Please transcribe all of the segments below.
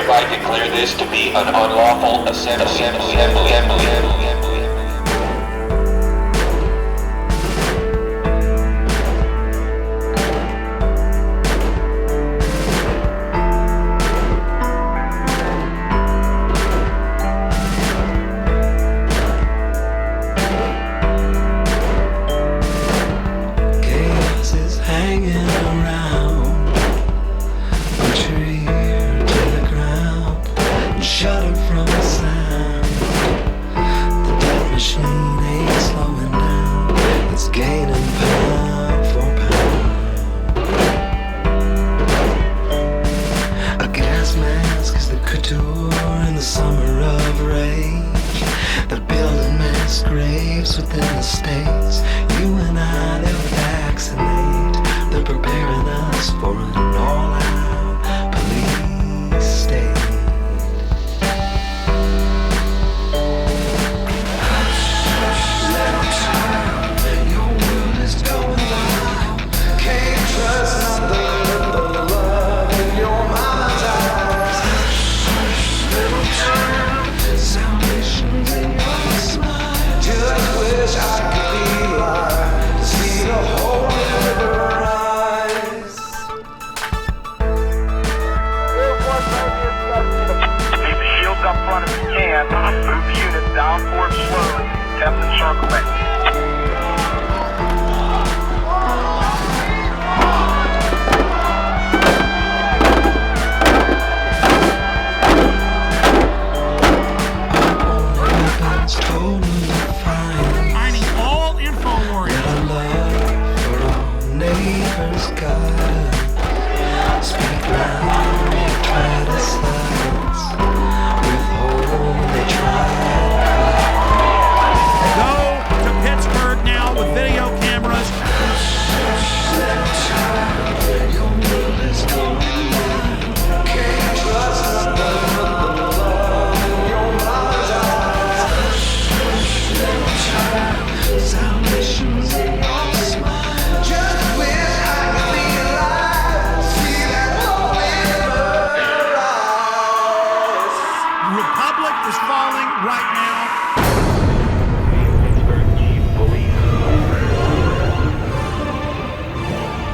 hereby declare this to be an unlawful assembly. In the summer of rage, they're building mass graves within the states. You and I, they'll vaccinate. They're preparing us for an all-out police state. Little child, your world is going wild. Can't trust nothing but the love in your mama's eyes. Little child, salvation's in your smile. Just wish I could be alive to see the whole river rise. Keep the shields up front if you can. Move units down forward slowly. Depth and circle back. Finding all info warriors. Got a love for all neighbors, gotta speak loud, they try to silence, withhold, they try Go to Pittsburgh now with video cameras. Little child, your world is going wild. Can't trust nothing but the love in your mama's eyes. Little child, salvation's in your smile. Just wish I could be alive, see that whole river rise. Republic is falling right now.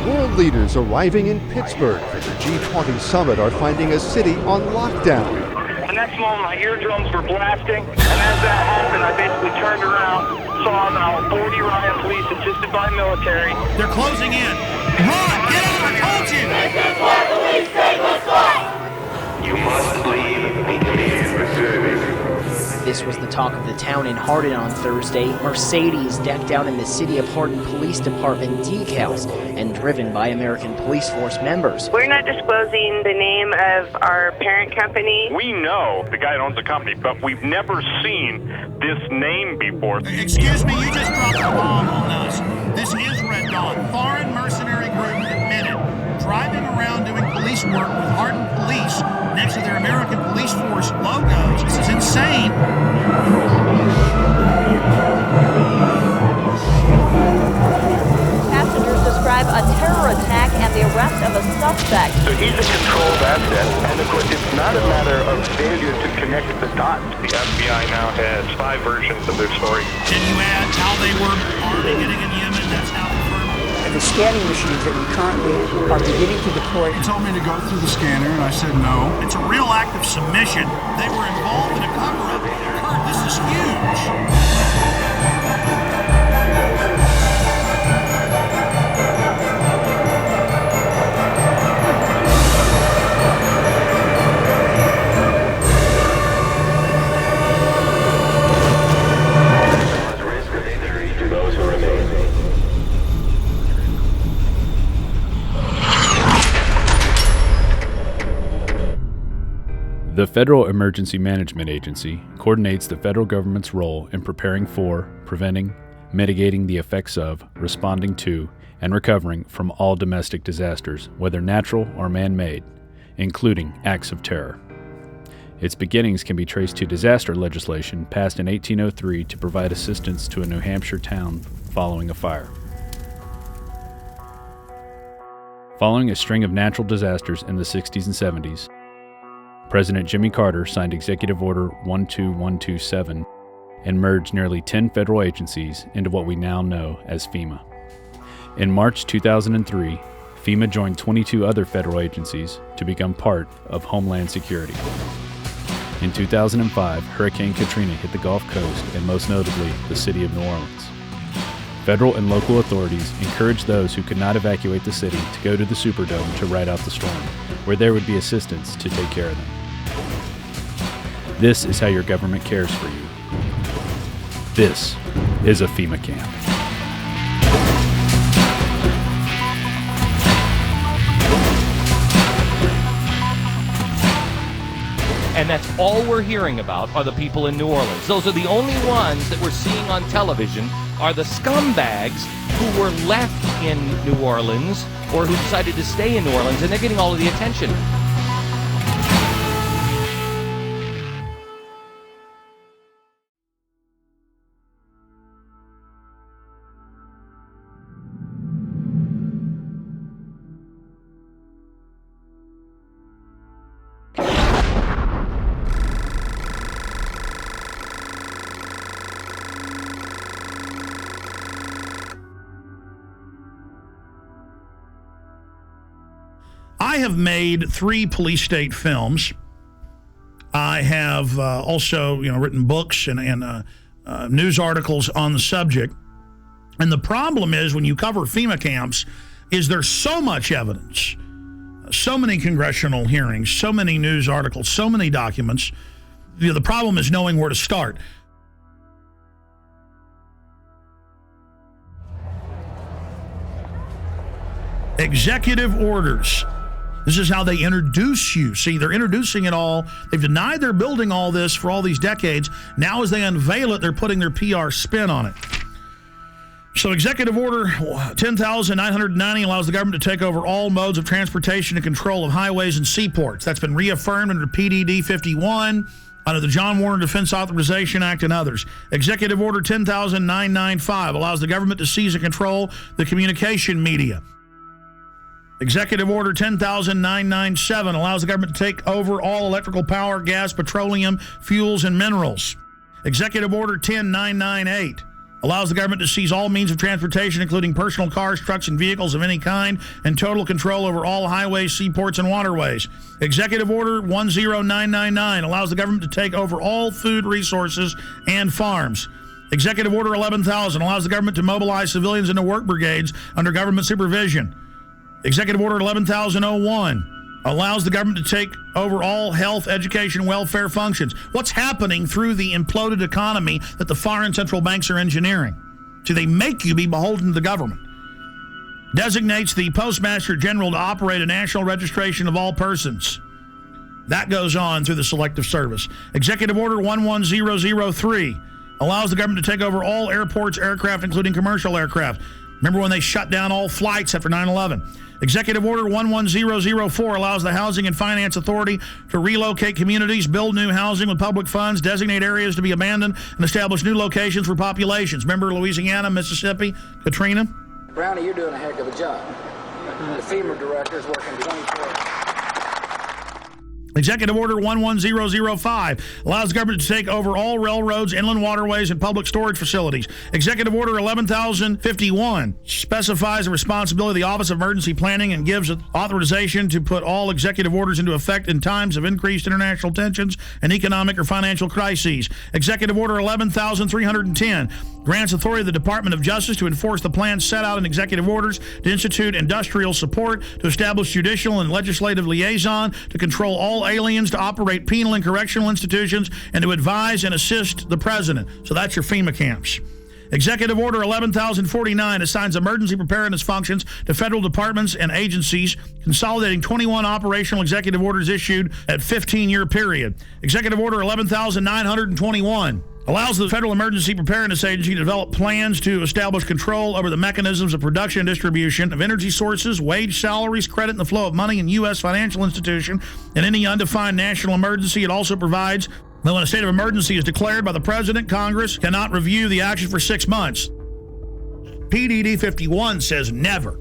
World leaders arriving in Pittsburgh for the G20 summit are finding a city on lockdown. The next moment, my eardrums were blasting, and as that happened, I basically turned around, saw now 40 riot police assisted by military. They're closing in. Run! Get out! I told you! You must leave the immediate vicinity. This was the talk of the town in Hardin on Thursday. Mercedes decked out in the City of Hardin Police Department decals and driven by American Police Force members. We're not disclosing the name of our parent company. We know the guy that owns the company, but we've never seen this name before. Excuse me, you just dropped a bomb on us. This is Red Dawn. Foreign mercenary group admitted driving around doing police work with Hardin Police next to their American Police Force logos. This is insane. Passengers describe a terror attack and the arrest of a suspect. So he's a controlled asset, and of course it's not a matter of failure to connect the dots. The FBI now has 5 versions of their story. Can you add how they were already getting in Yemen? That's now confirmed. The scanning machines that we currently are beginning to deploy. He told me to go through the scanner, and I said no. It's a real act of submission. They were involved in a cover-up. Kurt, this is huge. The Federal Emergency Management Agency coordinates the federal government's role in preparing for, preventing, mitigating the effects of, responding to, and recovering from all domestic disasters, whether natural or man-made, including acts of terror. Its beginnings can be traced to disaster legislation passed in 1803 to provide assistance to a New Hampshire town following a fire. Following a string of natural disasters in the 60s and 70s, President Jimmy Carter signed Executive Order 12127 and merged nearly 10 federal agencies into what we now know as FEMA. In March 2003, FEMA joined 22 other federal agencies to become part of Homeland Security. In 2005, Hurricane Katrina hit the Gulf Coast and most notably the city of New Orleans. Federal and local authorities encouraged those who could not evacuate the city to go to the Superdome to ride out the storm, where there would be assistance to take care of them. This is how your government cares for you. This is a FEMA camp. And that's all we're hearing about are the people in New Orleans. Those are the only ones that we're seeing on television are the scumbags who were left in New Orleans or who decided to stay in New Orleans, and they're getting all of the attention. I have made 3 police state films. I have also, written books and news articles on the subject. And the problem is when you cover FEMA camps is there's so much evidence, so many congressional hearings, so many news articles, so many documents. The problem is knowing where to start. Executive orders. This is how they introduce you. See, they're introducing it all. They've denied they're building all this for all these decades. Now as they unveil it, they're putting their PR spin on it. So Executive Order 10,990 allows the government to take over all modes of transportation and control of highways and seaports. That's been reaffirmed under PDD 51, under the John Warner Defense Authorization Act and others. Executive Order 10,995 allows the government to seize and control the communication media. Executive Order 10,997 allows the government to take over all electrical power, gas, petroleum, fuels, and minerals. Executive Order 10,998 allows the government to seize all means of transportation, including personal cars, trucks, and vehicles of any kind, and total control over all highways, seaports, and waterways. Executive Order 10999 allows the government to take over all food resources and farms. Executive Order 11,000 allows the government to mobilize civilians into work brigades under government supervision. Executive Order 11,001 allows the government to take over all health, education, welfare functions. What's happening through the imploded economy that the foreign central banks are engineering? So they make you be beholden to the government. Designates the Postmaster General to operate a national registration of all persons. That goes on through the Selective Service. Executive Order 11003 allows the government to take over all airports, aircraft, including commercial aircraft. Remember when they shut down all flights after 9/11? Executive Order 11004 allows the Housing and Finance Authority to relocate communities, build new housing with public funds, designate areas to be abandoned, and establish new locations for populations. Remember Louisiana, Mississippi, Katrina? Brownie, you're doing a heck of a job. The FEMA director is working 24 hours. Executive Order 11005 allows the government to take over all railroads, inland waterways, and public storage facilities. Executive Order 11,051 specifies the responsibility of the Office of Emergency Planning and gives authorization to put all executive orders into effect in times of increased international tensions and economic or financial crises. Executive Order 11,310 grants authority to the Department of Justice to enforce the plans set out in executive orders, to institute industrial support, to establish judicial and legislative liaison, to control all aliens, to operate penal and correctional institutions, and to advise and assist the president. So that's your FEMA camps. Executive Order 11,049 assigns emergency preparedness functions to federal departments and agencies, consolidating 21 operational executive orders issued at 15-year period. Executive Order 11,921 allows the Federal Emergency Preparedness Agency to develop plans to establish control over the mechanisms of production and distribution of energy sources, wage, salaries, credit, and the flow of money in U.S. financial institution in any undefined national emergency. It also provides that when a state of emergency is declared by the President, Congress cannot review the action for 6 months. PDD 51 says never.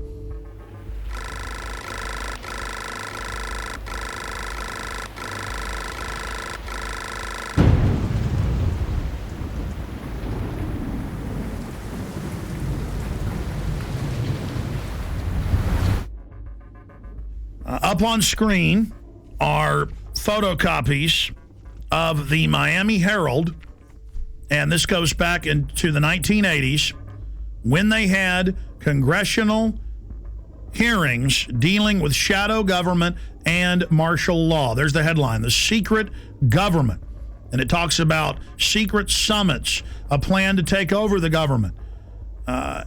Up on screen are photocopies of the Miami Herald, and this goes back into the 1980s when they had congressional hearings dealing with shadow government and martial law. There's the headline, The Secret Government. And it talks about secret summits, a plan to take over the government.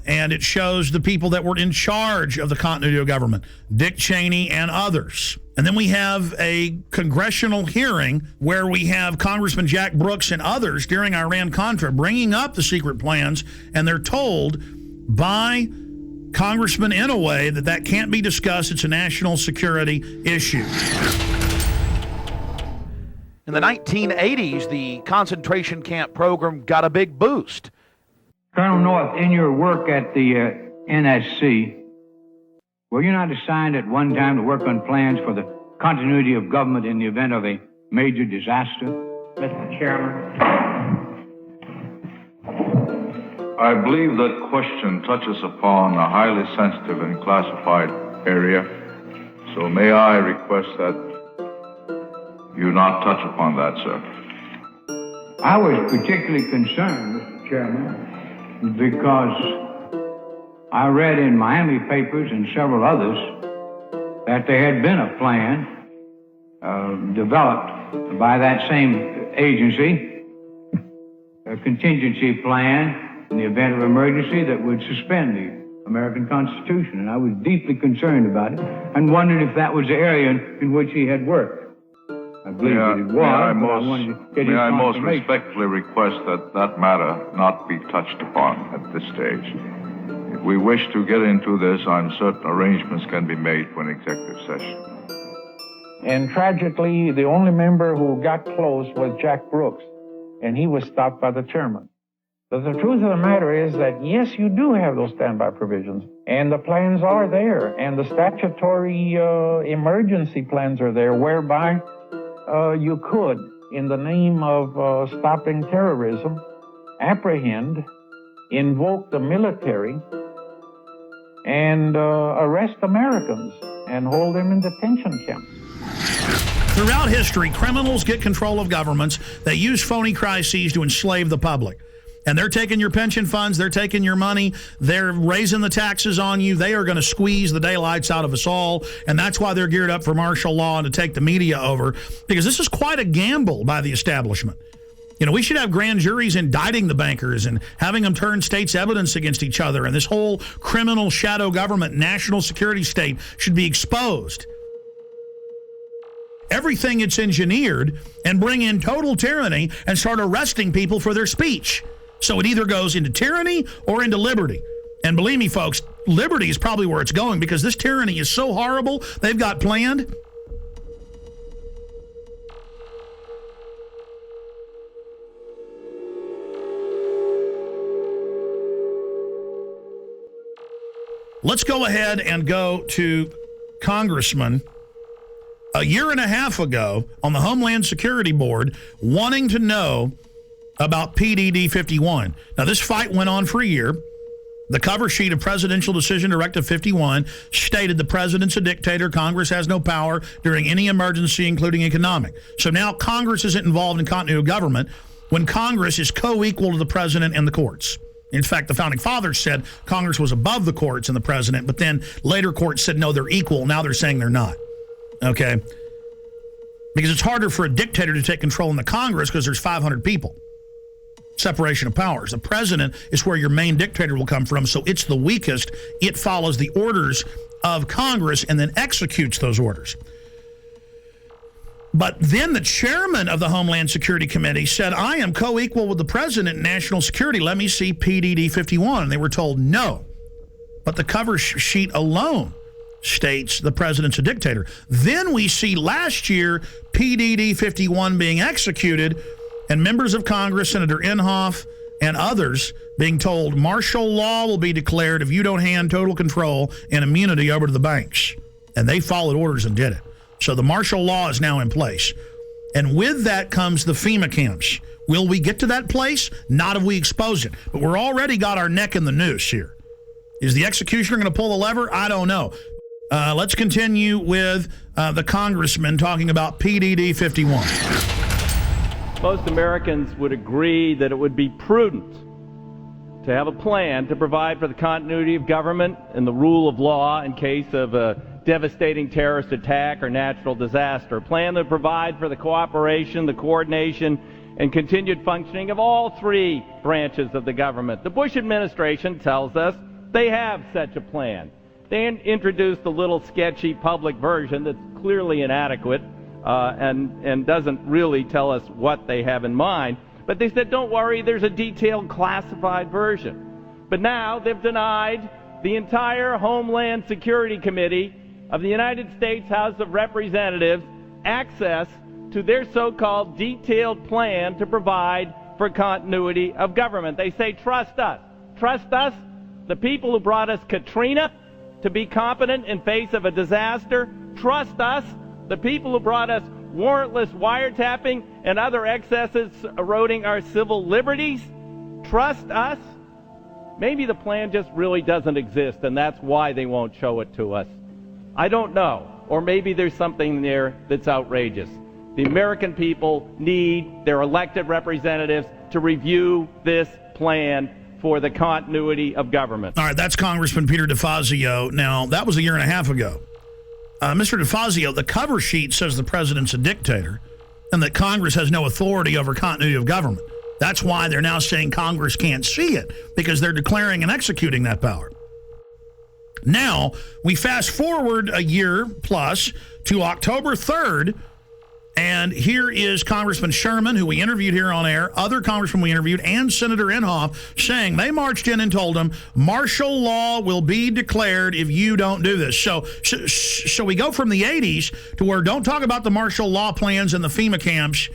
And it shows the people that were in charge of the continuity of government, Dick Cheney and others. And then we have a congressional hearing where we have Congressman Jack Brooks and others during Iran-Contra bringing up the secret plans, and they're told by Congressman Inouye that can't be discussed. It's a national security issue. In the 1980s, the concentration camp program got a big boost. Colonel North, in your work at the NSC, were you not assigned at one time to work on plans for the continuity of government in the event of a major disaster? Mr. Chairman. I believe that question touches upon a highly sensitive and classified area, so may I request that you not touch upon that, sir. I was particularly concerned, Mr. Chairman, because I read in Miami papers and several others that there had been a plan developed by that same agency, a contingency plan in the event of emergency that would suspend the American Constitution. And I was deeply concerned about it and wondered if that was the area in which he had worked. I believe that it was. May I most respectfully request that matter not be touched upon at this stage. If we wish to get into this, I'm certain arrangements can be made for an executive session. And tragically, the only member who got close was Jack Brooks, and he was stopped by the chairman. But the truth of the matter is that, yes, you do have those standby provisions, and the plans are there, and the statutory emergency plans are there, whereby you could, in the name of stopping terrorism, apprehend, invoke the military, and arrest Americans and hold them in detention camps. Throughout history, criminals get control of governments. They use phony crises to enslave the public. And they're taking your pension funds, they're taking your money, they're raising the taxes on you, they are going to squeeze the daylights out of us all, and that's why they're geared up for martial law and to take the media over, because this is quite a gamble by the establishment. You know, we should have grand juries indicting the bankers and having them turn states' evidence against each other, and this whole criminal shadow government, national security state should be exposed. Everything it's engineered, and bring in total tyranny and start arresting people for their speech. So it either goes into tyranny or into liberty. And believe me, folks, liberty is probably where it's going, because this tyranny is so horrible they've got planned. Let's go ahead and go to Congressman a year and a half ago on the Homeland Security Board wanting to know about PDD 51. Now, this fight went on for a year. The cover sheet of Presidential Decision Directive 51 stated the president's a dictator. Congress has no power during any emergency, including economic. So now Congress isn't involved in continuity of government when Congress is co-equal to the president and the courts. In fact, the Founding Fathers said Congress was above the courts and the president, but then later courts said, no, they're equal. Now they're saying they're not. Okay? Because it's harder for a dictator to take control in the Congress because there's 500 people. Separation of powers. The president is where your main dictator will come from, so it's the weakest. It follows the orders of Congress and then executes those orders. But then the chairman of the Homeland Security Committee said, I am co-equal with the president in national security. Let me see PDD 51. And they were told no. But the cover sheet alone states the president's a dictator. Then we see last year PDD 51 being executed, and members of Congress, Senator Inhofe and others, being told martial law will be declared if you don't hand total control and immunity over to the banks. And they followed orders and did it. So the martial law is now in place. And with that comes the FEMA camps. Will we get to that place? Not if we expose it. But we're already got our neck in the noose here. Is the executioner going to pull the lever? I don't know. Let's continue with the congressman talking about PDD 51. Most Americans would agree that it would be prudent to have a plan to provide for the continuity of government and the rule of law in case of a devastating terrorist attack or natural disaster. A plan to provide for the cooperation, the coordination, and continued functioning of all three branches of the government. The Bush administration tells us they have such a plan. They introduced a little sketchy public version that's clearly inadequate and doesn't really tell us what they have in mind. But they said, don't worry, there's a detailed classified version. But now they've denied the entire Homeland Security Committee of the United States House of Representatives access to their so-called detailed plan to provide for continuity of government. They say, trust us. Trust us, the people who brought us Katrina, to be competent in face of a disaster. Trust us, the people who brought us warrantless wiretapping and other excesses eroding our civil liberties. Trust us. Maybe the plan just really doesn't exist, and that's why they won't show it to us. I don't know. Or maybe there's something there that's outrageous. The American people need their elected representatives to review this plan for the continuity of government. All right, that's Congressman Peter DeFazio. Now, that was a year and a half ago. Mr. DeFazio, the cover sheet says the president's a dictator and that Congress has no authority over continuity of government. That's why they're now saying Congress can't see it, because they're declaring and executing that power. Now, we fast forward a year plus to October 3rd, and here is Congressman Sherman, who we interviewed here on air, other congressmen we interviewed, and Senator Inhofe saying they marched in and told them martial law will be declared if you don't do this. So we go from the 80s to where don't talk about the martial law plans and the FEMA camps.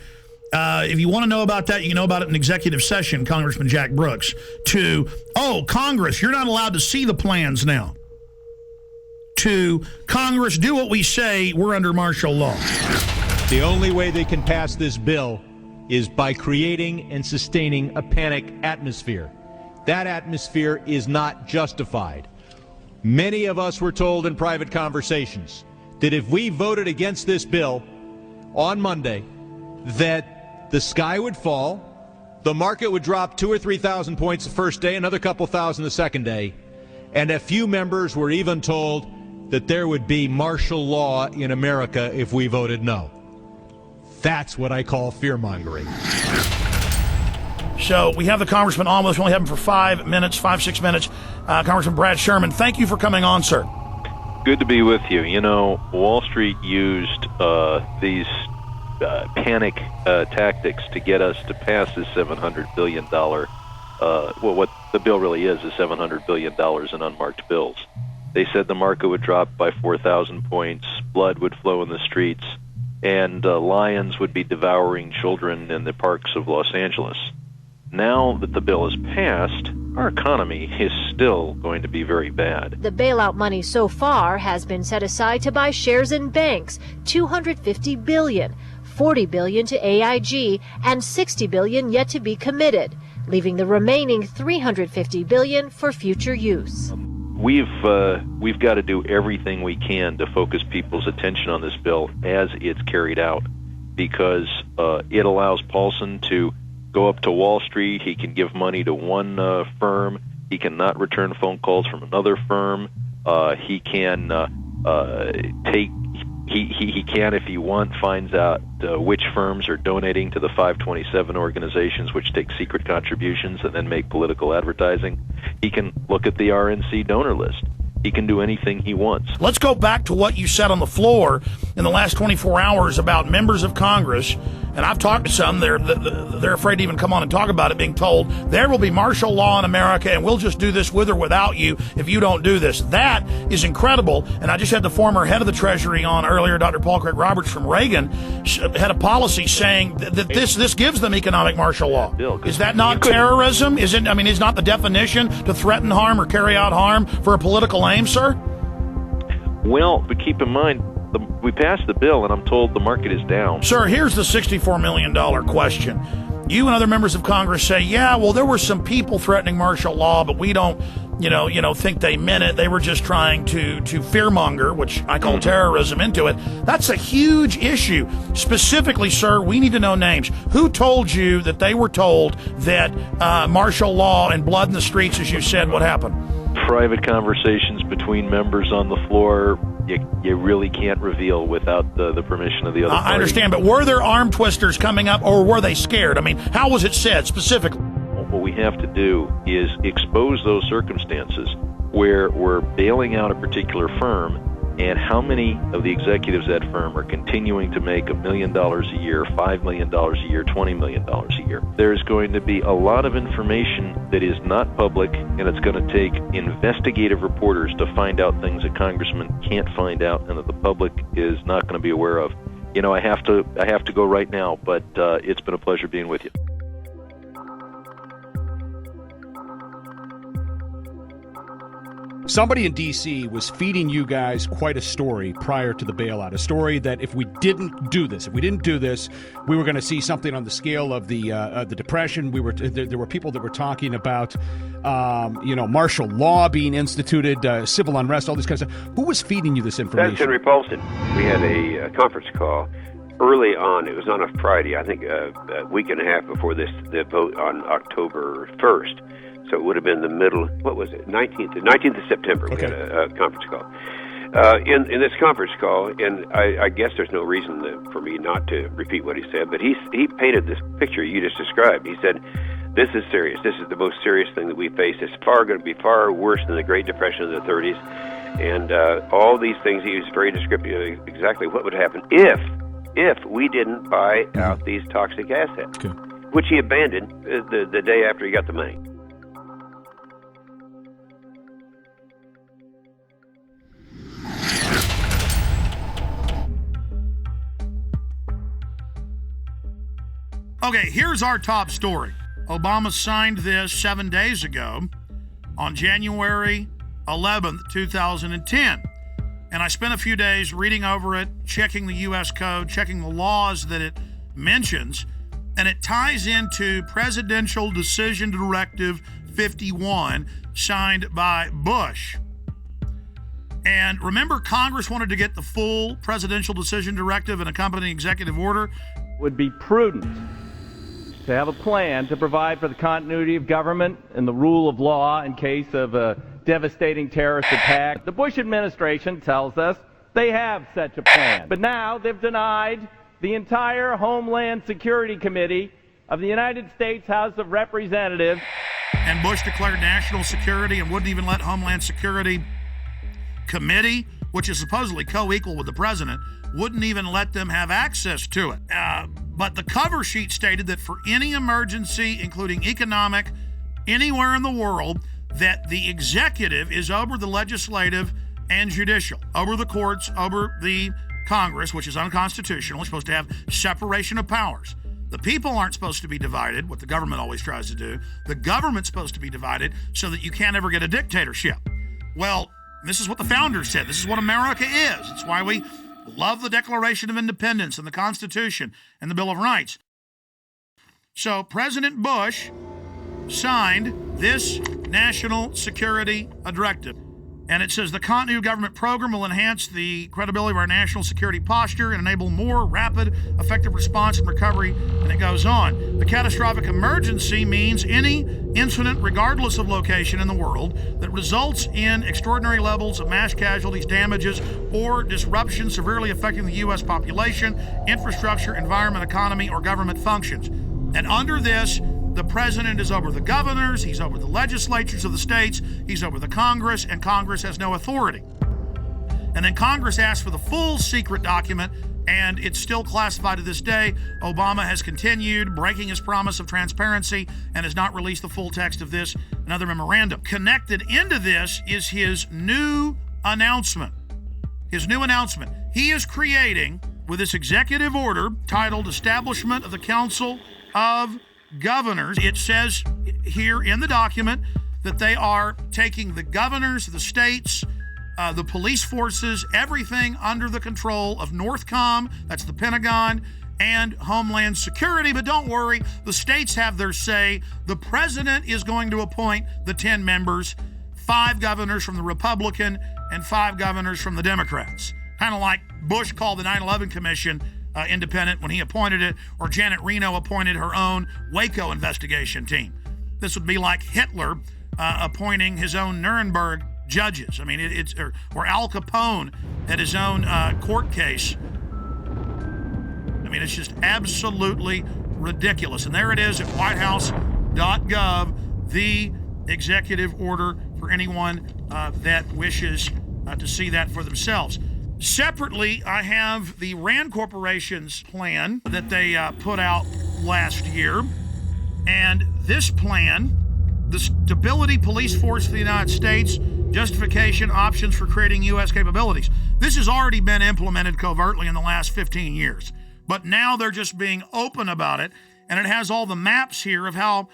If you want to know about that, you can know about it in executive session, Congressman Jack Brooks, to, oh, Congress, you're not allowed to see the plans now. To Congress, do what we say, we're under martial law. The only way they can pass this bill is by creating and sustaining a panic atmosphere. That atmosphere is not justified. Many of us were told in private conversations that if we voted against this bill on Monday, that the sky would fall, the market would drop 2,000 or 3,000 points the first day, another couple thousand the second day, and a few members were even told that there would be martial law in America if we voted no. That's what I call fear-mongering. So we have the congressman on with us. We only have him for 5 minutes, 6 minutes. Congressman Brad Sherman, thank you for coming on, sir. Good to be with you. You know, Wall Street used these panic tactics to get us to pass this $700 billion, what the bill really is $700 billion in unmarked bills. They said the market would drop by 4,000 points, blood would flow in the streets, and lions would be devouring children in the parks of Los Angeles. Now that the bill is passed, our economy is still going to be very bad. The bailout money so far has been set aside to buy shares in banks, $250 billion, $40 billion to AIG, and $60 billion yet to be committed, leaving the remaining $350 billion for future use. We've got to do everything we can to focus people's attention on this bill as it's carried out, because it allows Paulson to go up to Wall Street. He can give money to one firm. He cannot return phone calls from another firm. He can he can, if he wants, finds out which firms are donating to the 527 organizations, which take secret contributions and then make political advertising. He can look at the RNC donor list. He can do anything he wants. Let's go back to what you said on the floor in the last 24 hours about members of Congress, and I've talked to some. They're afraid to even come on and talk about it, being told there will be martial law in America and we'll just do this with or without you if you don't do this. That is incredible, and I just had the former head of the Treasury on earlier, Dr. Paul Craig Roberts from Reagan, head of policy, saying that this gives them economic martial law. Is that not terrorism? Is not the definition to threaten harm or carry out harm for a political aim, sir? Well, but keep in mind, we passed the bill, and I'm told the market is down. Sir, here's the $64 million question. You and other members of Congress say, yeah, well, there were some people threatening martial law, but we don't think they meant it. They were just trying to fearmonger, which I call terrorism, into it. That's a huge issue. Specifically, sir, we need to know names. Who told you that they were told that martial law and blood in the streets, as you said, would happen? Private conversations between members on the floor, you really can't reveal without the permission of the other party. I understand, but were there arm twisters coming up, or were they scared? I mean, how was it said specifically? What we have to do is expose those circumstances where we're bailing out a particular firm, and how many of the executives at that firm are continuing to make $1 million a year, $5 million a year, $20 million a year. There's going to be a lot of information that is not public, and it's going to take investigative reporters to find out things that congressmen can't find out and that the public is not going to be aware of. I have to go right now, but it's been a pleasure being with you. Somebody in D.C. was feeding you guys quite a story prior to the bailout, a story that if we didn't do this, we were going to see something on the scale of the Depression. There were people that were talking about, martial law being instituted, civil unrest, all this kind of stuff. Who was feeding you this information? That's Henry Paulson. We had a conference call early on. It was on a Friday, I think a week and a half before the vote on October 1st. So it would have been the middle, what was it, 19th of September, okay. We had a conference call. In this conference call, and I guess there's no reason for me not to repeat what he said, but he painted this picture you just described. He said, this is serious. This is the most serious thing that we face. It's going to be far worse than the Great Depression of the 30s. And all these things, he was very descriptive of exactly what would happen if we didn't buy out these toxic assets, okay. Which he abandoned the day after he got the money. Okay, here's our top story. Obama signed this 7 days ago on January 11th, 2010. And I spent a few days reading over it, checking the U.S. code, checking the laws that it mentions, and it ties into Presidential Decision Directive 51 signed by Bush. And remember, Congress wanted to get the full Presidential Decision Directive and accompanying executive order. Would be prudent to have a plan to provide for the continuity of government and the rule of law in case of a devastating terrorist attack. The Bush administration tells us they have such a plan. But now they've denied the entire Homeland Security Committee of the United States House of Representatives. And Bush declared national security and wouldn't even let Homeland Security Committee, which is supposedly co-equal with the president, wouldn't even let them have access to it. But the cover sheet stated that for any emergency, including economic, anywhere in the world, that the executive is over the legislative and judicial, over the courts, over the Congress, which is unconstitutional. It's supposed to have separation of powers. The people aren't supposed to be divided, what the government always tries to do. The government's supposed to be divided so that you can't ever get a dictatorship. Well, this is what the founders said. This is what America is. It's why we love the Declaration of Independence and the Constitution and the Bill of Rights. So President Bush signed this national security directive. And it says the continuity of government program will enhance the credibility of our national security posture and enable more rapid, effective response and recovery. And it goes on. The catastrophic emergency means any incident, regardless of location in the world, that results in extraordinary levels of mass casualties, damages, or disruption severely affecting the U.S. population, infrastructure, environment, economy, or government functions. And under this, the president is over the governors, he's over the legislatures of the states, he's over the Congress, and Congress has no authority. And then Congress asked for the full secret document, and it's still classified to this day. Obama has continued breaking his promise of transparency and has not released the full text of this and other memorandum. Connected into this is his new announcement. He is creating, with this executive order titled Establishment of the Council of Governors, it says here in the document that they are taking the governors, the states, the police forces, everything under the control of NORTHCOM, that's the Pentagon, and Homeland Security. But don't worry, the states have their say. The president is going to appoint the 10 members. 5 governors from the Republican and 5 governors from the Democrats. Kind of like Bush called the 9/11 Commission independent when he appointed it, or Janet Reno appointed her own Waco investigation team. This would be like Hitler appointing his own Nuremberg judges. I mean, or Al Capone at his own court case. I mean, it's just absolutely ridiculous. And there it is at whitehouse.gov, the executive order for anyone that wishes to see that for themselves. Separately, I have the Rand Corporation's plan that they put out last year. And this plan, the Stability Police Force of the United States, justification, options for creating U.S. capabilities. This has already been implemented covertly in the last 15 years. But now they're just being open about it. And it has all the maps here of how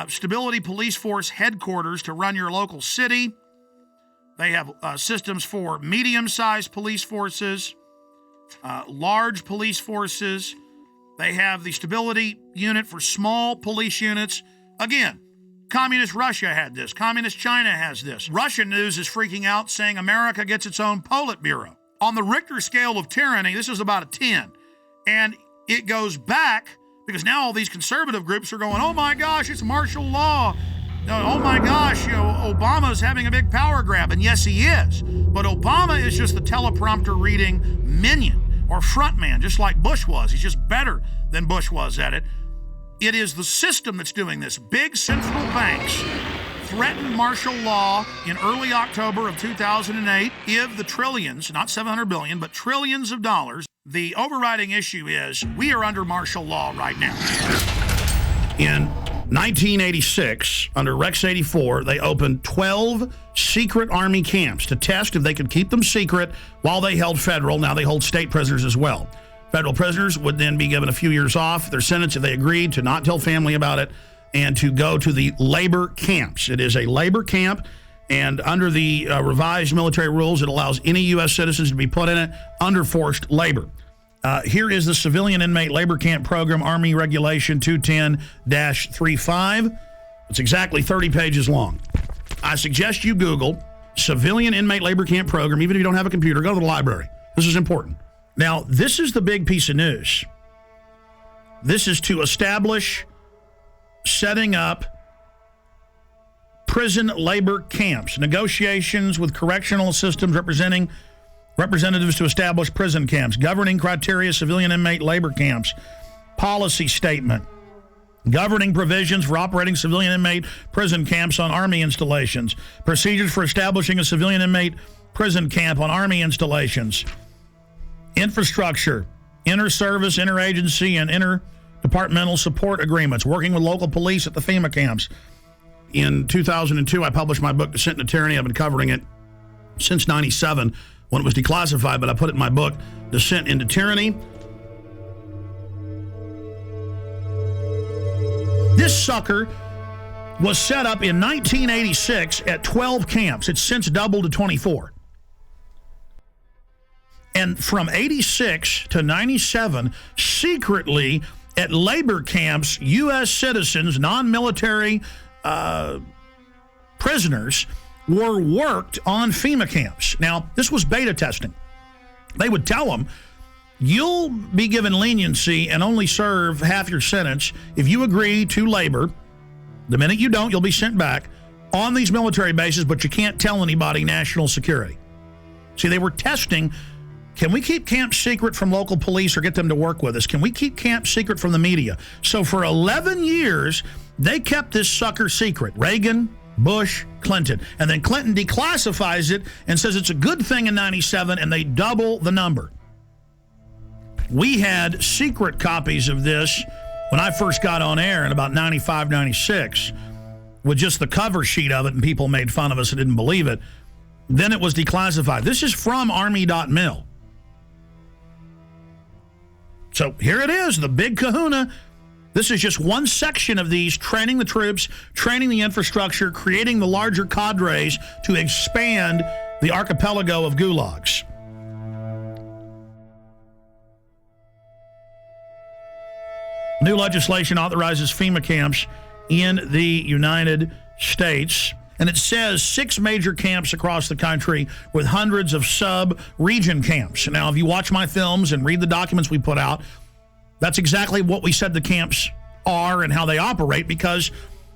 Stability Police Force headquarters to run your local city. They have systems for medium-sized police forces, large police forces. They have the stability unit for small police units. Again, Communist Russia had this. Communist China has this. Russian news is freaking out, saying America gets its own Politburo. On the Richter scale of tyranny, this is about a 10. And it goes back, because now all these conservative groups are going, oh my gosh, it's martial law. Oh my gosh, Obama's having a big power grab. And yes, he is. But Obama is just the teleprompter reading minion or frontman, just like Bush was. He's just better than Bush was at it. It is the system that's doing this. Big central banks threatened martial law in early October of 2008. Give the trillions, not 700 billion, but trillions of dollars. The overriding issue is we are under martial law right now. In 1986, under Rex 84, they opened 12 secret Army camps to test if they could keep them secret while they held federal. Now they hold state prisoners as well. Federal prisoners would then be given a few years off their sentence if they agreed to not tell family about it and to go to the labor camps. It is a labor camp, and under the revised military rules, it allows any U.S. citizens to be put in it under forced labor. Here is the Civilian Inmate Labor Camp Program, Army Regulation 210-35. It's exactly 30 pages long. I suggest you Google Civilian Inmate Labor Camp Program. Even if you don't have a computer, go to the library. This is important. Now, this is the big piece of news. This is to establish setting up prison labor camps, negotiations with correctional systems representatives to establish prison camps, governing criteria, civilian inmate labor camps, policy statement, governing provisions for operating civilian inmate prison camps on Army installations, procedures for establishing a civilian inmate prison camp on Army installations, infrastructure, inter-service, interagency, and interdepartmental support agreements, working with local police at the FEMA camps. In 2002, I published my book, Descent into Tyranny. I've been covering it since 97. When it was declassified, but I put it in my book, Descent into Tyranny. This sucker was set up in 1986 at 12 camps. It's since doubled to 24. And from 86 to 97, secretly at labor camps, U.S. citizens, non-military prisoners, were worked on FEMA camps. Now, this was beta testing. They would tell them, you'll be given leniency and only serve half your sentence if you agree to labor. The minute you don't, you'll be sent back on these military bases, but you can't tell anybody national security. See, they were testing, can we keep camp secret from local police or get them to work with us? Can we keep camp secret from the media? So for 11 years, they kept this sucker secret. Reagan, Bush, Clinton. And then Clinton declassifies it and says it's a good thing in 97, and they double the number. We had secret copies of this when I first got on air in about 95, 96, with just the cover sheet of it, and people made fun of us and didn't believe it. Then it was declassified. This is from Army.mil. So here it is, the big kahuna. This is just one section of these, training the troops, training the infrastructure, creating the larger cadres to expand the archipelago of gulags. New legislation authorizes FEMA camps in the United States. and it says 6 major camps across the country with hundreds of sub-region camps. Now, if you watch my films and read the documents we put out, that's exactly what we said the camps are and how they operate, because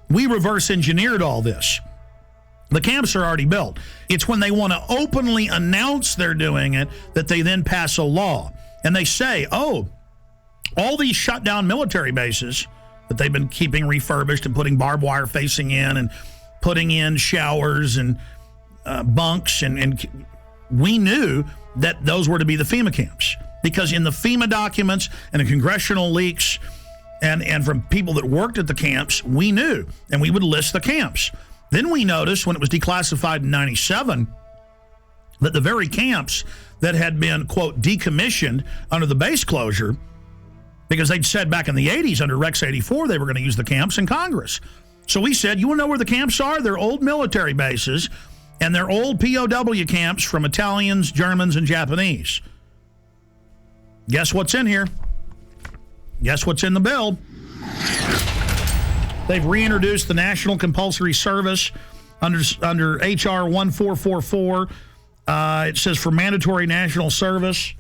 we reverse engineered all this. The camps are already built. It's when they want to openly announce they're doing it that they then pass a law. And they say, oh, all these shut down military bases that they've been keeping refurbished and putting barbed wire facing in and putting in showers and bunks. And we knew that those were to be the FEMA camps, because in the FEMA documents and the congressional leaks and from people that worked at the camps, we knew, and we would list the camps. Then we noticed when it was declassified in 97 that the very camps that had been, quote, decommissioned under the base closure, because they'd said back in the 80s under Rex 84 they were going to use the camps in Congress. So we said, you want to know where the camps are? They're old military bases, and they're old POW camps from Italians, Germans, and Japanese. Guess what's in here? Guess what's in the bill? They've reintroduced the National Compulsory Service under H.R. 1444. It says for mandatory national service.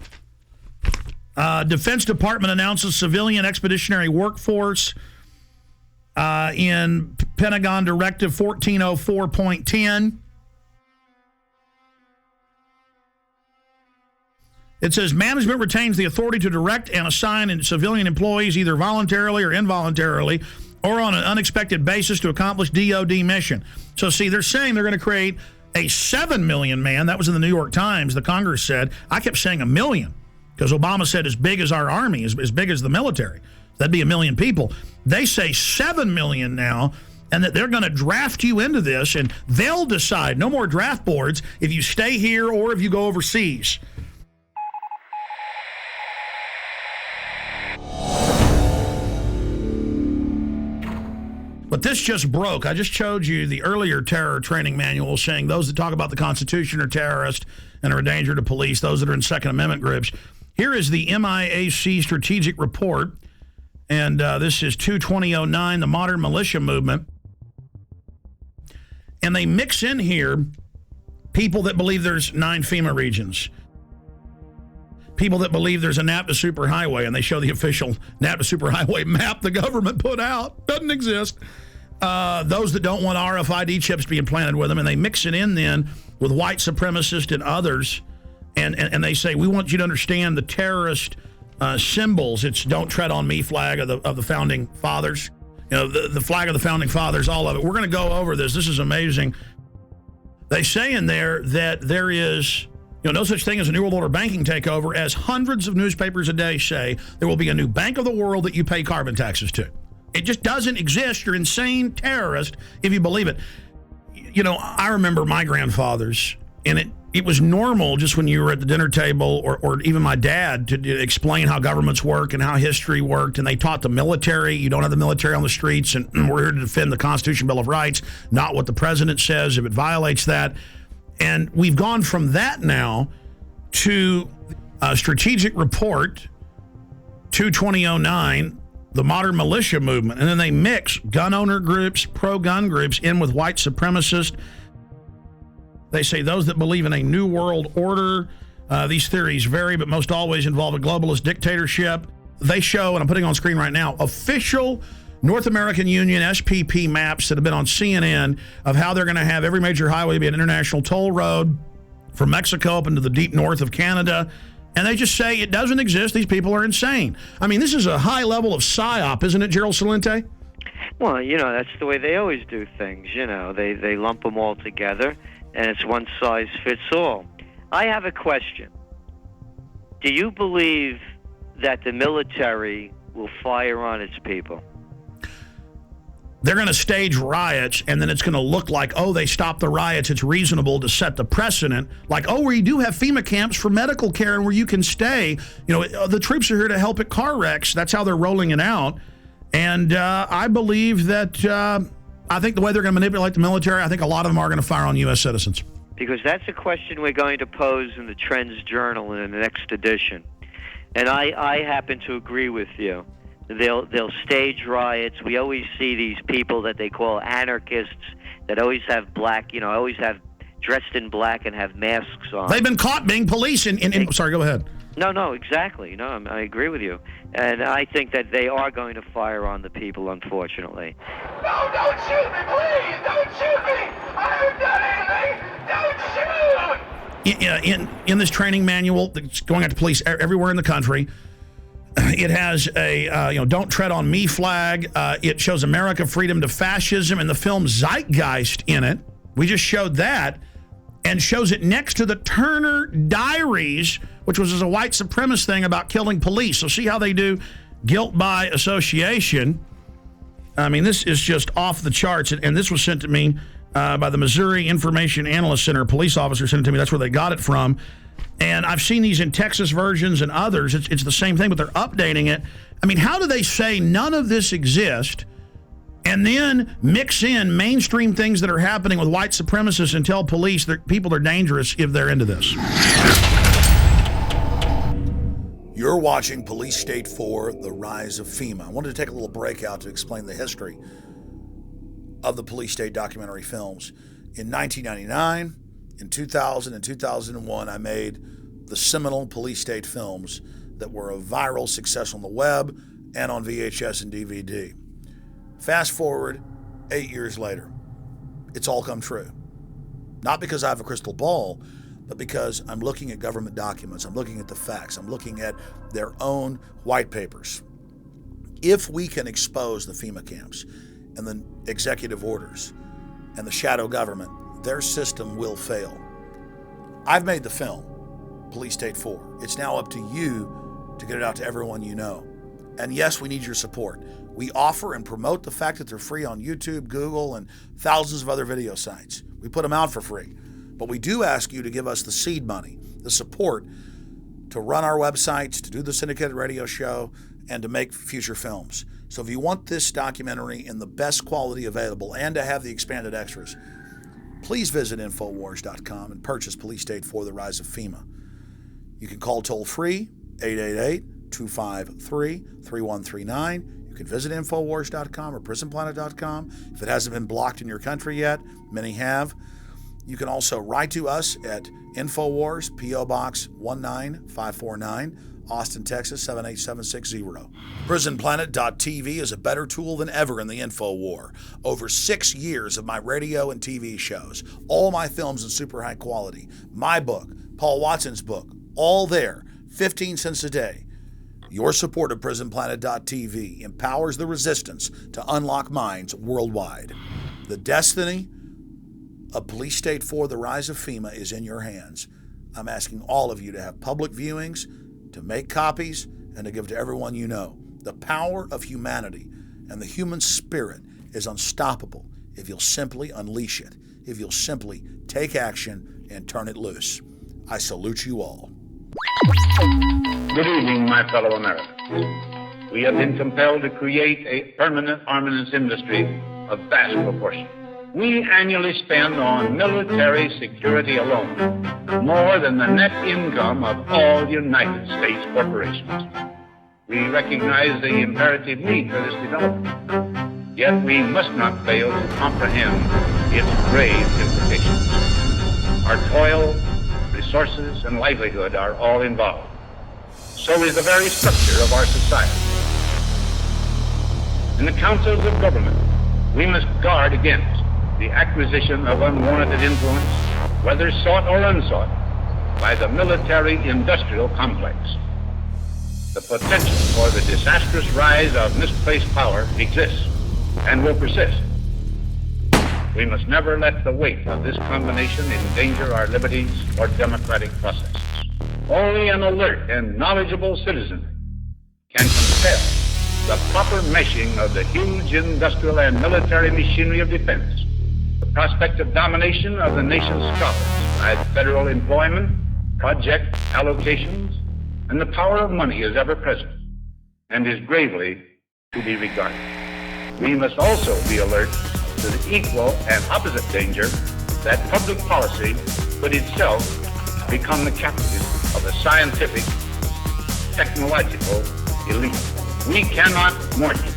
Defense Department announces civilian expeditionary workforce in Pentagon Directive 1404.10. It says management retains the authority to direct and assign civilian employees either voluntarily or involuntarily or on an unexpected basis to accomplish DOD mission. So, see, they're saying they're going to create a 7 million man. That was in the New York Times. The Congress said. I kept saying 1 million because Obama said as big as our army, as big as the military. That'd be 1 million people. They say 7 million now, and that they're going to draft you into this, and they'll decide, no more draft boards, if you stay here or if you go overseas. But this just broke. I just showed you the earlier terror training manual saying those that talk about the Constitution are terrorists and are a danger to police, those that are in Second Amendment groups. Here is the MIAC strategic report, and this is 2/2009, the modern militia movement. And they mix in here people that believe there's 9 FEMA regions, people that believe there's a NAPTA superhighway, and they show the official NAPTA superhighway map the government put out. Doesn't exist. Those that don't want RFID chips being planted with them, and they mix it in then with white supremacists and others, and they say, we want you to understand the terrorist symbols. It's don't tread on me flag of the Founding Fathers. You know, the flag of the Founding Fathers, all of it. We're going to go over this. This is amazing. They say in there that there is... no such thing as a New World Order banking takeover, as hundreds of newspapers a day say there will be a new bank of the world that you pay carbon taxes to. It just doesn't exist. You're insane terrorist if you believe it. I remember my grandfathers, and it was normal just when you were at the dinner table or even my dad to explain how governments work and how history worked, and they taught the military. You don't have the military on the streets, and we're here to defend the Constitution, Bill of Rights, not what the president says if it violates that. And we've gone from that now to a strategic report, 2/2009, the modern militia movement. And then they mix gun owner groups, pro-gun groups in with white supremacists. They say those that believe in a new world order. These theories vary, but most always involve a globalist dictatorship. They show, and I'm putting on screen right now, official North American Union SPP maps that have been on CNN of how they're going to have every major highway be an international toll road from Mexico up into the deep north of Canada. And they just say it doesn't exist. These people are insane. I mean, this is a high level of psyop, isn't it, Gerald Celente? Well, that's the way they always do things. They lump them all together, and it's one size fits all. I have a question. Do you believe that the military will fire on its people? They're going to stage riots, and then it's going to look like, oh, they stopped the riots. It's reasonable to set the precedent. Like, oh, we do have FEMA camps for medical care and where you can stay. The troops are here to help at car wrecks. That's how they're rolling it out. And I believe that I think the way they're going to manipulate the military, I think a lot of them are going to fire on U.S. citizens. Because that's a question we're going to pose in the Trends Journal in the next edition. And I happen to agree with you. They'll stage riots. We always see these people that they call anarchists that always have black, always have dressed in black and have masks on. They've been caught being police sorry, go ahead. No, exactly. No, I agree with you. And I think that they are going to fire on the people, unfortunately. No, don't shoot me, please! Don't shoot me! I haven't done anything! Don't shoot! In this training manual that's going out to police everywhere in the country, it has a "Don't Tread on Me" flag. It shows America, freedom to fascism, and the film Zeitgeist in it. We just showed that, and shows it next to the Turner Diaries, which was a white supremacist thing about killing police. So see how they do guilt by association. I mean, this is just off the charts, and this was sent to me by the Missouri Information Analyst Center. A police officer sent it to me. That's where they got it from. And I've seen these in Texas versions and others. It's the same thing, but they're updating it. I mean, how do they say none of this exists and then mix in mainstream things that are happening with white supremacists and tell police that people are dangerous if they're into this? You're watching Police State 4, The Rise of FEMA. I wanted to take a little break out to explain the history of the Police State documentary films. In 1999, in 2000, and 2001, I made the seminal Police State films that were a viral success on the web and on VHS and DVD. Fast forward 8 years later, it's all come true. Not because I have a crystal ball, but because I'm looking at government documents, I'm looking at the facts, I'm looking at their own white papers. If we can expose the FEMA camps and the executive orders and the shadow government, their system will fail. I've made the film, Police State 4. It's now up to you to get it out to everyone you know. And yes, we need your support. We offer and promote the fact that they're free on YouTube, Google, and thousands of other video sites. We put them out for free. But we do ask you to give us the seed money, the support to run our websites, to do the syndicated radio show, and to make future films. So if you want this documentary in the best quality available and to have the expanded extras, please visit Infowars.com and purchase Police State 4, The Rise of FEMA. You can call toll-free, 888-253-3139. You can visit Infowars.com or PrisonPlanet.com. If it hasn't been blocked in your country yet, many have. You can also write to us at Infowars, P.O. Box 19549, Austin, Texas 78760. PrisonPlanet.tv is a better tool than ever in the info war. Over 6 years of my radio and TV shows, all my films in super high quality, my book, Paul Watson's book, all there, 15 cents a day. Your support of PrisonPlanet.tv empowers the resistance to unlock minds worldwide. The destiny of Police State 4, The Rise of FEMA is in your hands. I'm asking all of you to have public viewings, to make copies, and to give to everyone you know. The power of humanity and the human spirit is unstoppable if you'll simply unleash it, if you'll simply take action and turn it loose. I salute you all. Good evening, my fellow Americans. We have been compelled to create a permanent armaments industry of vast proportion. We annually spend on military security alone more than the net income of all United States corporations. We recognize the imperative need for this development, yet we must not fail to comprehend its grave implications. Our toil, resources, and livelihood are all involved. So is the very structure of our society. In the councils of government, we must guard against the acquisition of unwarranted influence, whether sought or unsought, by the military-industrial complex. The potential for the disastrous rise of misplaced power exists and will persist. We must never let the weight of this combination endanger our liberties or democratic processes. Only an alert and knowledgeable citizen can compel the proper meshing of the huge industrial and military machinery of defense, the prospect of domination of the nation's scholars by federal employment, project allocations, and the power of money is ever present and is gravely to be regarded. We must also be alert to the equal and opposite danger that public policy could itself become the captive of a scientific, technological elite. We cannot mortgage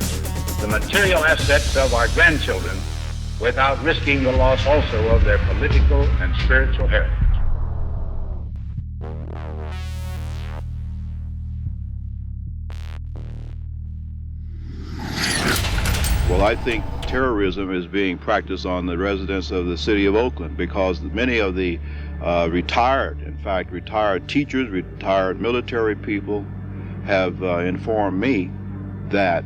the material assets of our grandchildren without risking the loss also of their political and spiritual heritage. Well, I think terrorism is being practiced on the residents of the city of Oakland because many of the retired teachers, retired military people have informed me that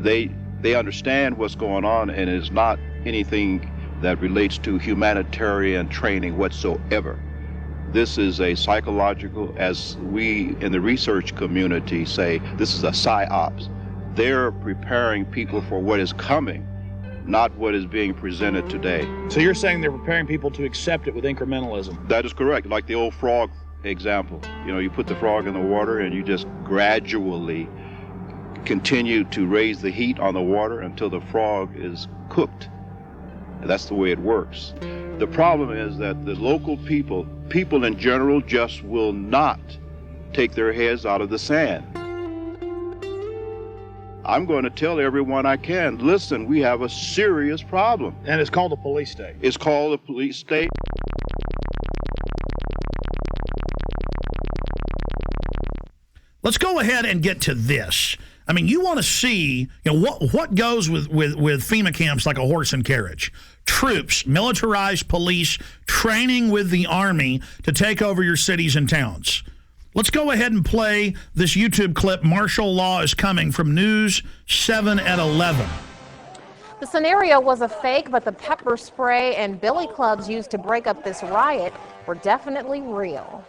they understand what's going on, and it's not anything that relates to humanitarian training whatsoever. This is a psychological, as we in the research community say, this is a psyops. They're preparing people for what is coming, not what is being presented today. So you're saying they're preparing people to accept it with incrementalism? That is correct. Like the old frog example. You know, you put the frog in the water and you just gradually continue to raise the heat on the water until the frog is cooked. And that's the way it works. The problem is that the local people in general, just will not take their heads out of the sand. I'm going to tell everyone I can, listen, we have a serious problem. And it's called a police state. It's called a police state. Let's go ahead and get to this. I mean, you want to see, what goes with FEMA camps like a horse and carriage. Troops, militarized police, training with the Army to take over your cities and towns. Let's go ahead and play this YouTube clip, Martial Law is Coming, from News 7 at 11. The scenario was a fake, but the pepper spray and billy clubs used to break up this riot were definitely real.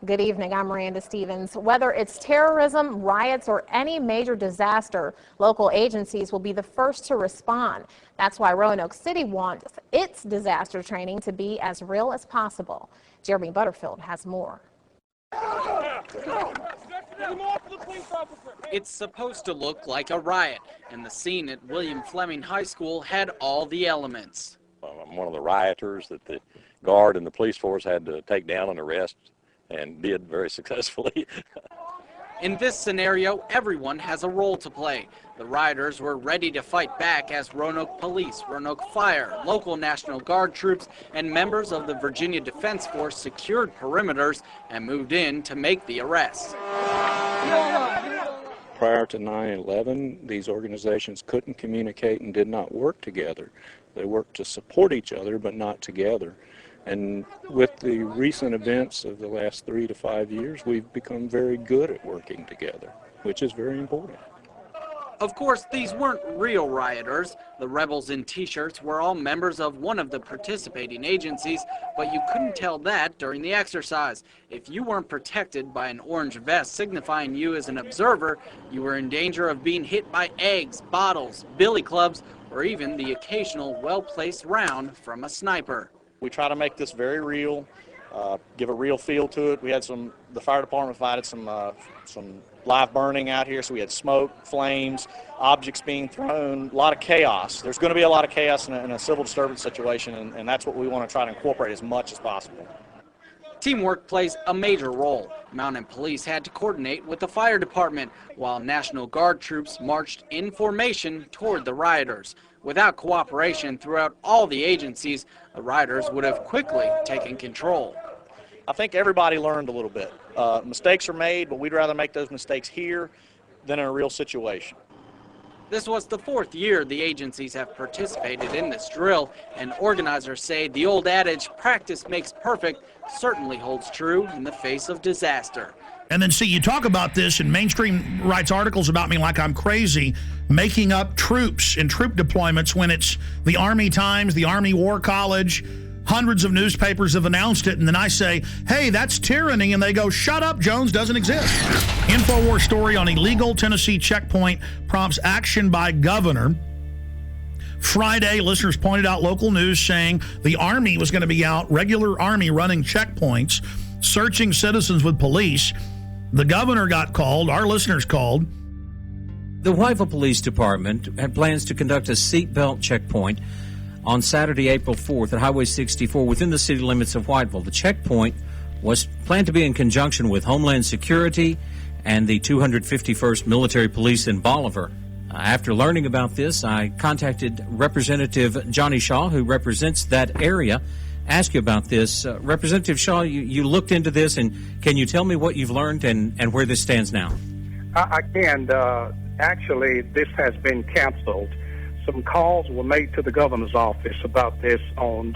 Good evening, I'm Miranda Stevens. Whether it's terrorism, riots, or any major disaster, local agencies will be the first to respond. That's why Roanoke City wants its disaster training to be as real as possible. Jeremy Butterfield has more. It's supposed to look like a riot, and the scene at William Fleming High School had all the elements. I'm one of the rioters that the guard and the police force had to take down and arrest, and did very successfully. In this scenario, everyone has a role to play. The rioters were ready to fight back as Roanoke Police, Roanoke Fire, local National Guard troops, and members of the Virginia Defense Force secured perimeters and moved in to make the arrests. Prior to 9/11, these organizations couldn't communicate and did not work together. They worked to support each other, but not together. And with the recent events of the last 3 to 5 years, we've become very good at working together, which is very important. Of course, these weren't real rioters. The rebels in t-shirts were all members of one of the participating agencies, but you couldn't tell that during the exercise. If you weren't protected by an orange vest signifying you as an observer, you were in danger of being hit by eggs, bottles, billy clubs, or even the occasional well-placed round from a sniper. We try to make this very real, give a real feel to it. We had the fire department provided some live burning out here, so we had smoke, flames, objects being thrown, a lot of chaos. There's going to be a lot of chaos in a civil disturbance situation, and that's what we want to try to incorporate as much as possible. Teamwork plays a major role. Mountain Police had to coordinate with the fire department, while National Guard troops marched in formation toward the rioters. Without cooperation throughout all the agencies, the rioters would have quickly taken control. I think everybody learned a little bit. Mistakes are made, but we'd rather make those mistakes here than in a real situation. This was the 4th year the agencies have participated in this drill, and organizers say the old adage, practice makes perfect, certainly holds true in the face of disaster. And then, see, you talk about this, and mainstream writes articles about me like I'm crazy, making up troops and troop deployments when it's the Army Times, the Army War College, hundreds of newspapers have announced it, and then I say, hey, that's tyranny, and they go, shut up, Jones, doesn't exist. InfoWars story on illegal Tennessee checkpoint prompts action by governor. Friday, listeners pointed out local news saying the Army was going to be out, regular Army running checkpoints, searching citizens with police. The governor got called, our listeners called. The Whiteville Police Department had plans to conduct a seatbelt checkpoint on Saturday, April 4th at Highway 64 within the city limits of Whiteville. The checkpoint was planned to be in conjunction with Homeland Security and the 251st Military Police in Bolivar. After learning about this, I contacted Representative Johnny Shaw, who represents that area, ask you about this. Representative Shaw, you looked into this, and can you tell me what you've learned and where this stands now? I can. Actually, this has been canceled. Some calls were made to the governor's office about this on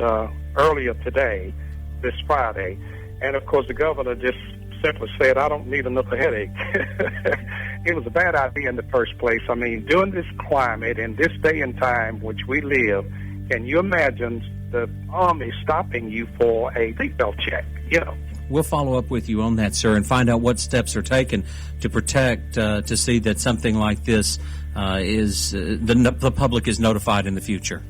earlier today, this Friday, and of course the governor just simply said, I don't need another headache. It was a bad idea in the first place. I mean, during this climate, in this day and time which we live, can you imagine the Army stopping you for a seatbelt check? We'll follow up with you on that, sir, and find out what steps are taken to protect, to see that something like this the public is notified in the future.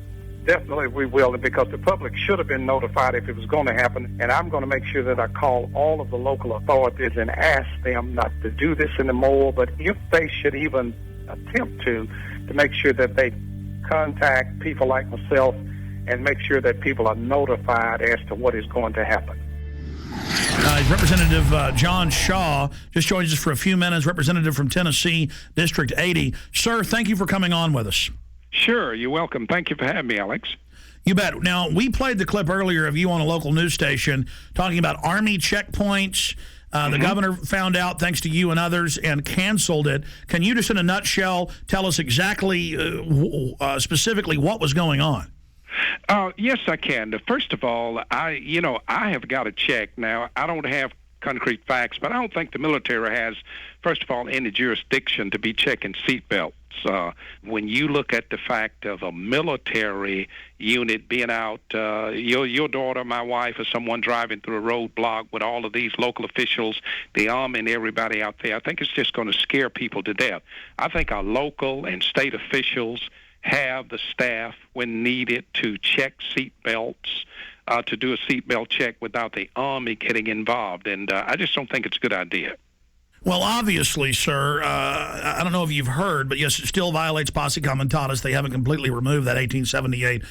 Definitely we will, because the public should have been notified if it was going to happen. And I'm going to make sure that I call all of the local authorities and ask them not to do this anymore. But if they should even attempt to make sure that they contact people like myself and make sure that people are notified as to what is going to happen. Representative John Shaw just joins us for a few minutes, representative from Tennessee, District 80. Sir, thank you for coming on with us. Sure, you're welcome. Thank you for having me, Alex. You bet. Now, we played the clip earlier of you on a local news station talking about Army checkpoints. The governor found out, thanks to you and others, and canceled it. Can you just in a nutshell tell us exactly, specifically what was going on? Yes, I can. First of all, I have got to check. Now, I don't have concrete facts, but I don't think the military has, first of all, any jurisdiction to be checking seatbelts. When you look at the fact of a military unit being out, your daughter, my wife, or someone driving through a roadblock with all of these local officials, the Army and everybody out there, I think it's just going to scare people to death. I think our local and state officials have the staff when needed to check seatbelts, to do a seatbelt check without the Army getting involved. And I just don't think it's a good idea. Well, obviously, sir, I don't know if you've heard, but yes, it still violates posse comitatus. They haven't completely removed that 1878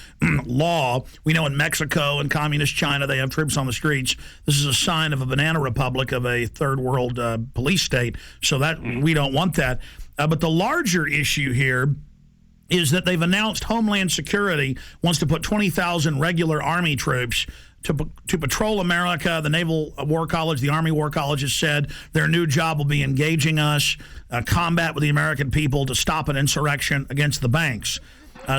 law. We know in Mexico and communist China, they have troops on the streets. This is a sign of a banana republic, of a third world police state. So that we don't want that. But the larger issue here is that they've announced Homeland Security wants to put 20,000 regular Army troops to patrol America. The Naval War College, the Army War College has said their new job will be engaging us, combat with the American people to stop an insurrection against the banks.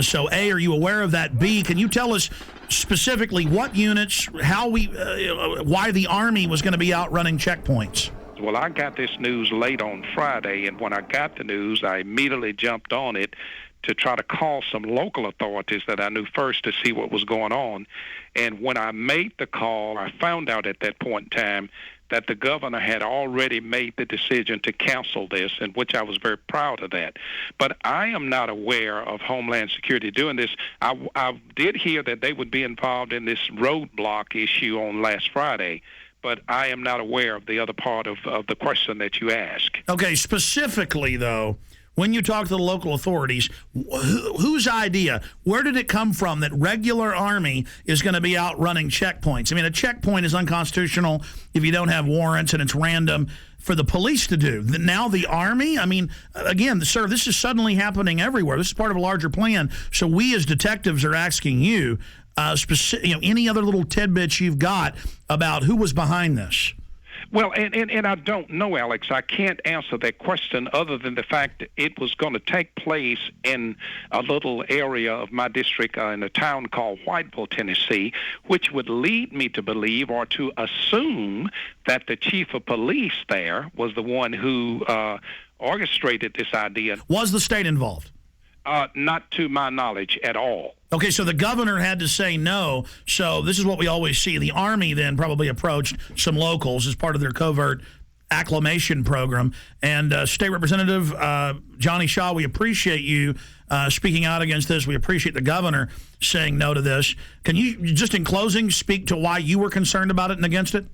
So, A, are you aware of that? B, can you tell us specifically what units, why the Army was going to be out running checkpoints? Well, I got this news late on Friday, and when I got the news, I immediately jumped on it to try to call some local authorities that I knew first to see what was going on. And when I made the call, I found out at that point in time that the governor had already made the decision to cancel this, and which I was very proud of that. But I am not aware of Homeland Security doing this. I did hear that they would be involved in this roadblock issue on last Friday, but I am not aware of the other part of the question that you asked. Okay, specifically, though, when you talk to the local authorities, whose idea, where did it come from that regular Army is going to be out running checkpoints? I mean, a checkpoint is unconstitutional if you don't have warrants and it's random for the police to do. Now the Army? I mean, again, sir, this is suddenly happening everywhere. This is part of a larger plan. So we as detectives are asking you, any other little tidbits you've got about who was behind this? Well, and I don't know, Alex. I can't answer that question other than the fact that it was going to take place in a little area of my district in a town called Whiteville, Tennessee, which would lead me to believe or to assume that the chief of police there was the one who orchestrated this idea. Was the state involved? Not to my knowledge at all. Okay, so the governor had to say no. So this is what we always see. The Army then probably approached some locals as part of their covert acclimation program. And State Representative Johnny Shaw, we appreciate you speaking out against this. We appreciate the governor saying no to this. Can you, just in closing, speak to why you were concerned about it and against it?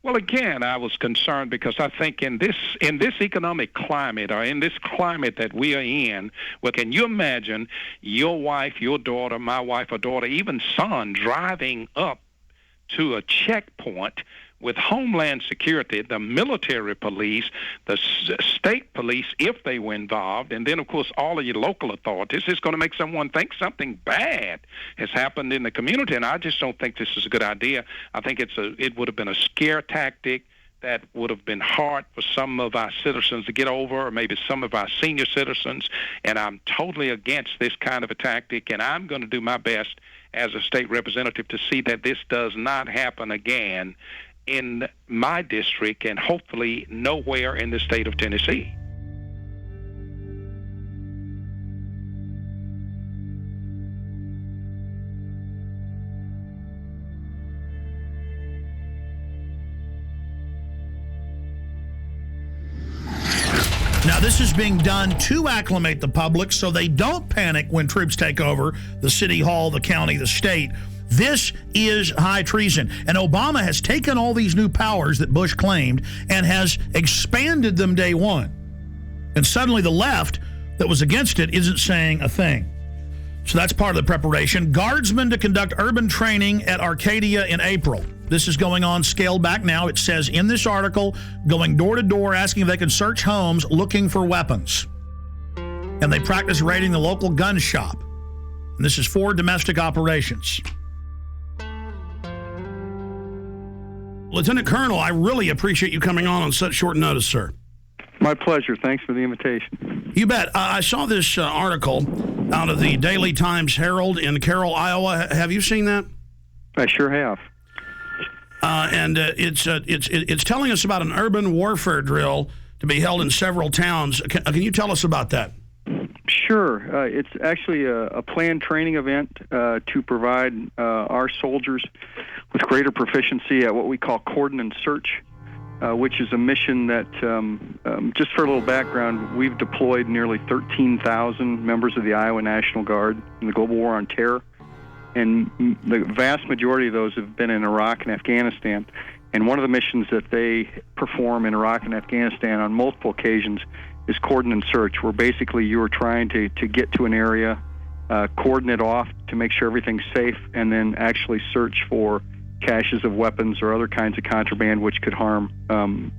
Well, again, I was concerned because I think in this economic climate, or in this climate that we are in, well, can you imagine your wife, your daughter, my wife or daughter, even son driving up to a checkpoint with Homeland Security, the military police, the state police, if they were involved, and then, of course, all of your local authorities, it's going to make someone think something bad has happened in the community, and I just don't think this is a good idea. I think it would have been a scare tactic that would have been hard for some of our citizens to get over, or maybe some of our senior citizens, and I'm totally against this kind of a tactic, and I'm going to do my best as a state representative to see that this does not happen again in my district and hopefully nowhere in the state of Tennessee. Now, this is being done to acclimate the public so they don't panic when troops take over the city hall, the county, the state. This is high treason. And Obama has taken all these new powers that Bush claimed and has expanded them day one. And suddenly the left that was against it isn't saying a thing. So that's part of the preparation. Guardsmen to conduct urban training at Arcadia in April. This is going on, scaled back now. It says in this article, going door to door, asking if they can search homes looking for weapons. And they practice raiding the local gun shop. And this is for domestic operations. Lieutenant Colonel, I really appreciate you coming on such short notice, sir. My pleasure. Thanks for the invitation. You bet. I saw this article out of the Daily Times Herald in Carroll, Iowa. Have you seen that? I sure have. And it's telling us about an urban warfare drill to be held in several towns. Can you tell us about that? Sure. It's actually a planned training event to provide our soldiers with greater proficiency at what we call cordon and search, which is a mission that, just for a little background, we've deployed nearly 13,000 members of the Iowa National Guard in the global war on terror. And the vast majority of those have been in Iraq and Afghanistan. And one of the missions that they perform in Iraq and Afghanistan on multiple occasions is cordon and search, where basically you are trying to get to an area, cordon it off to make sure everything's safe, and then actually search for caches of weapons or other kinds of contraband which could harm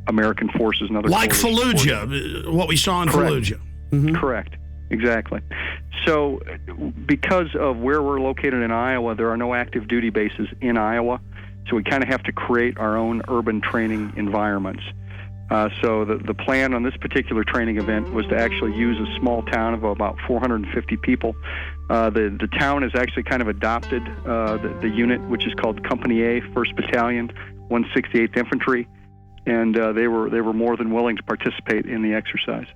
American forces and other like Fallujah, forces. What we saw in Correct. Fallujah. Mm-hmm. Correct. Exactly. So because of where we're located in Iowa, there are no active duty bases in Iowa, so we kind of have to create our own urban training environments. So the plan on this particular training event was to actually use a small town of about 450 people. The town has actually kind of adopted the unit, which is called Company A, 1st Battalion, 168th Infantry, and they were more than willing to participate in the exercise.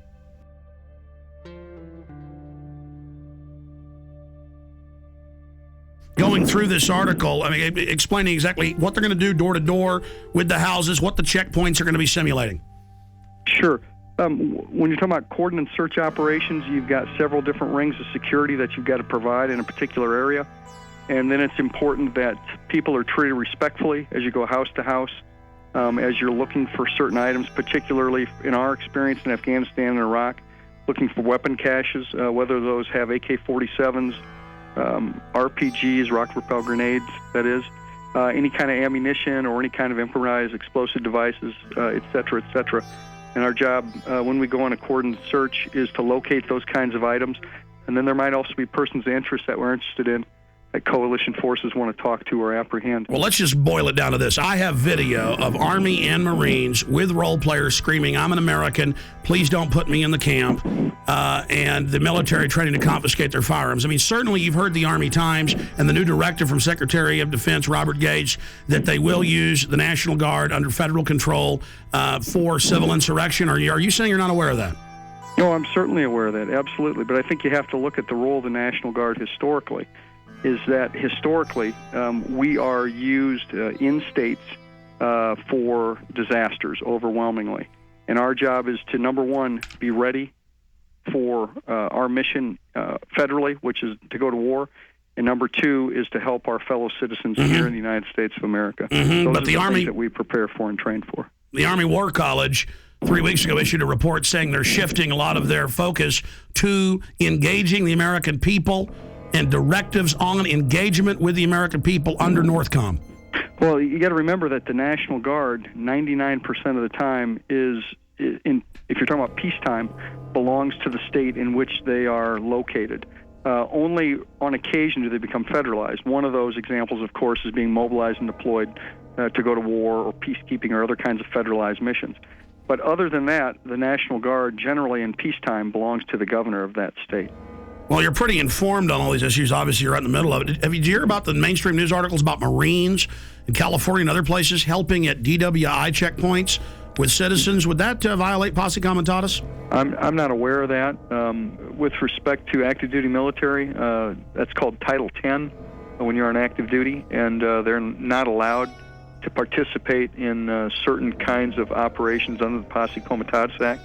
Going through this article, I mean, explaining exactly what they're going to do door to door with the houses, what the checkpoints are going to be simulating. Sure. When you're talking about cordon and search operations, you've got several different rings of security that you've got to provide in a particular area. And then it's important that people are treated respectfully as you go house to house, as you're looking for certain items, particularly in our experience in Afghanistan and Iraq, looking for weapon caches, whether those have AK-47s, RPGs, rocket-propelled grenades, that is, any kind of ammunition or any kind of improvised explosive devices, et cetera, et cetera. And our job, when we go on a cordon search, is to locate those kinds of items. And then there might also be persons of interest that we're interested in that coalition forces want to talk to or apprehend. Well, let's just boil it down to this. I have video of Army and Marines with role players screaming, "I'm an American, please don't put me in the camp," and the military training to confiscate their firearms. I mean, certainly you've heard the Army Times and the new directive from Secretary of Defense Robert Gates that they will use the National Guard under federal control for civil insurrection. Are you saying you're not aware of that? No, I'm certainly aware of that, absolutely. But I think you have to look at the role of the National Guard historically. Is that historically we are used in states for disasters overwhelmingly. And our job is to, number one, be ready for our mission federally, which is to go to war. And number two is to help our fellow citizens here in the United States of America. Those But are the Army things that we prepare for and train for. The Army War College 3 weeks ago issued a report saying they're shifting a lot of their focus to engaging the American people and directives on engagement with the American people under NORTHCOM. Well, you got to remember that the National Guard, 99% of the time, if you're talking about peacetime, belongs to the state in which they are located. Only on occasion do they become federalized. One of those examples, of course, is being mobilized and deployed to go to war or peacekeeping or other kinds of federalized missions. But other than that, the National Guard generally in peacetime belongs to the governor of that state. Well, you're pretty informed on all these issues. Obviously, you're right in the middle of it. Did you hear about the mainstream news articles about Marines in California and other places helping at DWI checkpoints with citizens? Would that violate posse comitatus? I'm not aware of that. With respect to active duty military, that's called Title 10 when you're on active duty, and they're not allowed to participate in certain kinds of operations under the Posse Comitatus Act.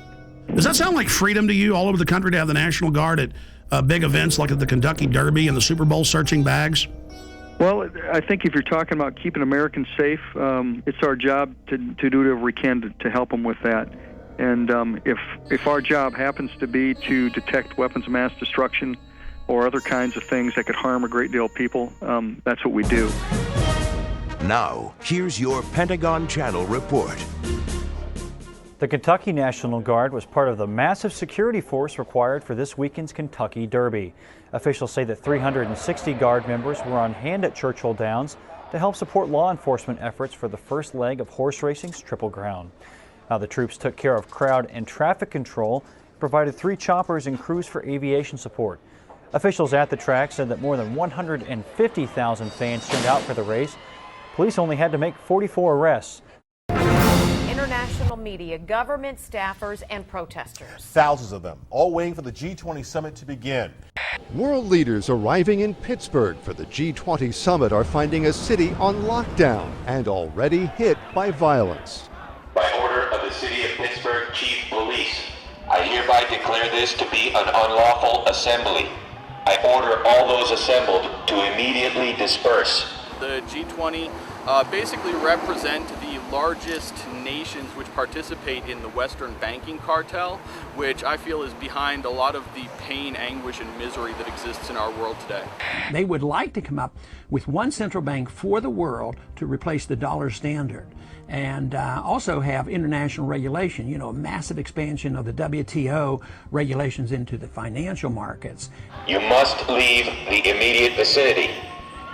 Does that sound like freedom to you all over the country to have the National Guard at big events like at the Kentucky Derby and the Super Bowl searching bags? Well, I think if you're talking about keeping Americans safe, it's our job to do whatever we can to help them with that. And if our job happens to be to detect weapons of mass destruction or other kinds of things that could harm a great deal of people, that's what we do. Now, here's your Pentagon Channel report. The Kentucky National Guard was part of the massive security force required for this weekend's Kentucky Derby. Officials say that 360 Guard members were on hand at Churchill Downs to help support law enforcement efforts for the first leg of horse racing's Triple Crown. Now, the troops took care of crowd and traffic control, provided 3 choppers and crews for aviation support. Officials at the track said that more than 150,000 fans turned out for the race. Police only had to make 44 arrests. International media, government staffers, and protesters. Thousands of them, all waiting for the G20 summit to begin. World leaders arriving in Pittsburgh for the G20 summit are finding a city on lockdown and already hit by violence. By order of the City of Pittsburgh Chief Police, I hereby declare this to be an unlawful assembly. I order all those assembled to immediately disperse. The G20 basically represent the largest nations which participate in the Western banking cartel, which I feel is behind a lot of the pain, anguish, and misery that exists in our world today. They would like to come up with one central bank for the world to replace the dollar standard, and also have international regulation, a massive expansion of the WTO regulations into the financial markets. You must leave the immediate vicinity.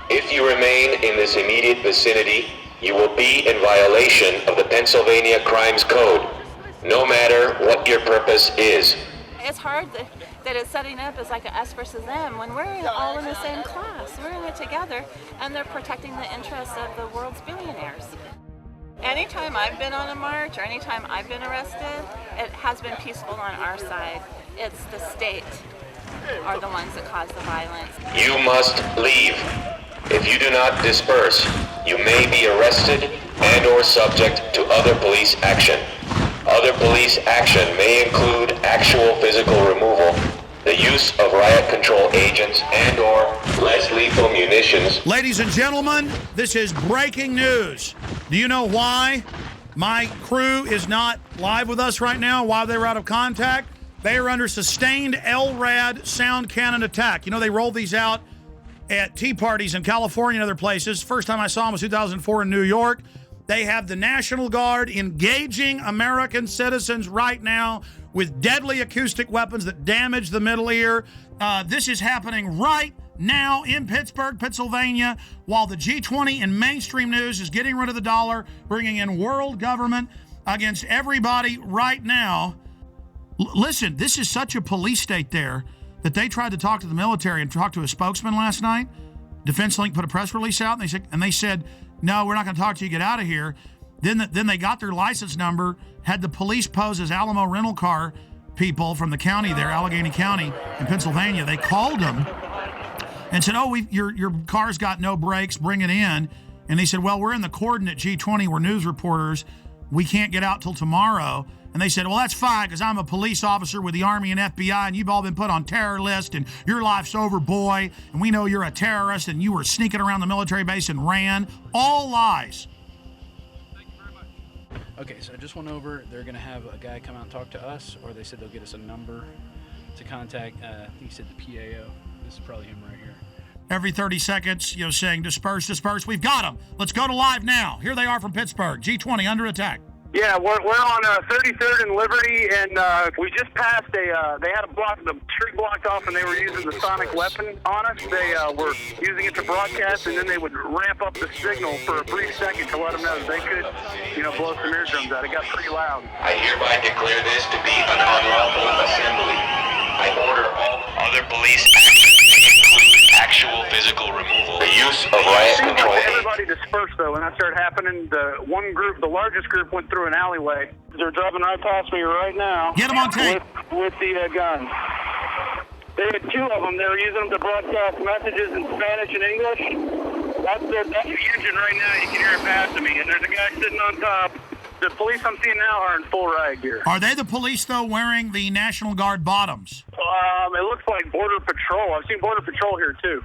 If you remain in this immediate vicinity, you will be in violation of the Pennsylvania Crimes Code, no matter what your purpose is. It's hard that it's setting up as like a us versus them when we're all in the same class. We're in it together, and they're protecting the interests of the world's billionaires. Anytime I've been on a march or anytime I've been arrested, it has been peaceful on our side. It's the state are the ones that cause the violence. You must leave. If you do not disperse, you may be arrested and or subject to other police action. Other police action may include actual physical removal, the use of riot control agents and or less lethal munitions. Ladies and gentlemen, this is breaking news. Do you know why my crew is not live with us right now, why they were out of contact? They are under sustained LRAD sound cannon attack. They rolled these out at tea parties in California and other places. First time I saw them was 2004 in New York. They have the National Guard engaging American citizens right now with deadly acoustic weapons that damage the middle ear. This is happening right now in Pittsburgh, Pennsylvania, while the G20 in mainstream news is getting rid of the dollar, bringing in world government against everybody right now. Listen, this is such a police state there that they tried to talk to the military and talk to a spokesman last night. Defense Link put a press release out, and they said, no, we're not going to talk to you, get out of here. Then they got their license number, had the police pose as Alamo rental car people from the county there, Allegheny County in Pennsylvania. They called them and said, your car's got no brakes, bring it in. And they said, well, we're in the cordon at G20, we're news reporters, we can't get out till tomorrow. And they said, well, that's fine, because I'm a police officer with the Army and FBI, and you've all been put on terror list, and your life's over, boy, and we know you're a terrorist, and you were sneaking around the military base and ran. All lies. Thank you very much. Okay, so I just went over. They're going to have a guy come out and talk to us, or they said they'll get us a number to contact. I think he said the PAO. This is probably him right here. every 30 seconds, saying disperse, disperse. We've got them. Let's go to live now. Here they are from Pittsburgh. G20 under attack. Yeah, we're on 33rd and Liberty, and we just passed they had the street blocked off, and they were using the sonic weapon on us. They were using it to broadcast, and then they would ramp up the signal for a brief second to let them know that they could, blow some eardrums out. It got pretty loud. I hereby declare this to be an unlawful assembly. I order all other police actions to include actual physical removal, the use of riot control. Everybody dispersed, though, when that started happening. The largest group went through an alleyway. They're driving right past me right now. Get them on tape. With the guns. They had two of them. They were using them to broadcast messages in Spanish and English. That's the engine right now. You can hear it passing me. And there's a guy sitting on top. The police I'm seeing now are in full riot gear. Are they the police, though, wearing the National Guard bottoms? It looks like Border Patrol. I've seen Border Patrol here, too.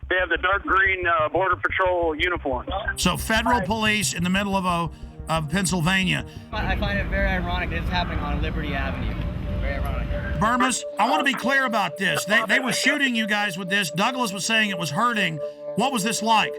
They have the dark green Border Patrol uniforms. So federal police in the middle of Pennsylvania. I find it very ironic that it's happening on Liberty Avenue. Very ironic. Burmis, I want to be clear about this. They were shooting you guys with this. Douglas was saying it was hurting. What was this like?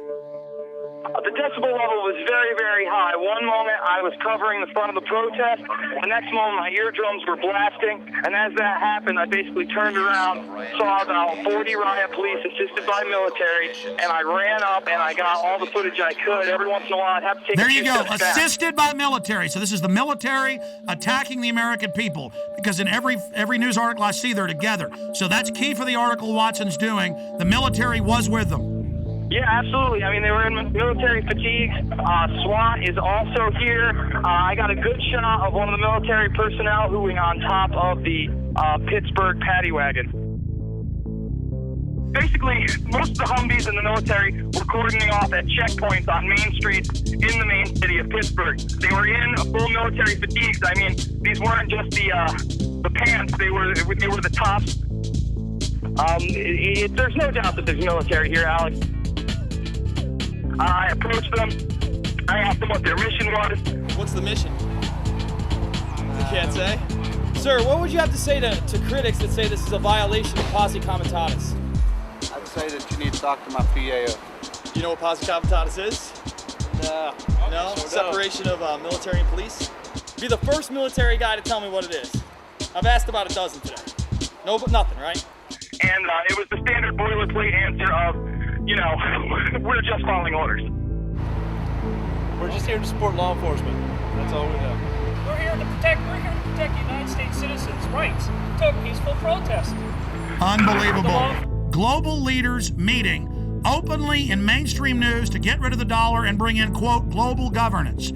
The decibel level was very, very high. One moment I was covering the front of the protest. The next moment my eardrums were blasting. And as that happened, I basically turned around, saw about 40 riot police assisted by military, and I ran up and I got all the footage I could. Every once in a while I'd have to take There you go, assisted by military. So this is the military attacking the American people, because in every news article I see, they're together. So that's key for the article Watson's doing. The military was with them. Yeah, absolutely. I mean, they were in military fatigues. SWAT is also here. I got a good shot of one of the military personnel who was on top of the Pittsburgh paddy wagon. Basically, most of the Humvees in the military were cordoning off at checkpoints on main streets in the main city of Pittsburgh. They were in full military fatigues. I mean, these weren't just the pants. They were the tops. There's no doubt that there's military here, Alex. I approached them. I asked them what their mission was. What's the mission? You can't say? Sir, what would you have to say to critics that say this is a violation of posse comitatus? I'd say that you need to talk to my PAO. You know what posse comitatus is? No. No? Sure Separation of military and police? Be the first military guy to tell me what it is. I've asked about a dozen today. No, but nothing, right? And it was the standard boilerplate answer of, we're just following orders. We're just here to support law enforcement. That's all we know. We're here to protect United States citizens' rights to a peaceful protest. Unbelievable. Global leaders meeting openly in mainstream news to get rid of the dollar and bring in, quote, global governance.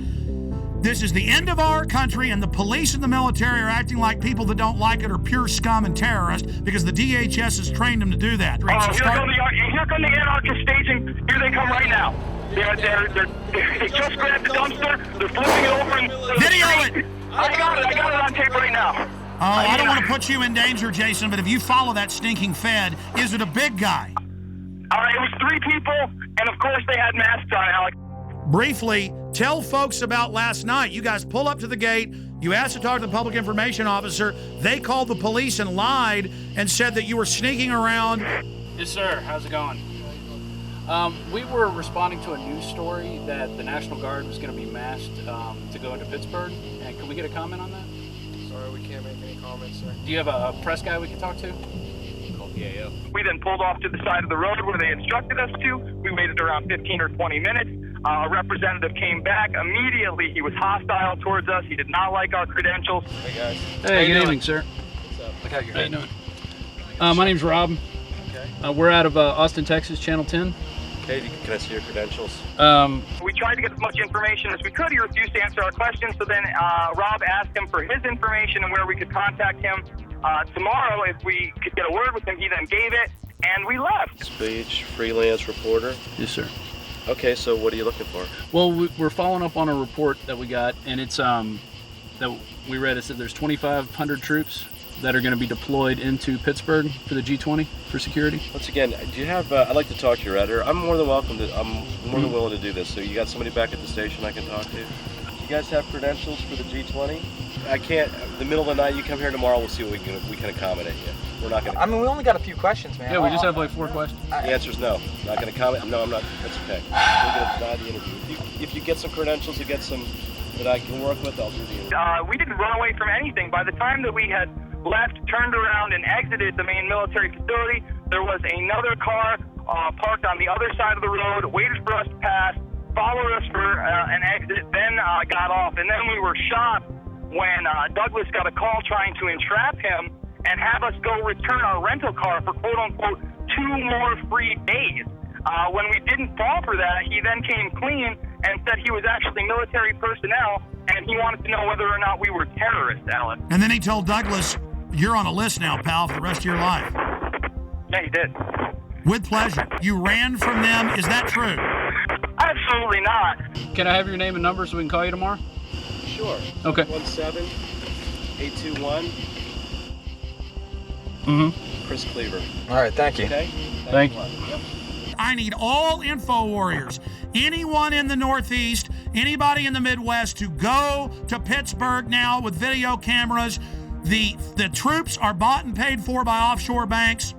This is the end of our country, and the police and the military are acting like people that don't like it are pure scum and terrorists because the DHS has trained them to do that. Here come the anarchist staging. Here they come right now. They just grabbed the dumpster. They're flipping it over. Video it! I got it on tape right now. I don't want to put you in danger, Jason, but if you follow that stinking Fed, is it a big guy? It was 3 people, and of course they had masks on, Alex. Briefly, tell folks about last night. You guys pull up to the gate. You asked to talk to the public information officer. They called the police and lied and said that you were sneaking around. Yes, sir. How's it going? We were responding to a news story that the National Guard was going to be massed to go into Pittsburgh. And can we get a comment on that? Sorry, we can't make any comments, sir. Do you have a press guy we can talk to? Yeah. We then pulled off to the side of the road where they instructed us to. We waited around 15 or 20 minutes. A representative came back. Immediately, he was hostile towards us. He did not like our credentials. Hey, guys. Hey, good evening, sir. What's up? Look how you're doing. My name's Rob. Okay. We're out of Austin, Texas, Channel 10. Okay, can I see your credentials? We tried to get as much information as we could. He refused to answer our questions, so then Rob asked him for his information and where we could contact him tomorrow if we could get a word with him. He then gave it, and we left. Speech, freelance reporter? Yes, sir. Okay, so what are you looking for? Well, we're following up on a report that we got, and it's that we read. It said there's 2,500 troops that are going to be deployed into Pittsburgh for the G20 for security. Once again, do you have? I'd like to talk to your editor. I'm more than welcome to. I'm more than willing to do this. So you got somebody back at the station I can talk to? You guys have credentials for the G20? I can't. The middle of the night, you come here tomorrow. We'll see what we can accommodate you. we're not going to. I mean, we only got a few questions, man. Yeah, we just have like 4 questions. The answer is no. I'm not going to comment. No, I'm not. That's okay. We're going to deny the interview. If you get some credentials, you get some that I can work with, I'll do the interview. We didn't run away from anything. By the time that we had left, turned around, and exited the main military facility, there was another car parked on the other side of the road, waited for us to pass, followed us for an exit, then got off. And then we were shocked when Douglas got a call trying to entrap him and have us go return our rental car for quote-unquote 2 more free days. When we didn't fall for that, he then came clean and said he was actually military personnel, and he wanted to know whether or not we were terrorists, Alex. And then he told Douglas, you're on a list now, pal, for the rest of your life. Yeah, he did. With pleasure. You ran from them. Is that true? Absolutely not. Can I have your name and number so we can call you tomorrow? Sure. Okay. 17821. Chris Cleaver. All right, thank you. Okay. Thank you. I need all info warriors, anyone in the Northeast, anybody in the Midwest, to go to Pittsburgh now with video cameras. The troops are bought and paid for by offshore banks.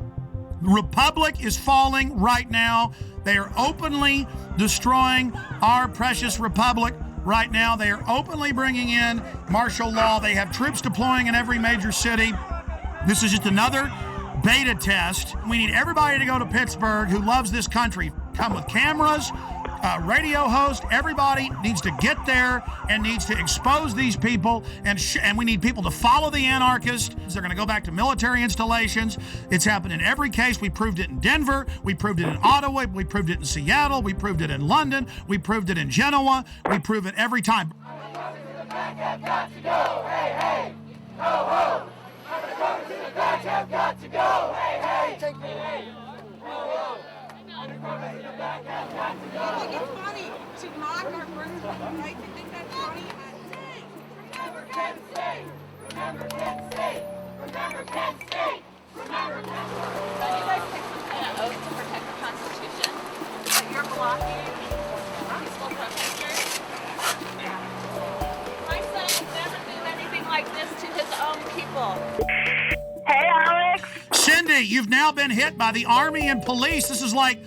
The Republic is falling right now. They are openly destroying our precious Republic right now. They are openly bringing in martial law. They have troops deploying in every major city. This is just another beta test. We need everybody to go to Pittsburgh who loves this country. Come with cameras, radio host. Everybody needs to get there and needs to expose these people. And we need people to follow the anarchists. They're going to go back to military installations. It's happened in every case. We proved it in Denver. We proved it in Ottawa. We proved it in Seattle. We proved it in London. We proved it in Genoa. We prove it every time. Hey, Alex. Cindy, you've now been hit by the Army and police. This is like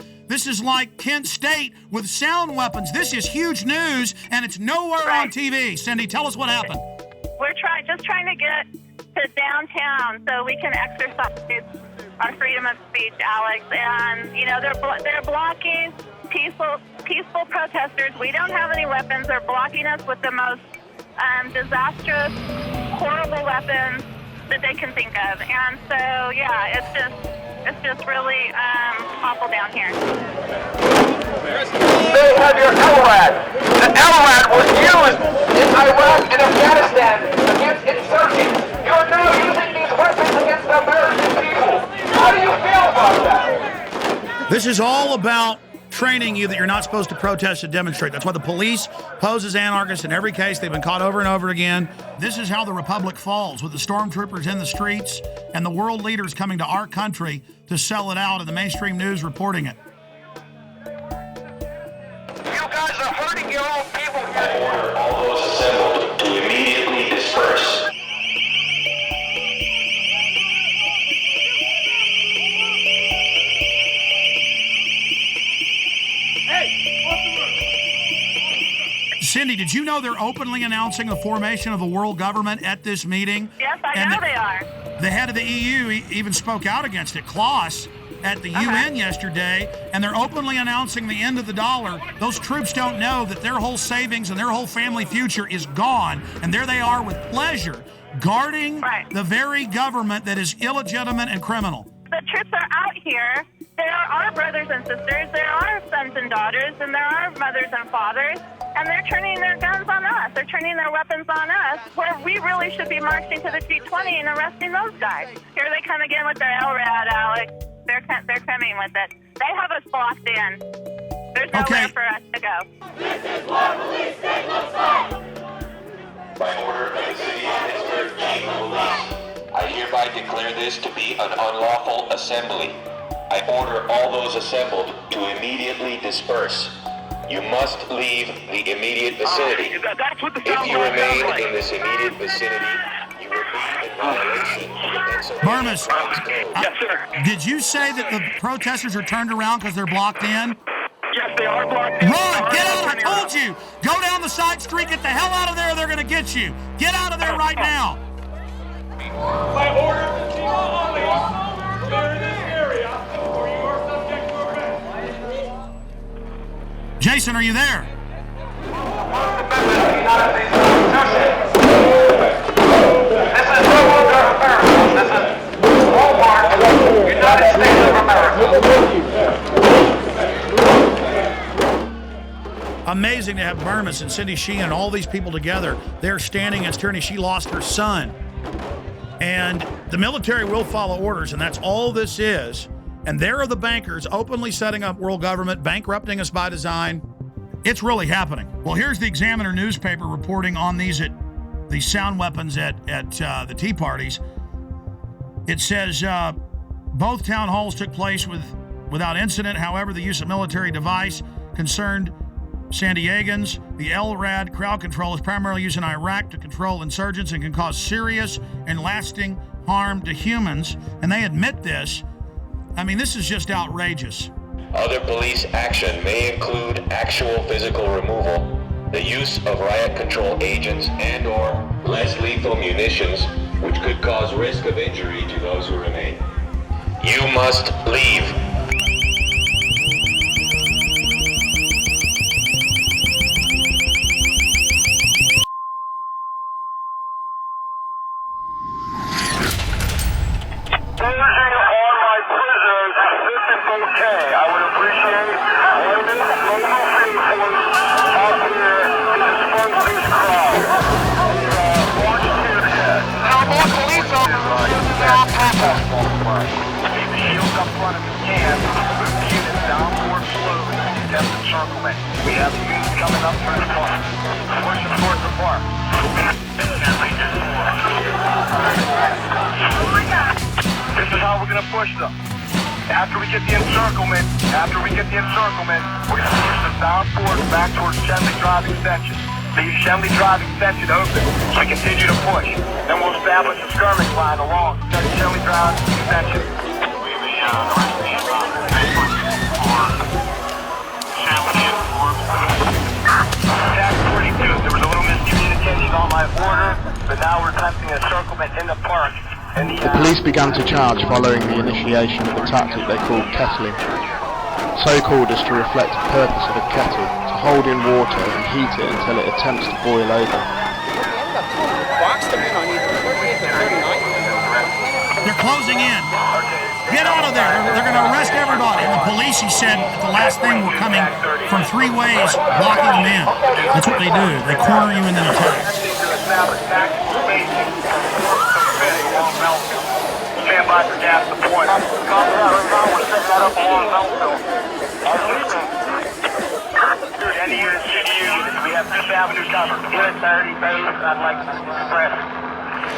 Kent State with sound weapons. This is huge news, and it's nowhere on TV. Cindy, tell us what happened. We're just trying to get to downtown so we can exercise our freedom of speech, Alex. And you know they're blocking peaceful protesters. We don't have any weapons. They're blocking us with the most disastrous, horrible weapons that they can think of. And so yeah, it's just really awful down here. They have your LRAD. The LRAD was used in Iraq and Afghanistan against insurgents. You're now using these weapons against the American people. How do you feel about that? This is all about training you that you're not supposed to protest and demonstrate. That's why the police pose as anarchists in every case. They've been caught over and over again. This is how the Republic falls, with the stormtroopers in the streets and the world leaders coming to our country to sell it out and the mainstream news reporting it. You guys are hurting your own people. I order all those assembled to immediately disperse. Cindy, did you know they're openly announcing the formation of a world government at this meeting? Yes, I know they are. The head of the EU even spoke out against it, Klaus, at the UN yesterday, and they're openly announcing the end of the dollar. Those troops don't know that their whole savings and their whole family future is gone, and there they are with pleasure, guarding the very government that is illegitimate and criminal. The troops are out here. There are our brothers and sisters, there are sons and daughters, and there are mothers and fathers, and they're turning their guns on us. They're turning their weapons on us, where we really should be marching to the G20 and arresting those guys. Here they come again with their LRAD, Alex. They're coming with it. They have us blocked in. There's nowhere for us to go. This is what police state looks like! By order of the City of Pittsburgh Chief of Police, I hereby declare this to be an unlawful assembly. I order all those assembled to immediately disperse. You must leave the immediate vicinity. That's what the If you remain in this immediate vicinity, you will be Burmis. Yes, sir. Did you say that the protesters are turned around because they're blocked in? Yes, they are blocked in. Run! Get out! I told you! Go down the side street, get the hell out of there, they're gonna get you! Get out of there right now! By order of the FEMA only, clear this area, or you are subject to arrest. Jason, are you there? This is no longer America. This is Walmart, United States of America. Amazing to have Burmis and Cindy Sheehan and all these people together. They're standing against tyranny. She lost her son. And the military will follow orders, and that's all this is. And there are the bankers openly setting up world government, bankrupting us by design. It's really happening. Well, here's the Examiner newspaper reporting on these sound weapons at the Tea Parties. It says both town halls took place without incident. However, the use of military device concerned San Diegans. The LRAD crowd control is primarily used in Iraq to control insurgents and can cause serious and lasting harm to humans. And they admit this. I mean, this is just outrageous. Other police action may include actual physical removal, the use of riot control agents and/or less lethal munitions, which could cause risk of injury to those who remain. You must leave. We have units coming up through the park. Pushing towards the park. This is how we're going to push them. After we get the encirclement, we're going to push them down forward back towards Chemley Drive Extension. Leave Chemley Drive Extension open so we continue to push. Then we'll establish a skirmish line along Chemley Drive Extension. Attack 42, there was a little miscommunication on my order, but now we're attempting a encirclement in the park. The police began to charge following the initiation of a tactic they called kettling. So called as to reflect the purpose of a kettle, to hold in water and heat it until it attempts to boil over. They're closing in. Get out of there. They're going to arrest everybody. And the police, he said, at the last thing, were coming from 3 ways, blocking them in. That's what they do. They corner you and then attack. Stand by for gas deployment. We're setting that up along Melville. Any units, city units, we have 5th Avenue covered. Unit 30 base, I'd like to express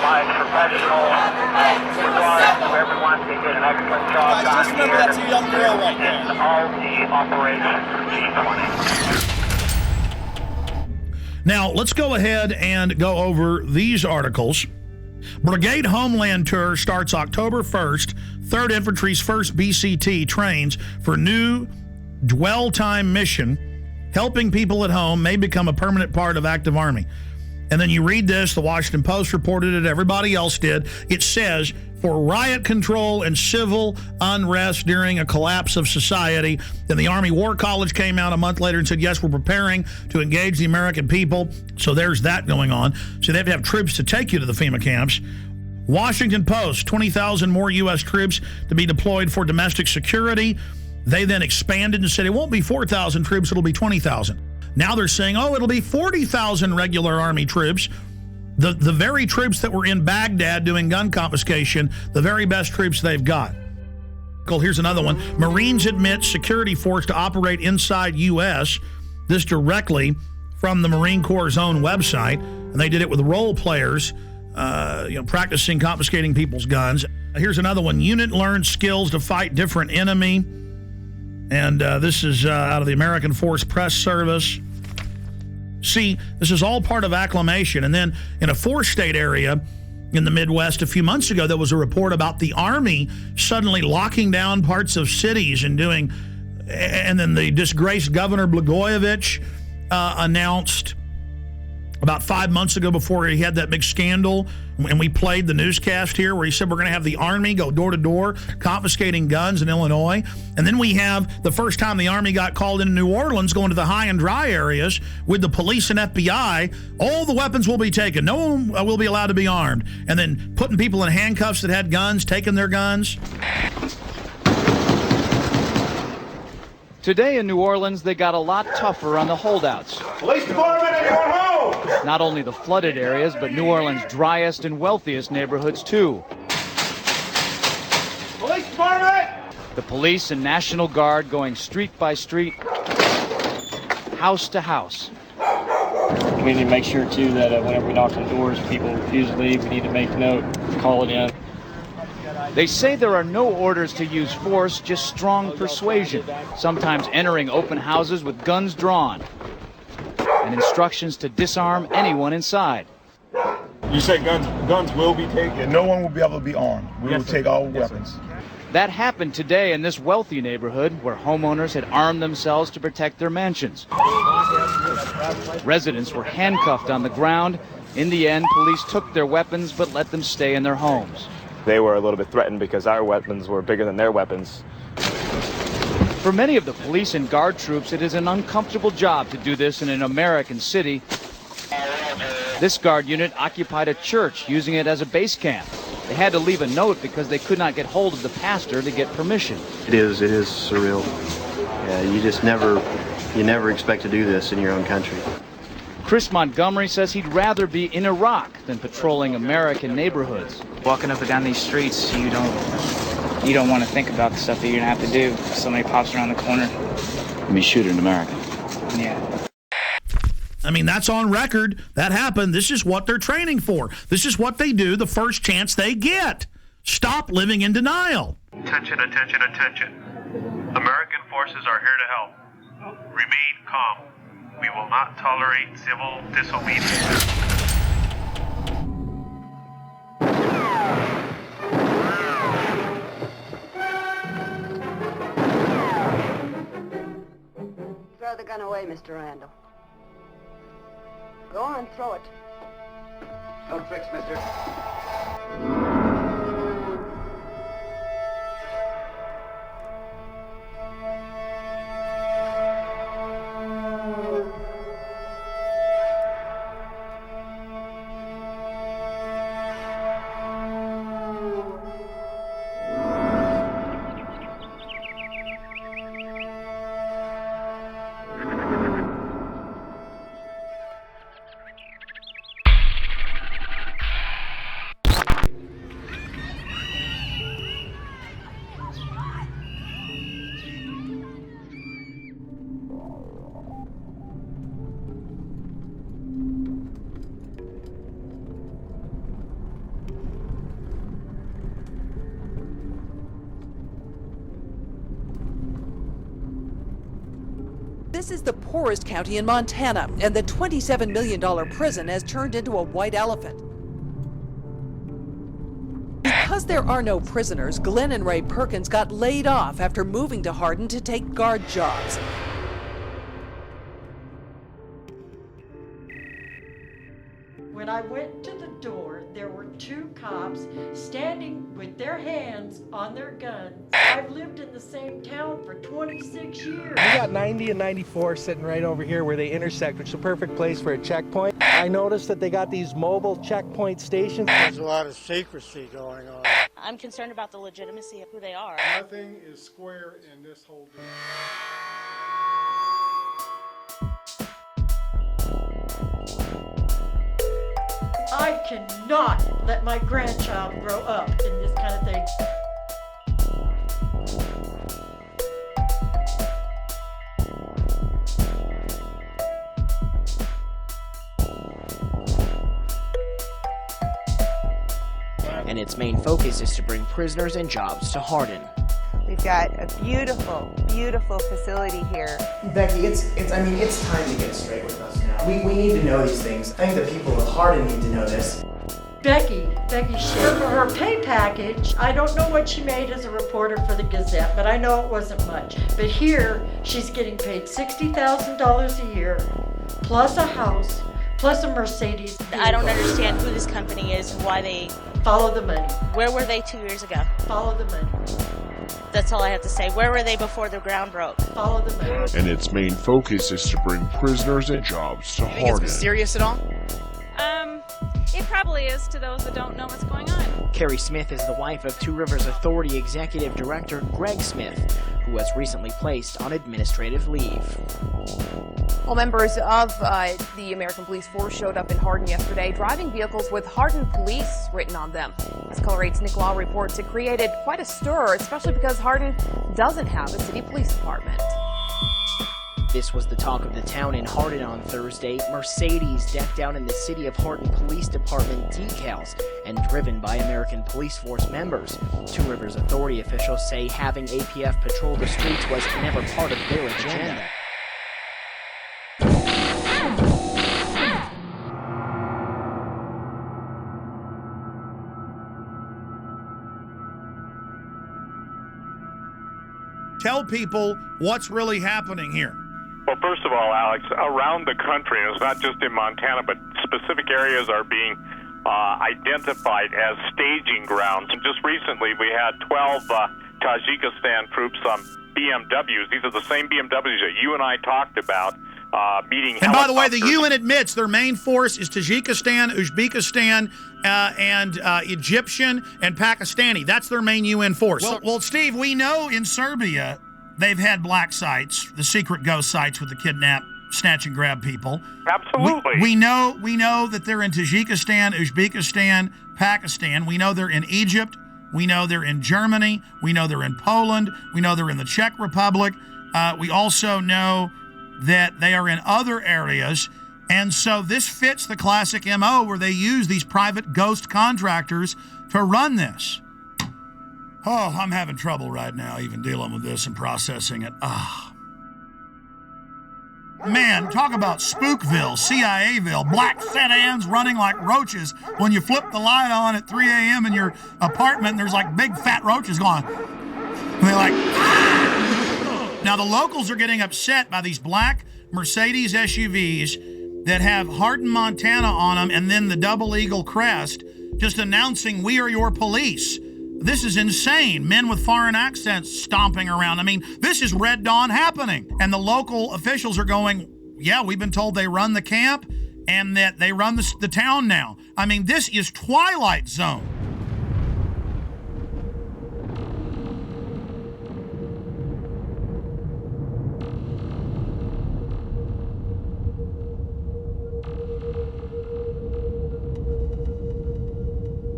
my professional regard to everyone. They did an excellent job. Guys, just remember that's a young girl right there. All the operations G20. Now, let's go ahead and go over these articles. Brigade Homeland Tour starts October 1st. 3rd Infantry's 1st BCT trains for new dwell time mission. Helping people at home may become a permanent part of active Army. And then you read this, the Washington Post reported it, everybody else did. It says, for riot control and civil unrest during a collapse of society. Then the Army War College came out a month later and said, yes, we're preparing to engage the American people. So there's that going on. So they have to have troops to take you to the FEMA camps. Washington Post, 20,000 more U.S. troops to be deployed for domestic security. They then expanded and said it won't be 4,000 troops, it'll be 20,000. Now they're saying, oh, it'll be 40,000 regular Army troops. The very troops that were in Baghdad doing gun confiscation, the very best troops they've got. Here's another one. Marines admit security force to operate inside U.S. This directly from the Marine Corps' own website. And they did it with role players, practicing confiscating people's guns. Here's another one. Unit learns skills to fight different enemy. And this is out of the American Force Press Service. See, this is all part of acclimation. And then in a 4-state area, in the Midwest a few months ago. There was a report about the Army suddenly locking down parts of cities and doing, and then the disgraced Governor Blagojevich announced about 5 months ago, before he had that big scandal, and we played the newscast here where he said we're going to have the Army go door to door confiscating guns in Illinois. And then we have the first time the Army got called into New Orleans, going to the high and dry areas with the police and FBI. All the weapons will be taken. No one will be allowed to be armed. And then putting people in handcuffs that had guns, taking their guns. Today in New Orleans, they got a lot tougher on the holdouts. Police department, anyone home? Not only the flooded areas, but New Orleans' driest and wealthiest neighborhoods, too. Police department! The police and National Guard going street by street, house to house. We need to make sure, too, that whenever we knock on doors, people refuse to leave. We need to make note, call it in. They say there are no orders to use force, just strong persuasion, sometimes entering open houses with guns drawn, and instructions to disarm anyone inside. You say guns will be taken? No one will be able to be armed. We will take all weapons. That happened today in this wealthy neighborhood where homeowners had armed themselves to protect their mansions. Residents were handcuffed on the ground. In the end, police took their weapons but let them stay in their homes. They were a little bit threatened because our weapons were bigger than their weapons. For many of the police and guard troops, it is an uncomfortable job to do this in an American city. This guard unit occupied a church, using it as a base camp. They had to leave a note because they could not get hold of the pastor to get permission. It is surreal. Yeah, you never expect to do this in your own country. Chris Montgomery says he'd rather be in Iraq than patrolling American neighborhoods. Walking up and down these streets, you don't want to think about the stuff that you're going to have to do if somebody pops around the corner. I mean, shoot in America. Yeah. I mean, that's on record. That happened. This is what they're training for. This is what they do the first chance they get. Stop living in denial. Attention, attention, attention. American forces are here to help. Remain calm. We will not tolerate civil disobedience. Throw the gun away, Mr. Randall. Go on, throw it. Don't fix, mister. This is the poorest county in Montana, and the $27 million prison has turned into a white elephant. Because there are no prisoners, Glenn and Ray Perkins got laid off after moving to Hardin to take guard jobs. When I went to the door, there were two cops standing with their hands on their guns. I've lived in the same town for 26 years. We got 90 and 94 sitting right over here where they intersect, which is a perfect place for a checkpoint. I noticed that they got these mobile checkpoint stations. There's a lot of secrecy going on. I'm concerned about the legitimacy of who they are. Nothing is square in this whole deal. I cannot let my grandchild grow up in this kind of thing. And its main focus is to bring prisoners and jobs to Hardin. We've got a beautiful, beautiful facility here. Becky, it's time to get straight with us now. We need to know these things. I think the people of Hardin need to know this. Becky, Becky Schaefer for her pay package. I don't know what she made as a reporter for the Gazette, but I know it wasn't much. But here, she's getting paid $60,000 a year, plus a house, plus a Mercedes. I don't understand who this company is and why they... Follow the money. Where were they 2 years ago? Follow the money. That's all I have to say. Where were they before the ground broke? Follow the money. And its main focus is to bring prisoners and jobs to You think it's mysterious at all? It probably is to those that don't know what's going on. Carrie Smith is the wife of Two Rivers Authority Executive Director Greg Smith, who was recently placed on administrative leave. Well, members of the American Police Force showed up in Hardin yesterday, driving vehicles with Hardin Police written on them. As Color 8's Nick Law reports, it created quite a stir, especially because Hardin doesn't have a city police department. This was the talk of the town in Hardin on Thursday. Mercedes decked out in the City of Hardin Police Department decals and driven by American Police Force members. Two Rivers Authority officials say having APF patrol the streets was never part of their agenda. Tell people what's really happening here. Well, first of all, Alex, around the country, and it's not just in Montana, but specific areas are being identified as staging grounds. And just recently, we had 12 Tajikistan troops on BMWs. These are the same BMWs that you and I talked about meeting. And by the way, the UN admits their main force is Tajikistan, Uzbekistan, and Egyptian and Pakistani. That's their main UN force. Well, Steve, we know in Serbia they've had black sites, the secret ghost sites with the kidnap, snatch and grab people. Absolutely. We know that they're in Tajikistan, Uzbekistan, Pakistan. We know they're in Egypt. We know they're in Germany. We know they're in Poland. We know they're in the Czech Republic. We also know that they are in other areas. And so this fits the classic MO where they use these private ghost contractors to run this. Oh, I'm having trouble right now even dealing with this and processing it. Man, talk about Spookville, CIAville, black sedans running like roaches when you flip the light on at 3 a.m. in your apartment and there's like big fat roaches going. And they're like, ah! Now the locals are getting upset by these black Mercedes SUVs that have Hardin, Montana on them and then the double eagle crest just announcing we are your police. This is insane. Men with foreign accents stomping around. I mean, this is Red Dawn happening. And the local officials are going, yeah, we've been told they run the camp and that they run the town now. I mean, this is Twilight Zone.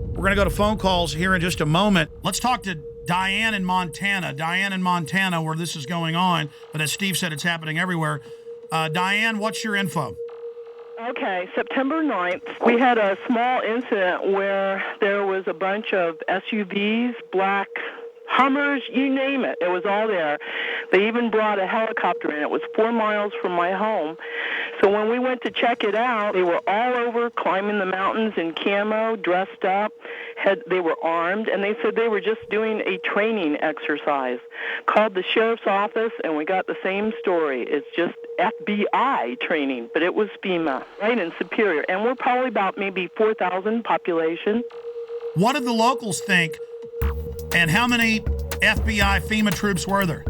We're going to go to phone calls here in just a moment. Let's talk to Diane in Montana. Diane in Montana, where this is going on. But as Steve said, it's happening everywhere. Diane, what's your info? Okay, September 9th, we had a small incident where there was a bunch of SUVs, black Hummers, you name it. It was all there. They even brought a helicopter in. It was 4 miles from my home. So when we went to check it out, they were all over climbing the mountains in camo, dressed up. They were armed, and they said they were just doing a training exercise. Called the sheriff's office, and we got the same story. It's just FBI training, but it was FEMA, right in Superior. And we're probably about maybe 4,000 population. What did the locals think, and how many FBI FEMA troops were there?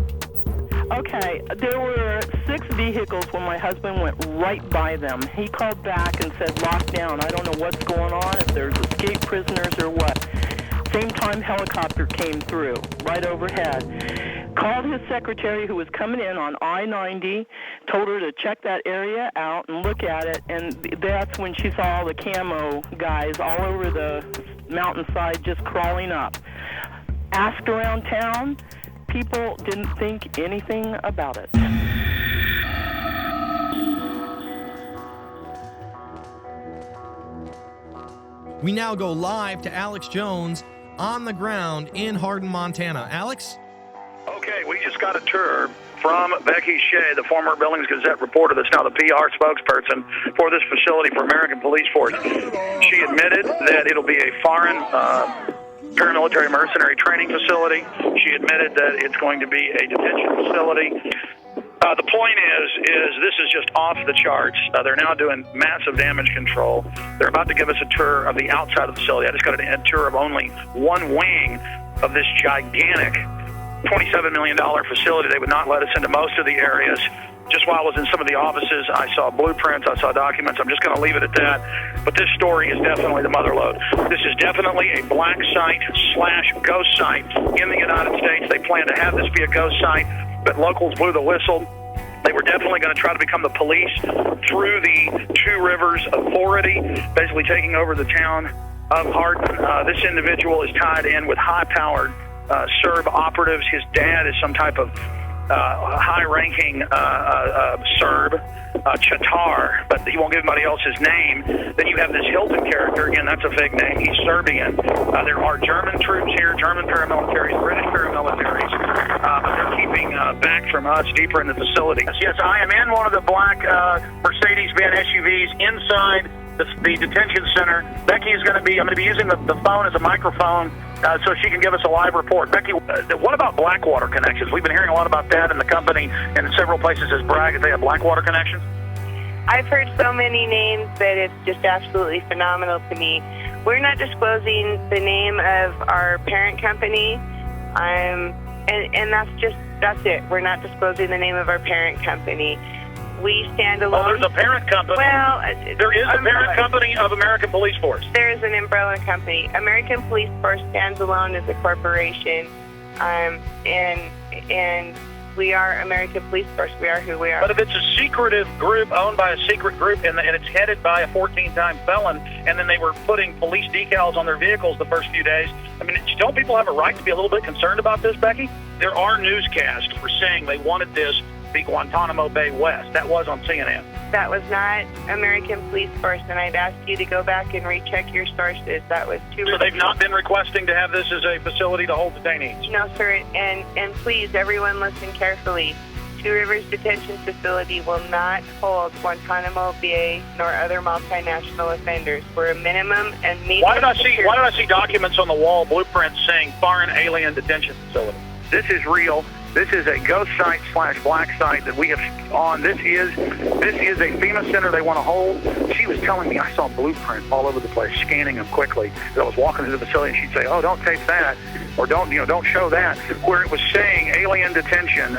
Okay, there were 6 vehicles when my husband went right by them. He called back and said, lock down. I don't know what's going on, if there's escaped prisoners or what. Same time helicopter came through, right overhead. Called his secretary who was coming in on I-90, told her to check that area out and look at it, and that's when she saw all the camo guys all over the mountainside just crawling up. Asked around town, people didn't think anything about it. We now go live to Alex Jones on the ground in Hardin, Montana. Alex? Okay, we just got a tour from Becky Shea, the former Billings Gazette reporter that's now the PR spokesperson for this facility for American Police Force. She admitted that it'll be a foreign paramilitary mercenary training facility. She admitted that it's going to be a detention facility. The point is this is just off the charts. They're now doing massive damage control. They're about to give us a tour of the outside of the facility. I just got a tour of only one wing of this gigantic $27 million facility. They would not let us into most of the areas. Just while I was in some of the offices, I saw blueprints, I saw documents. I'm just going to leave it at that. But this story is definitely the mother lode. This is definitely a black site / ghost site in the United States. They plan to have this be a ghost site, but locals blew the whistle. They were definitely going to try to become the police through the Two Rivers Authority, basically taking over the town of Hardin. This individual is tied in with high-powered Serb operatives. His dad is some type of high-ranking Serb, Chatar, but he won't give anybody else his name. Then you have this Hilton character. Again, that's a fake name. He's Serbian. There are German troops here, German paramilitaries, British paramilitaries, but they're keeping back from us deeper in the facility. Yes, I am in one of the black Mercedes-Benz SUVs inside the detention center. Becky is I'm going to be using the phone as a microphone so she can give us a live report. Becky, what about Blackwater connections? We've been hearing a lot about that, and the company and several places has bragged that they have Blackwater connections. I've heard so many names that it's just absolutely phenomenal to me. We're not disclosing the name of our parent company, and that's it. We're not disclosing the name of our parent company. We stand alone. Well, there's a parent company. Well, there is a parent company of American Police Force. There is an umbrella company. American Police Force stands alone as a corporation, and we are American Police Force. We are who we are. But if it's a secretive group owned by a secret group and it's headed by a 14-time felon, and then they were putting police decals on their vehicles the first few days, I mean, don't people have a right to be a little bit concerned about this, Becky? There are newscasts for saying they wanted this be Guantanamo Bay West. That was on CNN. That was not American Police Force, and I'd ask you to go back and recheck your sources. That was too. So they've not been requesting to have this as a facility to hold detainees? No, sir. And please, everyone, listen carefully. Two Rivers Detention Facility will not hold Guantanamo Bay nor other multinational offenders. We're a minimum and medium. Why did I see documents on the wall, blueprints saying foreign alien detention facility? This is real. This is a ghost site / black site that we have on. This is a FEMA center they want to hold. She was telling me I saw blueprints all over the place, scanning them quickly. As I was walking through the facility, and she'd say, "Oh, don't tape that," or "Don't show that." Where it was saying alien detention,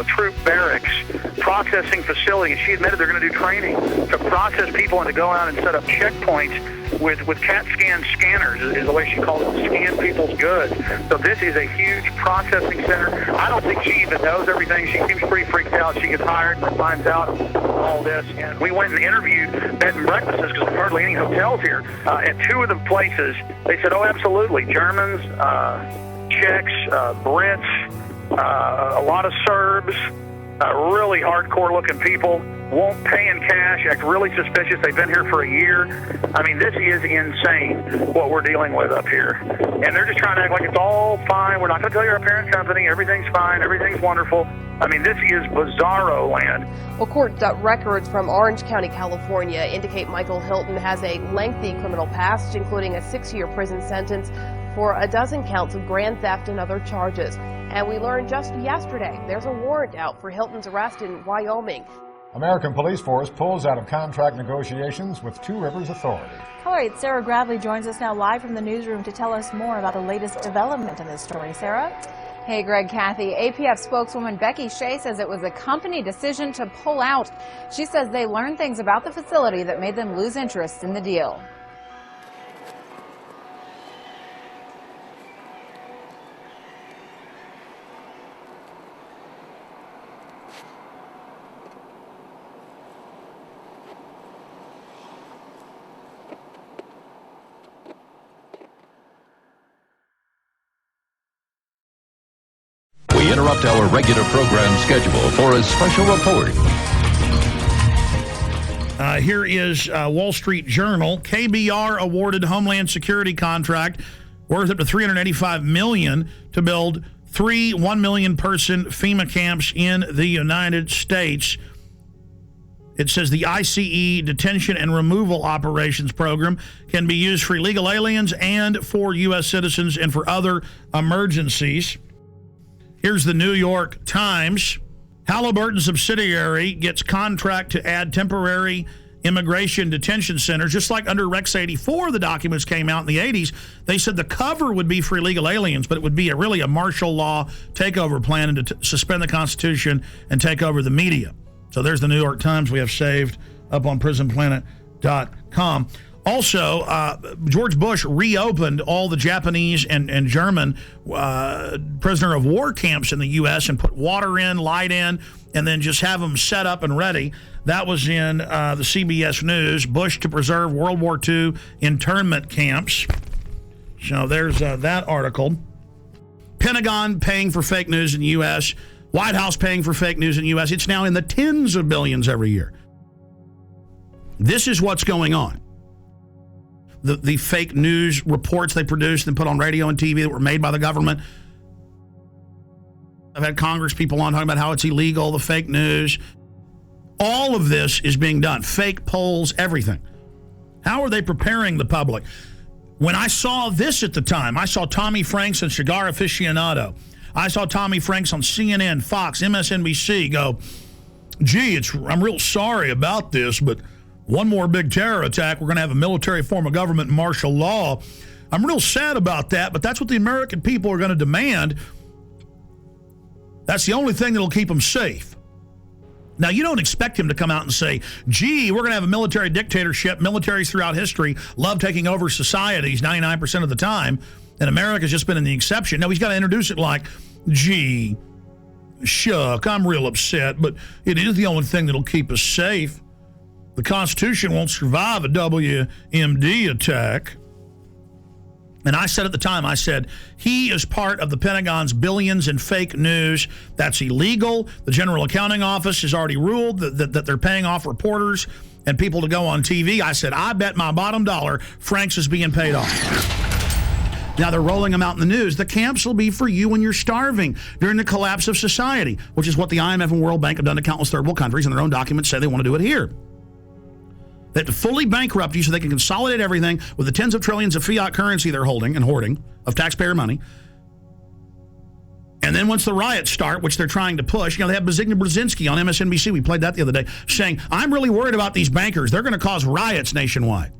troop barracks, processing facilities. She admitted they're going to do training to process people and to go out and set up checkpoints with CAT scan scanners, is the way she called it, to scan people's goods. So this is a huge processing center. I don't think she even knows everything. She seems pretty freaked out. She gets hired and finds out all this. And we went and interviewed bed and breakfasts, because there's hardly any hotels here. At two of the places, they said, "Oh, absolutely. Germans, Czechs, Brits, a lot of Serbs, really hardcore-looking people, won't pay in cash, act really suspicious. They've been here for a year. I mean, this is insane what we're dealing with up here. And they're just trying to act like it's all fine. We're not going to tell you our parent company. Everything's fine. Everything's wonderful. I mean, this is bizarro land. Well, court records from Orange County, California indicate Michael Hilton has a lengthy criminal past, including a 6-year prison sentence for a dozen counts of grand theft and other charges. And we learned just yesterday there's a warrant out for Hilton's arrest in Wyoming. American Police Force pulls out of contract negotiations with Two Rivers Authority. Color 8's Sarah Gradley joins us now live from the newsroom to tell us more about the latest development in this story. Sarah? Hey, Greg, Kathy. APF spokeswoman Becky Shea says it was a company decision to pull out. She says they learned things about the facility that made them lose interest in the deal. We interrupt our regular program schedule for a special report. Here is Wall Street Journal. KBR awarded Homeland Security contract worth up to $385 million to build 3 1 million person FEMA camps in the United States. It says the ICE detention and removal operations program can be used for illegal aliens and for U.S. citizens and for other emergencies. Here's the New York Times. Halliburton subsidiary gets contract to add temporary immigration detention centers. Just like under Rex 84, the documents came out in the 80s. They said the cover would be for illegal aliens, but it would be really a martial law takeover plan and to suspend the Constitution and take over the media. So there's the New York Times we have saved up on prisonplanet.com. Also, George Bush reopened all the Japanese and German prisoner of war camps in the U.S. and put water in, light in, and then just have them set up and ready. That was in the CBS News. Bush to preserve World War II internment camps. So there's that article. Pentagon paying for fake news in the U.S. White House paying for fake news in the U.S. It's now in the tens of billions every year. This is what's going on. The fake news reports they produced and put on radio and TV that were made by the government. I've had Congress people on talking about how it's illegal, the fake news. All of this is being done. Fake polls, everything. How are they preparing the public? When I saw this at the time, I saw Tommy Franks and Cigar Aficionado. I saw Tommy Franks on CNN, Fox, MSNBC go, gee, I'm real sorry about this, but one more big terror attack, we're going to have a military form of government and martial law. I'm real sad about that, but that's what the American people are going to demand. That's the only thing that'll keep them safe. Now, you don't expect him to come out and say, gee, we're going to have a military dictatorship. Militaries throughout history love taking over societies 99% of the time, and America's just been in the exception. No, he's got to introduce it like, gee, shuck, I'm real upset, but it is the only thing that'll keep us safe. The Constitution won't survive a WMD attack. And I said at the time, I said, he is part of the Pentagon's billions in fake news. That's illegal. The General Accounting Office has already ruled that they're paying off reporters and people to go on TV. I said, I bet my bottom dollar Franks is being paid off. Now they're rolling them out in the news. The camps will be for you when you're starving during the collapse of society, which is what the IMF and World Bank have done to countless third world countries, and their own documents say they want to do it here. They have to fully bankrupt you so they can consolidate everything with the tens of trillions of fiat currency they're holding and hoarding of taxpayer money. And then once the riots start, which they're trying to push, they have Zbigniew Brzezinski on MSNBC, we played that the other day, saying, I'm really worried about these bankers. They're going to cause riots nationwide.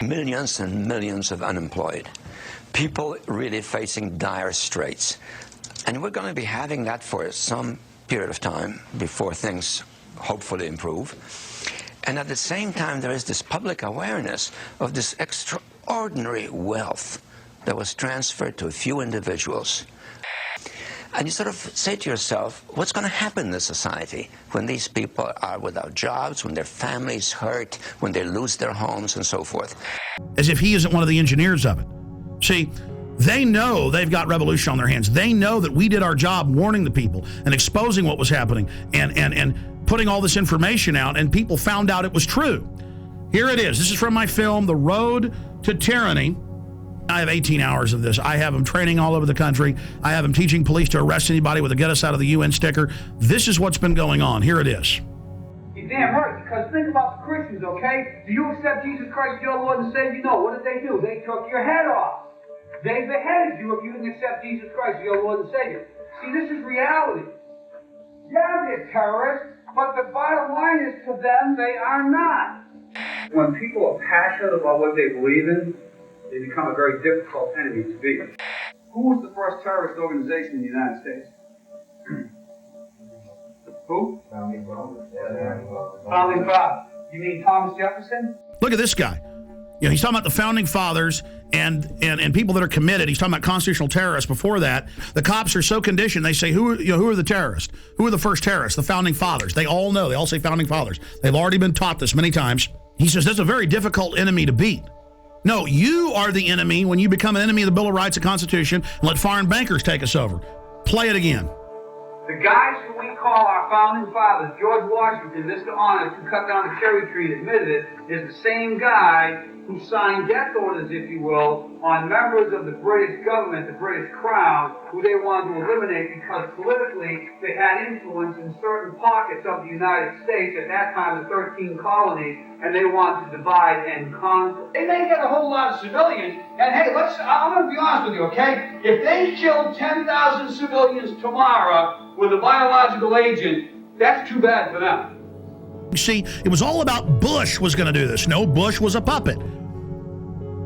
Millions and millions of unemployed. People really facing dire straits. And we're going to be having that for some period of time before things hopefully improve. And at the same time, there is this public awareness of this extraordinary wealth that was transferred to a few individuals. And you sort of say to yourself, what's going to happen in this society when these people are without jobs, when their families hurt, when they lose their homes and so forth? As if he isn't one of the engineers of it. See, they know they've got revolution on their hands. They know that we did our job warning the people and exposing what was happening and putting all this information out, and people found out it was true. Here it is. This is from my film, The Road to Tyranny. I have 18 hours of this. I have them training all over the country. I have them teaching police to arrest anybody with a get us out of the UN sticker. This is what's been going on. Here it is. You're damn right, because think about the Christians, okay? Do you accept Jesus Christ, your Lord and Savior? No. What did they do? They took your head off. They beheaded you if you didn't accept Jesus Christ, your Lord and Savior. See, this is reality. Yeah, they're terrorists, but the bottom line is to them, they are not. When people are passionate about what they believe in, they become a very difficult enemy to beat. Who was the first terrorist organization in the United States? Who? Founding Fathers. You mean Thomas Jefferson? Look at this guy. He's talking about the founding fathers and people that are committed. He's talking about constitutional terrorists. Before that, the cops are so conditioned. They say, who are the terrorists? Who are the first terrorists? The founding fathers. They all know. They all say founding fathers. They've already been taught this many times. He says that's a very difficult enemy to beat. No, you are the enemy when you become an enemy of the Bill of Rights and Constitution and let foreign bankers take us over. Play it again. The guys who we call our founding fathers, George Washington, Mr. Honest, who cut down the cherry tree and admitted it, is the same guy who signed death orders, if you will, on members of the British government, the British Crown, who they wanted to eliminate because politically they had influence in certain pockets of the United States, at that time the 13 colonies, and they wanted to divide and conquer. They may get a whole lot of civilians, and hey, I'm going to be honest with you, okay? If they killed 10,000 civilians tomorrow with a biological agent, that's too bad for them. You see, it was all about Bush was going to do this. No, Bush was a puppet.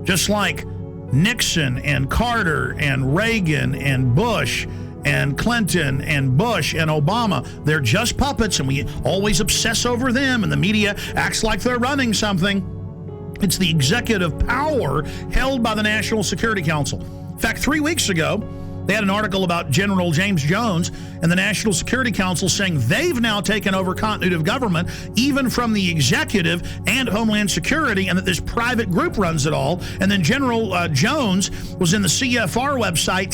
Just like Nixon and Carter and Reagan and Bush and Clinton and Bush and Obama, they're just puppets, and we always obsess over them, and the media acts like they're running something. It's the executive power held by the National Security Council. In fact, 3 weeks ago, they had an article about General James Jones and the National Security Council saying they've now taken over continuity of government, even from the executive and Homeland Security, and that this private group runs it all. And then General Jones was in the CFR website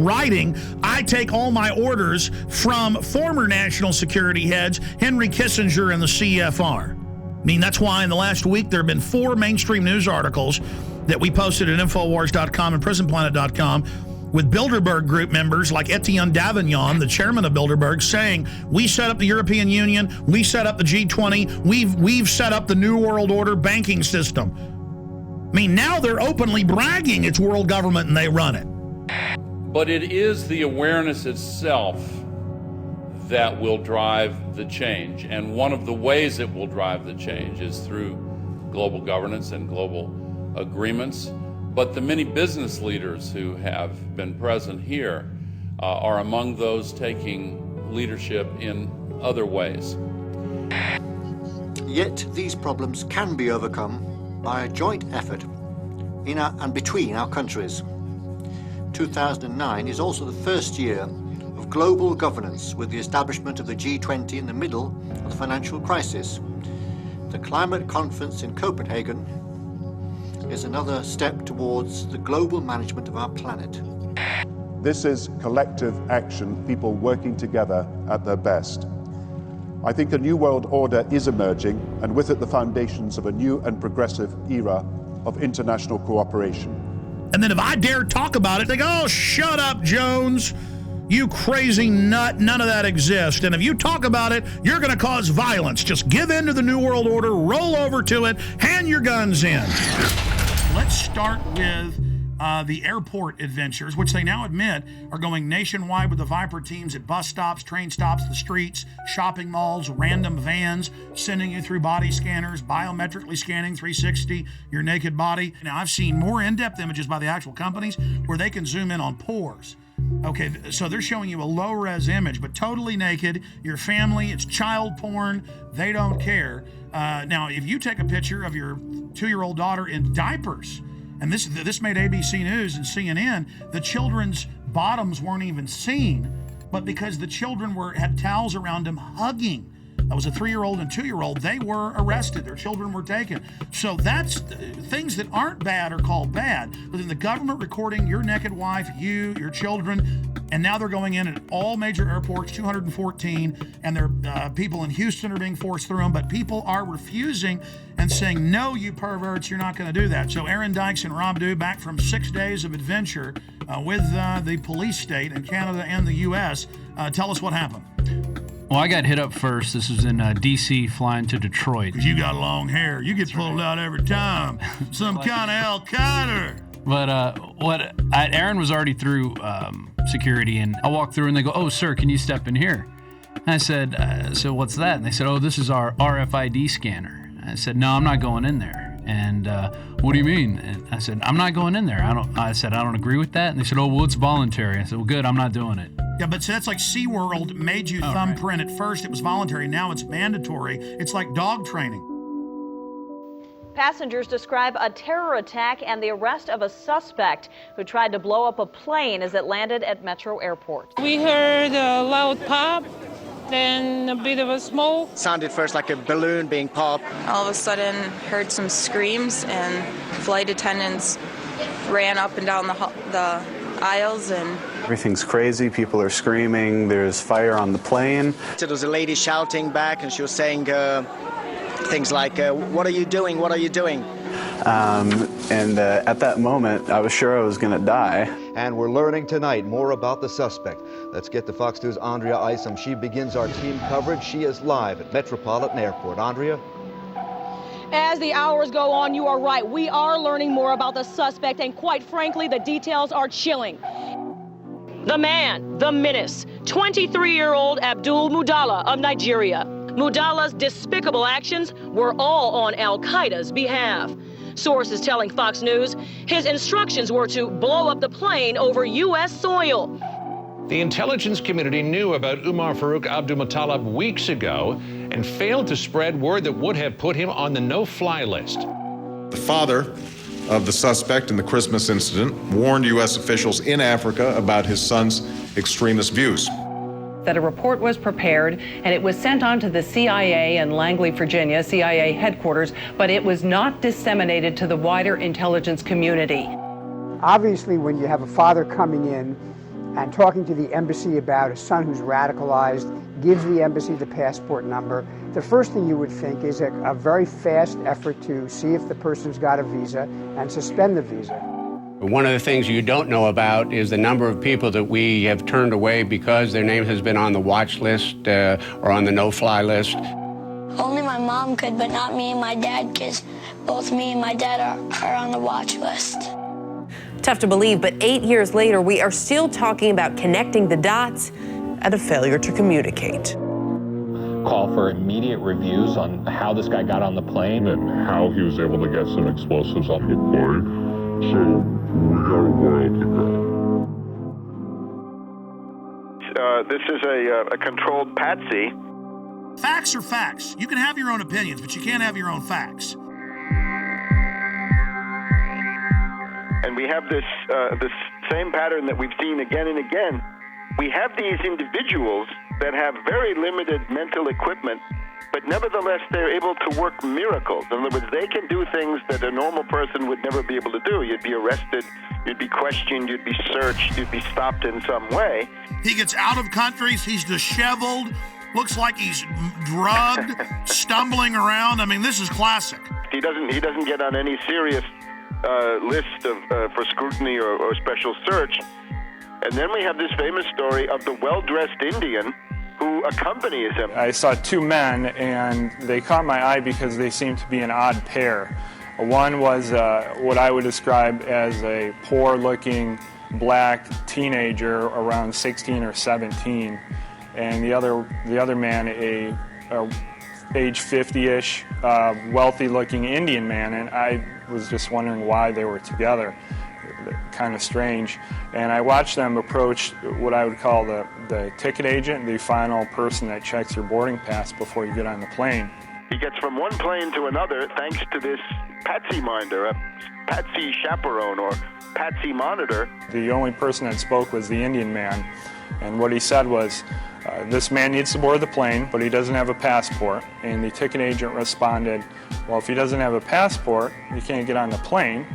writing, I take all my orders from former national security heads, Henry Kissinger and the CFR. I mean, that's why in the last week there have been 4 mainstream news articles that we posted at Infowars.com and PrisonPlanet.com with Bilderberg group members like Etienne Davignon, the chairman of Bilderberg, saying, we set up the European Union, we set up the G20, we've set up the New World Order banking system. I mean, now they're openly bragging it's world government and they run it. But it is the awareness itself that will drive the change. And one of the ways it will drive the change is through global governance and global agreements. But the many business leaders who have been present here are among those taking leadership in other ways. Yet these problems can be overcome by a joint effort in and between our countries. 2009 is also the first year of global governance, with the establishment of the G20 in the middle of the financial crisis. The climate conference in Copenhagen is another step towards the global management of our planet. This is collective action, people working together at their best. I think a new world order is emerging, and with it the foundations of a new and progressive era of international cooperation. And then if I dare talk about it, they go, oh, shut up, Jones. You crazy nut, none of that exists. And if you talk about it, you're going to cause violence. Just give in to the New World Order, roll over to it, hand your guns in. Let's start with the airport adventures, which they now admit are going nationwide with the Viper teams at bus stops, train stops, the streets, shopping malls, random vans, sending you through body scanners, biometrically scanning 360 your naked body. Now, I've seen more in-depth images by the actual companies where they can zoom in on pores. Okay, so they're showing you a low-res image, but totally naked, your family, it's child porn, they don't care. Now, if you take a picture of your 2-year-old daughter in diapers, and this made ABC News and CNN, the children's bottoms weren't even seen, but because the children had towels around them hugging. That was a 3-year-old and 2-year-old. They were arrested. Their children were taken. So that's things that aren't bad are called bad. But then the government recording your naked wife, you, your children, and now they're going in at all major airports, 214, and there people in Houston are being forced through them, but people are refusing and saying, no, you perverts, you're not going to do that. So Aaron Dykes and Rob Dew, back from 6 days of adventure with the police state in Canada and the U.S. Tell us what happened. Well, I got hit up first. This was in D.C. flying to Detroit. Because you got long hair. You get pulled out every time. Some kind of Al-Qaeda. But Aaron was already through security, and I walked through, and they go, oh, sir, can you step in here? And I said, so what's that? And they said, oh, this is our RFID scanner. And I said, no, I'm not going in there. And what do you mean? And I said, I'm not going in there. I said, I don't agree with that. And they said, oh, well, it's voluntary. I said, well, good, I'm not doing it. Yeah, but so that's like SeaWorld made you thumbprint at first. It was voluntary. Now it's mandatory. It's like dog training. Passengers describe a terror attack and the arrest of a suspect who tried to blow up a plane as it landed at Metro Airport. We heard a loud pop, then a bit of a smoke. It sounded first like a balloon being popped. All of a sudden, heard some screams, and flight attendants ran up and down the aisles, and everything's crazy. People are screaming. There's fire on the plane. So there was a lady shouting back, and she was saying things like, what are you doing? What are you doing? And at that moment, I was sure I was going to die. And we're learning tonight more about the suspect. Let's get to Fox News' Andrea Isom. She begins our team coverage. She is live at Metropolitan Airport. Andrea? As the hours go on, you are right. We are learning more about the suspect, and quite frankly, the details are chilling. The man, the menace, 23-year-old Abdul Mudala of Nigeria. Mudala's despicable actions were all on al-Qaeda's behalf. Sources telling Fox News his instructions were to blow up the plane over U.S. soil. The intelligence community knew about Umar Farouk Abdulmutallab weeks ago and failed to spread word that would have put him on the no-fly list. The father of the suspect in the Christmas incident warned U.S. officials in Africa about his son's extremist views. That a report was prepared and it was sent on to the CIA in Langley, Virginia, CIA headquarters, but it was not disseminated to the wider intelligence community. Obviously, when you have a father coming in and talking to the embassy about a son who's radicalized, gives the embassy the passport number, the first thing you would think is a very fast effort to see if the person's got a visa and suspend the visa. One of the things you don't know about is the number of people that we have turned away because their name has been on the watch list or on the no-fly list. Only my mom could, but not me and my dad, because both me and my dad are on the watch list. Tough to believe, but 8 years later, we are still talking about connecting the dots and a failure to communicate. Call for immediate reviews on how this guy got on the plane and how he was able to get some explosives on the plane. So we got a while to go. This is a controlled patsy. Facts are facts. You can have your own opinions, but you can't have your own facts. And we have this same pattern that we've seen again and again. We have these individuals that have very limited mental equipment, but nevertheless they're able to work miracles. In other words, they can do things that a normal person would never be able to do. You'd be arrested, you'd be questioned, you'd be searched, you'd be stopped in some way. He gets out of countries, he's disheveled, looks like he's drugged, stumbling around. I mean, this is classic. He doesn't get on any serious list of for scrutiny or special search. And then we have this famous story of the well-dressed Indian who accompanies him. I saw two men, and they caught my eye because they seemed to be an odd pair. One was what I would describe as a poor-looking black teenager around 16 or 17, and the other man, a age 50-ish, wealthy-looking Indian man, and I was just wondering why they were together. Kind of strange. And I watched them approach what I would call the ticket agent, the final person that checks your boarding pass before you get on the plane. He gets from one plane to another thanks to this patsy minder, a patsy chaperone or patsy monitor. The only person that spoke was the Indian man, and what he said was, this man needs to board the plane, but he doesn't have a passport. And the ticket agent responded, well, if he doesn't have a passport, he can't get on the plane.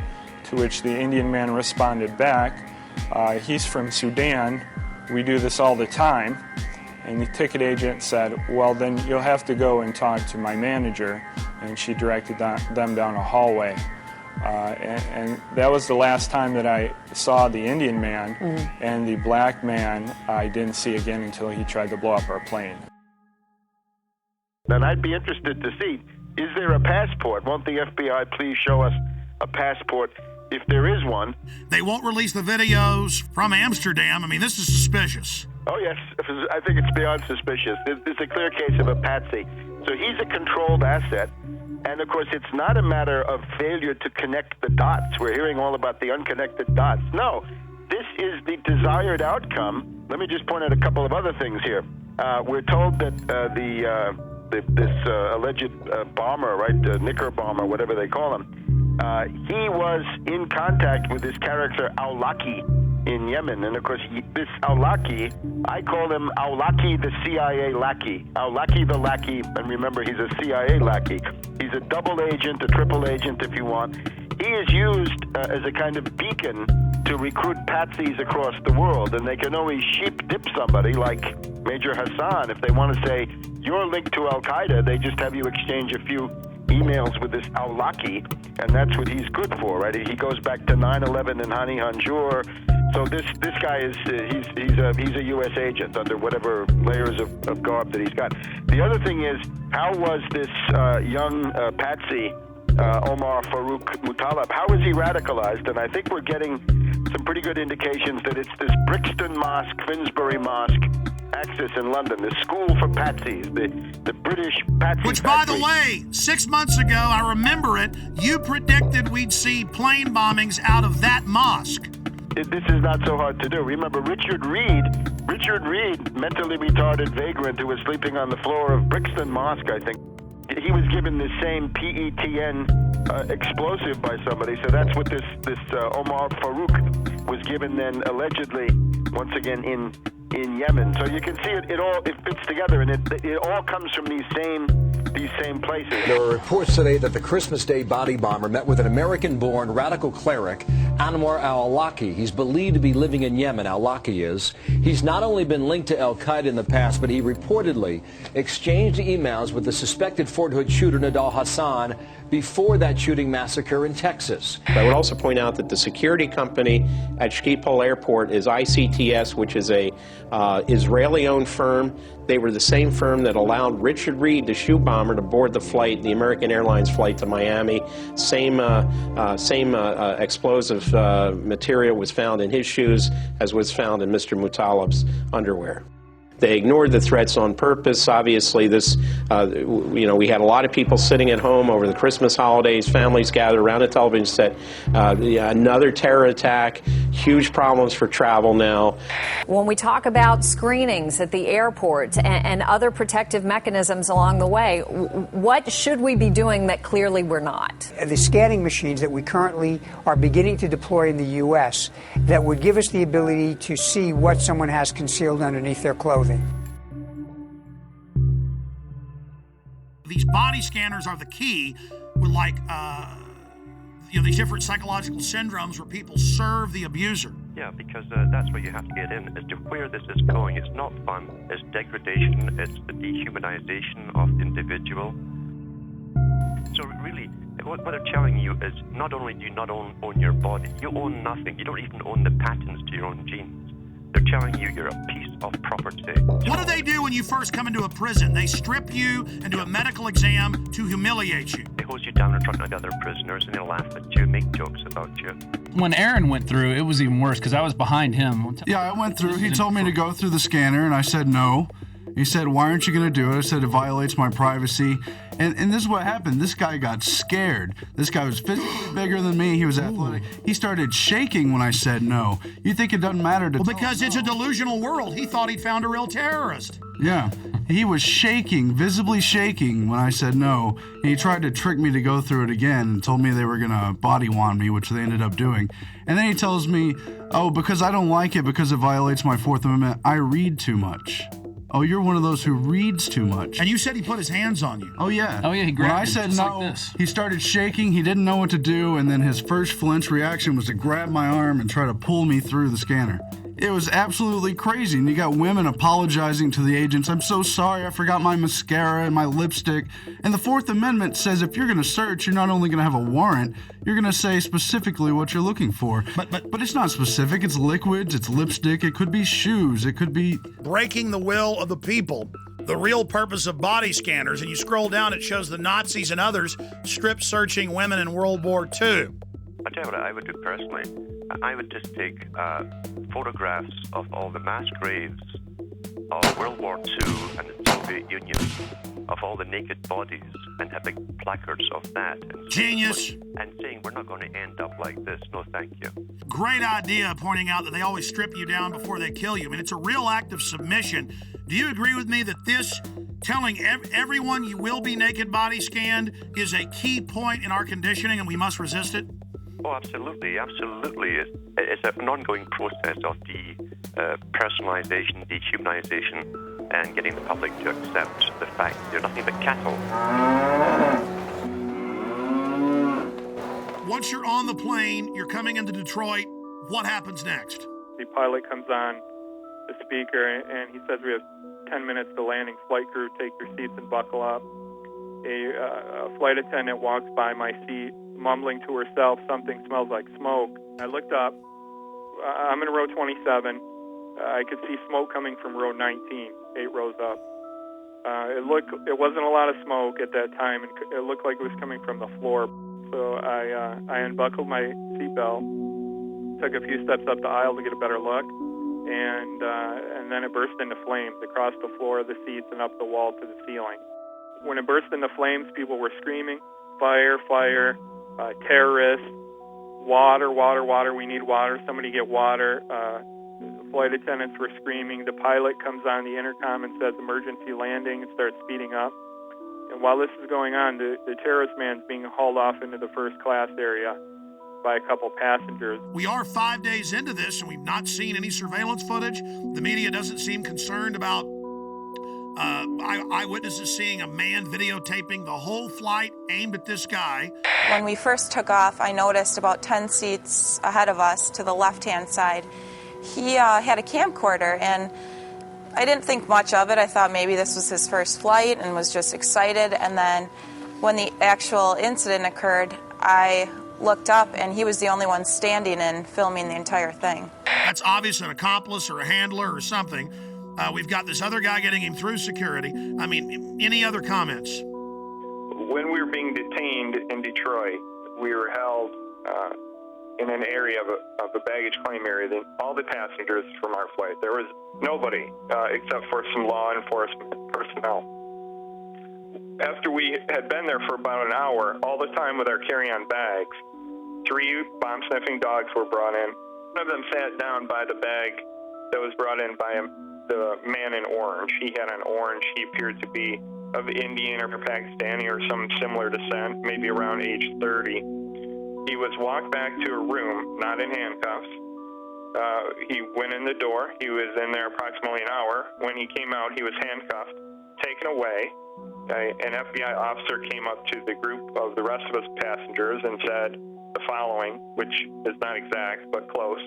To which the Indian man responded back, he's from Sudan, we do this all the time. And the ticket agent said, well, then you'll have to go and talk to my manager. And she directed them down a hallway. And that was the last time that I saw the Indian man, and the black man I didn't see again until he tried to blow up our plane. And I'd be interested to see, is there a passport? Won't the FBI please show us a passport if there is one? They won't release the videos from Amsterdam. I mean, this is suspicious. Oh, yes. I think it's beyond suspicious. It's a clear case of a patsy. So he's a controlled asset. And, of course, it's not a matter of failure to connect the dots. We're hearing all about the unconnected dots. No, this is the desired outcome. Let me just point out a couple of other things here. We're told that this alleged bomber, right, Knicker bomber, whatever they call him, he was in contact with this character Awlaki in Yemen. And, of course, this Awlaki, I call him Awlaki the CIA lackey. Awlaki the lackey, and remember, he's a CIA lackey. He's a double agent, a triple agent, if you want. He is used as a kind of beacon to recruit patsies across the world, and they can only sheep dip somebody like Major Hassan. If they want to say, you're linked to Al-Qaeda, they just have you exchange a few emails with this Al-Awlaki, and that's what he's good for, right? He goes back to 9/11 and Hani Hanjour. So this guy is he's a U.S. agent under whatever layers of garb that he's got. The other thing is, how was this young patsy Omar Farouk Muttalib? How is he radicalized? And I think we're getting some pretty good indications that it's this Brixton Mosque, Finsbury Mosque axis in London, the school for patsies, the British patsy. Which, by the way, 6 months ago, I remember it, you predicted we'd see plane bombings out of that mosque. This is not so hard to do. Remember Richard Reed, mentally retarded vagrant who was sleeping on the floor of Brixton Mosque, I think. He was given the same PETN explosive by somebody, so that's what this Omar Farouk was given then, allegedly, once again in Yemen. So you can see it fits together, and it all comes from these same places. There are reports today that the Christmas Day body bomber met with an American-born radical cleric, Anwar al-Awlaki. He's believed to be living in Yemen, al-Awlaki is. He's not only been linked to al-Qaeda in the past, but he reportedly exchanged emails with the suspected Fort Hood shooter, Nidal Hassan, before that shooting massacre in Texas. I would also point out that the security company at Schiphol Airport is ICTS, which is a Israeli-owned firm. They were the same firm that allowed Richard Reed, the shoe bomber, to board the flight, the American Airlines flight to Miami. Same explosive material was found in his shoes as was found in Mr. Muttalib's underwear. They ignored the threats on purpose. Obviously, this, we had a lot of people sitting at home over the Christmas holidays, families gathered around a television set. Another terror attack, huge problems for travel now. When we talk about screenings at the airport and other protective mechanisms along the way, what should we be doing that clearly we're not? The scanning machines that we currently are beginning to deploy in the U.S. that would give us the ability to see what someone has concealed underneath their clothing. These body scanners are the key with these different psychological syndromes where people serve the abuser. Yeah, because that's what you have to get in as to where this is going. It's not fun. It's degradation. It's the dehumanization of the individual. So really, what they're telling you is not only do you not own your body, you own nothing. You don't even own the patents to your own genes. They're telling you you're a piece of property. What do they do when you first come into a prison? They strip you and do a medical exam to humiliate you. They hose you down in front of other prisoners and they laugh at you, make jokes about you. When Aaron went through, it was even worse because I was behind him. Yeah, I went through. He told me to go through the scanner, and I said no. He said, "Why aren't you going to do it?" I said, "It violates my privacy." And this is what happened. This guy got scared. This guy was physically bigger than me. He was athletic. He started shaking when I said no. You think it doesn't matter to because it's a delusional world. He thought he'd found a real terrorist. Yeah. He was shaking, visibly shaking when I said no. And he tried to trick me to go through it again and told me they were going to body wand me, which they ended up doing. And then he tells me, "Oh, because I don't like it because it violates my Fourth Amendment, I read too much." Oh, you're one of those who reads too much. And you said he put his hands on you. Oh, yeah. Oh, yeah, he grabbed When I said no, like this. He started shaking. He didn't know what to do, and then his first flinch reaction was to grab my arm and try to pull me through the scanner. It was absolutely crazy, and you got women apologizing to the agents. "I'm so sorry, I forgot my mascara and my lipstick." And the Fourth Amendment says if you're going to search, you're not only going to have a warrant, you're going to say specifically what you're looking for. But it's not specific. It's liquids, it's lipstick, it could be shoes, it could be... Breaking the will of the people. The real purpose of body scanners, and you scroll down, it shows the Nazis and others strip searching women in World War II. I'll tell you what I would do personally. I would just take photographs of all the mass graves of World War II and the Soviet Union, of all the naked bodies, and have big placards of that. And Genius. And saying we're not going to end up like this. No, thank you. Great idea, pointing out that they always strip you down before they kill you. I mean, it's a real act of submission. Do you agree with me that this, telling everyone you will be naked body scanned, is a key point in our conditioning and we must resist it? Oh, absolutely, absolutely. It's an ongoing process of personalization, dehumanization, and getting the public to accept the fact they're nothing but cattle. Once you're on the plane, you're coming into Detroit, what happens next? The pilot comes on the speaker and he says we have 10 minutes to landing. Flight crew, take your seats and buckle up. A flight attendant walks by my seat, mumbling to herself, "Something smells like smoke." I looked up. I'm in row 27. I could see smoke coming from row 19, 8 rows up. It wasn't a lot of smoke at that time, and it looked like it was coming from the floor. So I unbuckled my seatbelt, took a few steps up the aisle to get a better look, and then it burst into flames across the floor, the seats, and up the wall to the ceiling. When it burst into flames, people were screaming, "Fire, fire, terrorists, water, water, water, we need water, somebody get water." Flight attendants were screaming. The pilot comes on the intercom and says, "Emergency landing," and starts speeding up. And while this is going on, the terrorist man's being hauled off into the first class area by a couple passengers. We are 5 days into this, and we've not seen any surveillance footage. The media doesn't seem concerned about eyewitnesses seeing a man videotaping the whole flight aimed at this guy. When we first took off, I noticed about 10 seats ahead of us to the left-hand side, he had a camcorder, and I didn't think much of it. I thought maybe this was his first flight and was just excited. And then when the actual incident occurred, I looked up, and he was the only one standing and filming the entire thing. That's obvious, an accomplice or a handler or something. We've got this other guy getting him through security. I mean, any other comments? When we were being detained in Detroit, we were held in an area of the baggage claim area. All the passengers from our flight, there was nobody except for some law enforcement personnel. After we had been there for about an hour, all the time with our carry-on bags, 3 bomb-sniffing dogs were brought in. One of them sat down by the bag that was brought in by the man in orange. He had an orange. He appeared to be of Indian or Pakistani or some similar descent, maybe around age 30. He was walked back to a room, not in handcuffs. He went in the door. He was in there approximately an hour. When he came out, he was handcuffed, taken away. An FBI officer came up to the group of the rest of us passengers and said the following, which is not exact but close: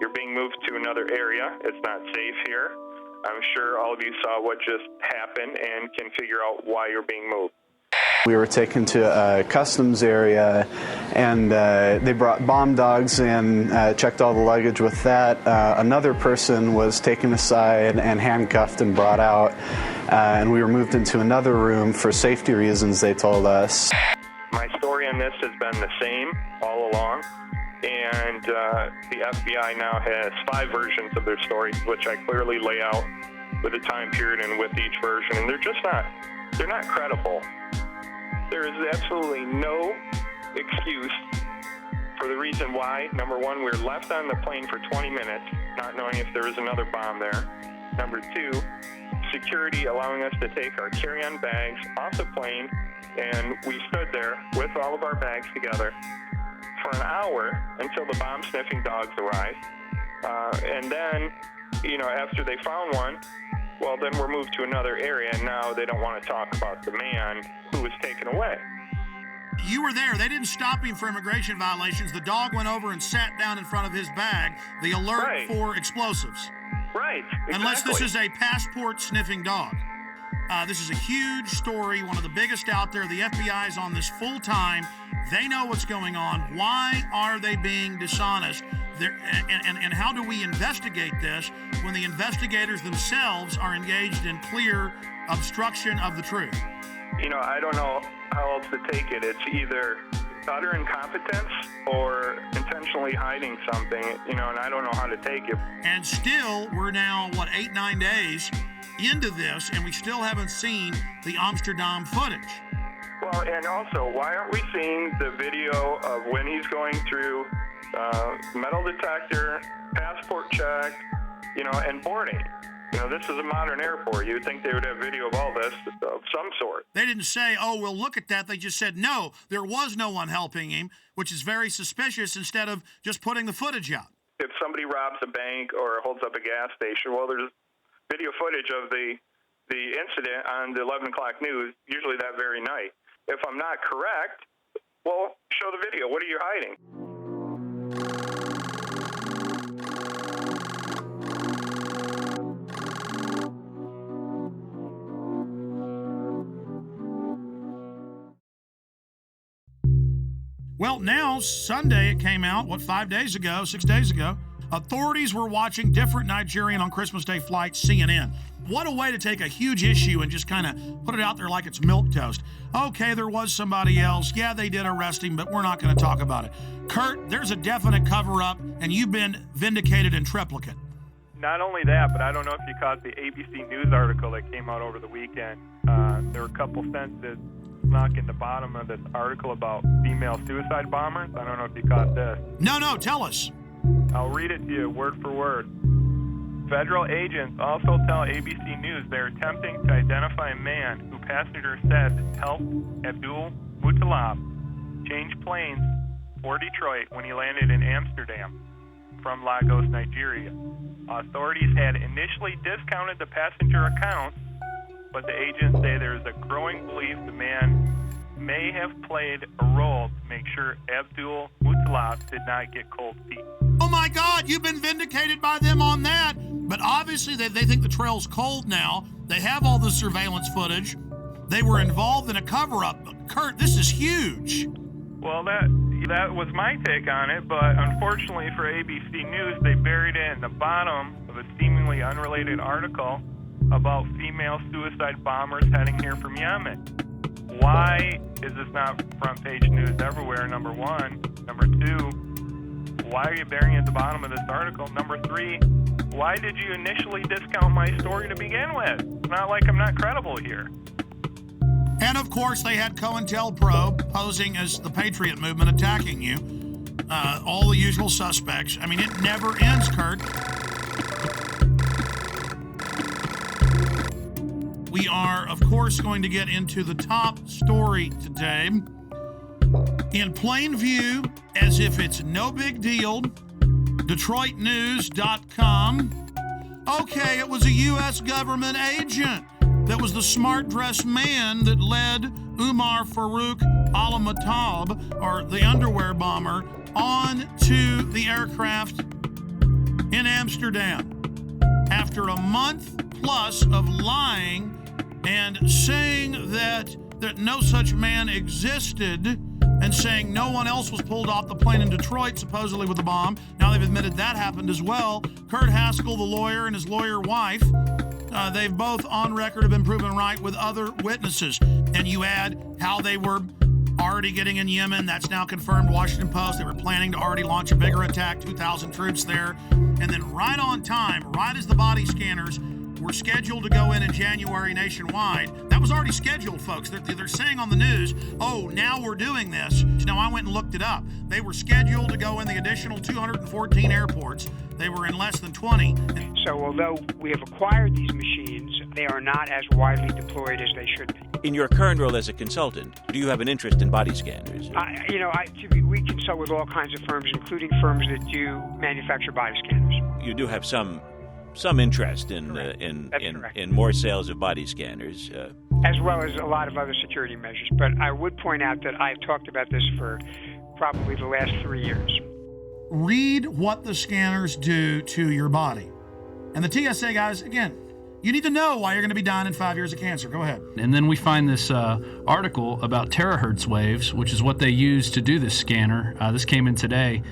"You're being moved to another area. It's not safe here. I'm sure all of you saw what just happened and can figure out why you're being moved." We were taken to a customs area, and they brought bomb dogs in, checked all the luggage with that. Another person was taken aside and handcuffed and brought out, and we were moved into another room for safety reasons, they told us. My story on this has been the same all along, and the FBI now has 5 versions of their story, which I clearly lay out with a time period and with each version, and they're not credible. There is absolutely no excuse for the reason why. Number one, we were left on the plane for 20 minutes, not knowing if there was another bomb there. Number 2, security allowing us to take our carry-on bags off the plane, and we stood there with all of our bags together for an hour until the bomb-sniffing dogs arrived. And then, after they found one, well, then we're moved to another area, and now they don't want to talk about the man who was taken away. You were there. They didn't stop him for immigration violations. The dog went over and sat down in front of his bag. The alert for explosives. Right. Exactly. Unless this is a passport-sniffing dog. This is a huge story, one of the biggest out there. The FBI is on this full time. They know what's going on. Why are they being dishonest? And how do we investigate this when the investigators themselves are engaged in clear obstruction of the truth? I don't know how else to take it. It's either utter incompetence or intentionally hiding something, and I don't know how to take it. And still, we're now, 8, 9 days into this, and we still haven't seen the Amsterdam footage. Well, and also, why aren't we seeing the video of when he's going through metal detector, passport check, and boarding? This is a modern airport. You'd think they would have video of all this of some sort. They didn't say, "Oh, we'll look at that." They just said, "No, there was no one helping him," which is very suspicious, instead of just putting the footage out. If somebody robs a bank or holds up a gas station, well, there's video footage of the incident on the 11 o'clock news, usually that very night. If I'm not correct, well, show the video. What are you hiding? Well, now, Sunday it came out, 6 days ago, authorities were watching different Nigerian on Christmas Day flights, CNN. What a way to take a huge issue and just kind of put it out there like it's milquetoast. Okay, there was somebody else. Yeah, they did arrest him, but we're not going to talk about it. Kurt, there's a definite cover-up, and you've been vindicated in triplicate. Not only that, but I don't know if you caught the ABC News article that came out over the weekend. There were a couple sentences snuck in the bottom of this article about female suicide bombers. I don't know if you caught this. No, tell us. I'll read it to you word for word. Federal agents also tell ABC News they're attempting to identify a man who passengers said helped Abdul Muttalib change planes for Detroit when he landed in Amsterdam from Lagos, Nigeria. Authorities had initially discounted the passenger accounts, but the agents say there is a growing belief the man may have played a role to make sure Abdul Muttalib did not get cold feet. Oh my God, you've been vindicated by them on that. But obviously they think the trail's cold now. They have all the surveillance footage. They were involved in a cover-up. Kurt, this is huge. Well, that was my take on it, but unfortunately for ABC News, they buried it in the bottom of a seemingly unrelated article about female suicide bombers heading here from Yemen. Why is this not front page news everywhere, number one? Number two, why are you burying it at the bottom of this article? Number three, why did you initially discount my story to begin with? It's not like I'm not credible here. And of course, they had COINTELPRO posing as the Patriot movement attacking you. All the usual suspects. I mean, it never ends, Kurt. We are, of course, going to get into the top story today. In plain view, as if it's no big deal, DetroitNews.com. Okay, it was a U.S. government agent that was the smart-dressed man that led Umar Farouk al-Matab, or the underwear bomber, on to the aircraft in Amsterdam. After a month plus of lying and saying that no such man existed, and saying no one else was pulled off the plane in Detroit, supposedly with a bomb. Now they've admitted that happened as well. Kurt Haskell, the lawyer, and his lawyer wife, they've both on record have been proven right with other witnesses. And you add how they were already getting in Yemen. That's now confirmed, Washington Post. They were planning to already launch a bigger attack, 2,000 troops there. And then right on time, right as the body scanners were scheduled to go in January nationwide. That was already scheduled, folks. They're saying on the news, oh, now we're doing this. Now, I went and looked it up. They were scheduled to go in the additional 214 airports. They were in less than 20. So although we have acquired these machines, they are not as widely deployed as they should be. In your current role as a consultant, do you have an interest in body scanners? We consult with all kinds of firms, including firms that do manufacture body scanners. You do have some interest in more sales of body scanners. As well as a lot of other security measures. But I would point out that I've talked about this for probably the last 3 years. Read what the scanners do to your body. And the TSA guys, again, you need to know why you're going to be dying in 5 years of cancer. Go ahead. And then we find this article about terahertz waves, which is what they use to do this scanner. This came in today.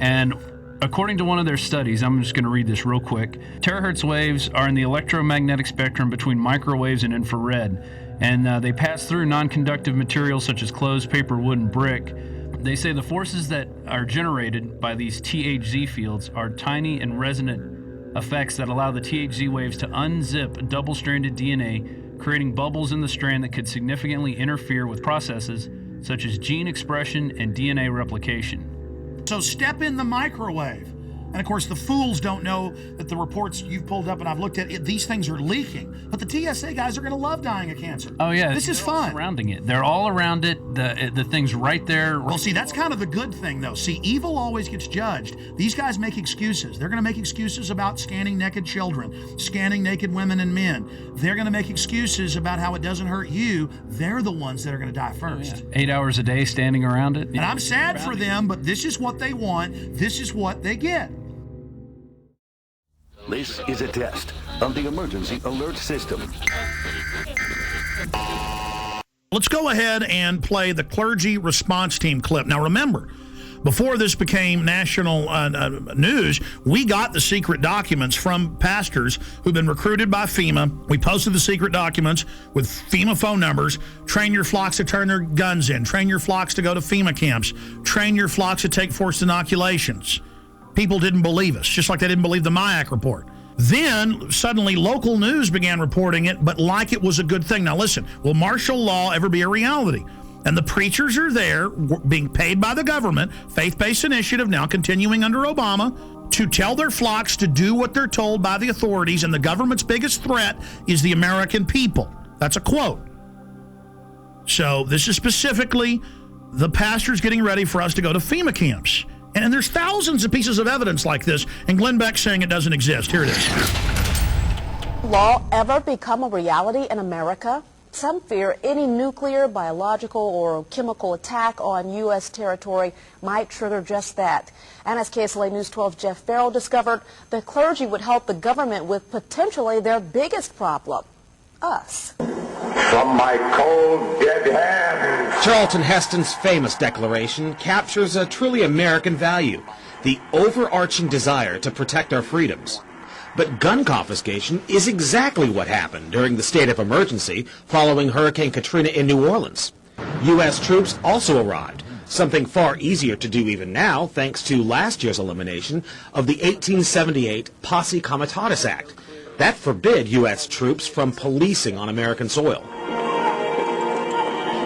And according to one of their studies, I'm just going to read this real quick. Terahertz waves are in the electromagnetic spectrum between microwaves and infrared, and they pass through non-conductive materials such as clothes, paper, wood, and brick. They say the forces that are generated by these THZ fields are tiny and resonant effects that allow the THZ waves to unzip double-stranded DNA, creating bubbles in the strand that could significantly interfere with processes such as gene expression and DNA replication. So step in the microwave. And of course, the fools don't know that the reports you've pulled up and I've looked at, these things are leaking. But the TSA guys are going to love dying of cancer. Oh, yeah. This is fun. Surrounding it. They're all around it. The thing's right there. Well, see, that's kind of the good thing, though. See, evil always gets judged. These guys make excuses. They're going to make excuses about scanning naked children, scanning naked women and men. They're going to make excuses about how it doesn't hurt you. They're the ones that are going to die first. Oh, yeah. 8 hours a day standing around it. And I'm sad for them, but this is what they want. This is what they get. This is a test of the emergency alert system. Let's go ahead and play the clergy response team clip. Now, remember, before this became national news, we got the secret documents from pastors who've been recruited by FEMA. We posted the secret documents with FEMA phone numbers. Train your flocks to turn their guns in. Train your flocks to go to FEMA camps. Train your flocks to take forced inoculations. People didn't believe us, just like they didn't believe the MIAC report. Then, suddenly, local news began reporting it, but like it was a good thing. Now, listen, will martial law ever be a reality? And the preachers are there being paid by the government, faith-based initiative now continuing under Obama, to tell their flocks to do what they're told by the authorities, and the government's biggest threat is the American people. That's a quote. So this is specifically the pastors getting ready for us to go to FEMA camps. And there's thousands of pieces of evidence like this, and Glenn Beck's saying it doesn't exist. Here it is. Law ever become a reality in America? Some fear any nuclear, biological, or chemical attack on U.S. territory might trigger just that. And as KSLA News 12's Jeff Farrell discovered, the clergy would help the government with potentially their biggest problem, us. From my cold, dead hands. Charlton Heston's famous declaration captures a truly American value, the overarching desire to protect our freedoms. But gun confiscation is exactly what happened during the state of emergency following Hurricane Katrina in New Orleans. U.S. troops also arrived, something far easier to do even now thanks to last year's elimination of the 1878 Posse Comitatus Act. That forbid U.S. troops from policing on American soil.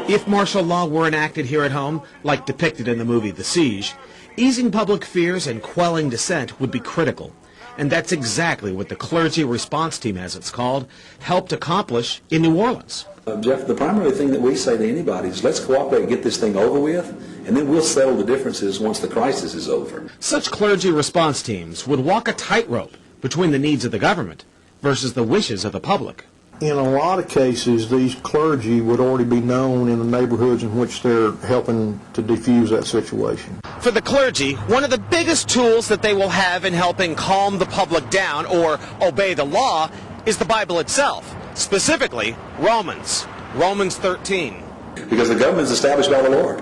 If martial law were enacted here at home, like depicted in the movie The Siege, easing public fears and quelling dissent would be critical. And that's exactly what the clergy response team, as it's called, helped accomplish in New Orleans. Jeff, the primary thing that we say to anybody is let's cooperate and get this thing over with, and then we'll settle the differences once the crisis is over. Such clergy response teams would walk a tightrope between the needs of the government versus the wishes of the public. In a lot of cases, these clergy would already be known in the neighborhoods in which they're helping to defuse that situation. For the clergy, one of the biggest tools that they will have in helping calm the public down or obey the law is the Bible itself, specifically Romans 13. Because the government is established by the Lord,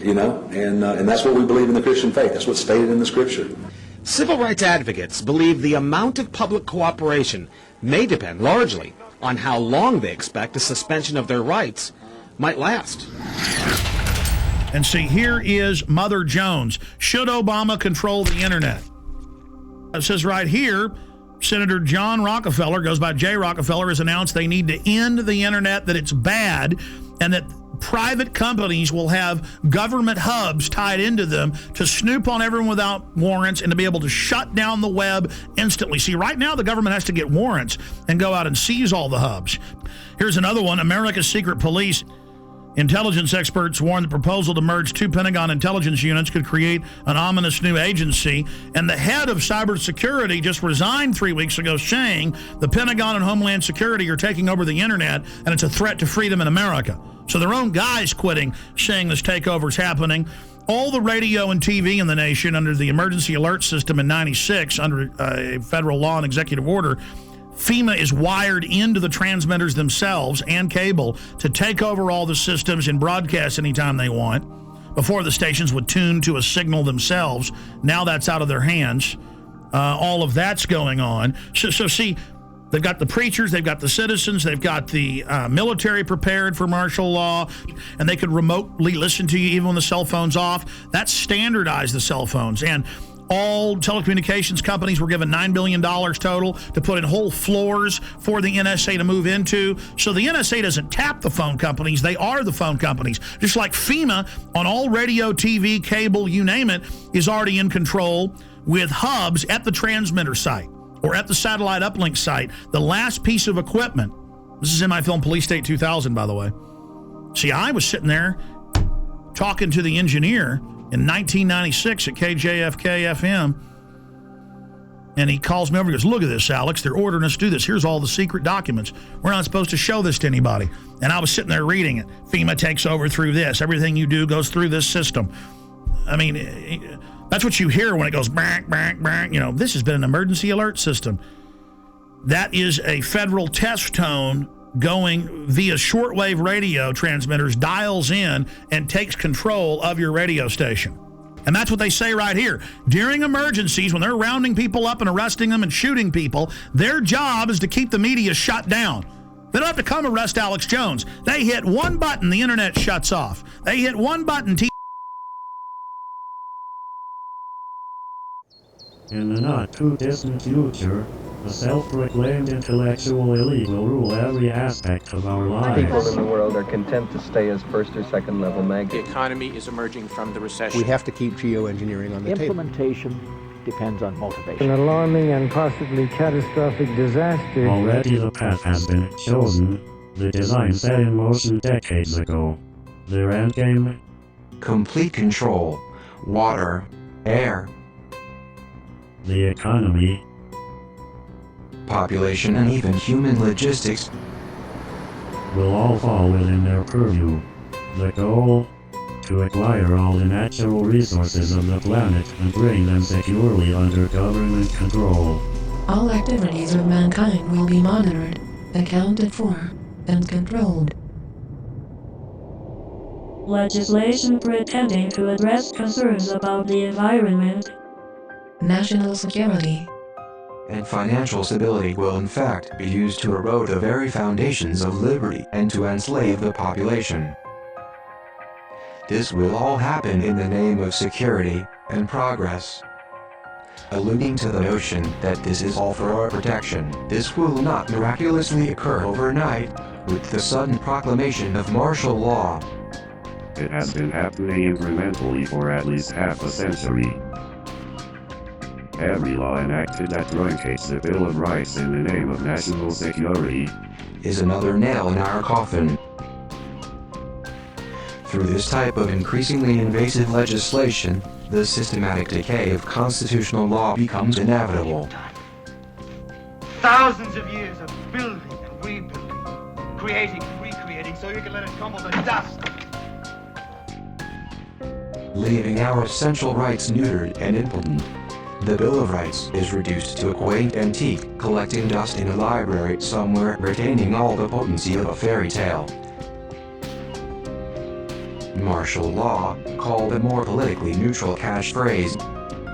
and that's what we believe in the Christian faith. That's what's stated in the Scripture. Civil rights advocates believe the amount of public cooperation may depend largely on how long they expect a suspension of their rights might last. And see, here is Mother Jones. Should Obama control the internet? It says right here, Senator John Rockefeller, goes by Jay Rockefeller, has announced they need to end the internet, that it's bad, and that private companies will have government hubs tied into them to snoop on everyone without warrants and to be able to shut down the web instantly. See, right now the government has to get warrants and go out and seize all the hubs. Here's another one. America's secret police. Intelligence experts warn the proposal to merge two Pentagon intelligence units could create an ominous new agency. And the head of cybersecurity just resigned 3 weeks ago, saying the Pentagon and Homeland Security are taking over the internet and it's a threat to freedom in America. So their own guys quitting, saying this takeover is happening. All the radio and TV in the nation under the emergency alert system in '96 under a federal law and executive order, FEMA is wired into the transmitters themselves and cable to take over all the systems and broadcast anytime they want. Before, the stations would tune to a signal themselves. Now that's out of their hands. All of that's going on. So see, they've got the preachers, they've got the citizens, they've got the military prepared for martial law, and they could remotely listen to you even when the cell phone's off. That's standardized the cell phones. And all telecommunications companies were given $9 billion total to put in whole floors for the NSA to move into. So the NSA doesn't tap the phone companies. They are the phone companies. Just like FEMA on all radio, TV, cable, you name it, is already in control with hubs at the transmitter site or at the satellite uplink site. The last piece of equipment. This is in my film Police State 2000, by the way. See, I was sitting there talking to the engineer in 1996 at KJFK FM, and he calls me over and goes, look at this, Alex. They're ordering us to do this. Here's all the secret documents. We're not supposed to show this to anybody. And I was sitting there reading it. FEMA takes over through this. Everything you do goes through this system. I mean, that's what you hear when it goes, bang, bang, bang. This has been an emergency alert system. That is a federal test tone going via shortwave radio transmitters, dials in, and takes control of your radio station. And that's what they say right here. During emergencies, when they're rounding people up and arresting them and shooting people, their job is to keep the media shut down. They don't have to come arrest Alex Jones. They hit one button, the internet shuts off. They hit one button, In the not-too-distant future, a self-proclaimed intellectual elite will rule every aspect of our lives. People in the world are content to stay as first or second level maggots. The economy is emerging from the recession. We have to keep geoengineering on the table. Implementation depends on motivation. An alarming and possibly catastrophic disaster. Already the path has been chosen. The design set in motion decades ago. Their endgame? Complete control. Water. Air. The economy. Population and even human logistics will all fall within their purview. The goal? To acquire all the natural resources of the planet and bring them securely under government control. All activities of mankind will be monitored, accounted for, and controlled. Legislation pretending to address concerns about the environment, national security, and financial stability will in fact be used to erode the very foundations of liberty and to enslave the population. This will all happen in the name of security and progress. Alluding to the notion that this is all for our protection, this will not miraculously occur overnight with the sudden proclamation of martial law. It has been happening incrementally for at least half a century. Every law enacted that truncates the Bill of Rights in the name of national security is another nail in our coffin. Through this type of increasingly invasive legislation, the systematic decay of constitutional law becomes inevitable. Thousands of years of building and rebuilding, creating and recreating so you can let it crumble to dust. Leaving our essential rights neutered and impotent. The Bill of Rights is reduced to a quaint antique collecting dust in a library somewhere retaining all the potency of a fairy tale. Martial law, called a more politically neutral catchphrase,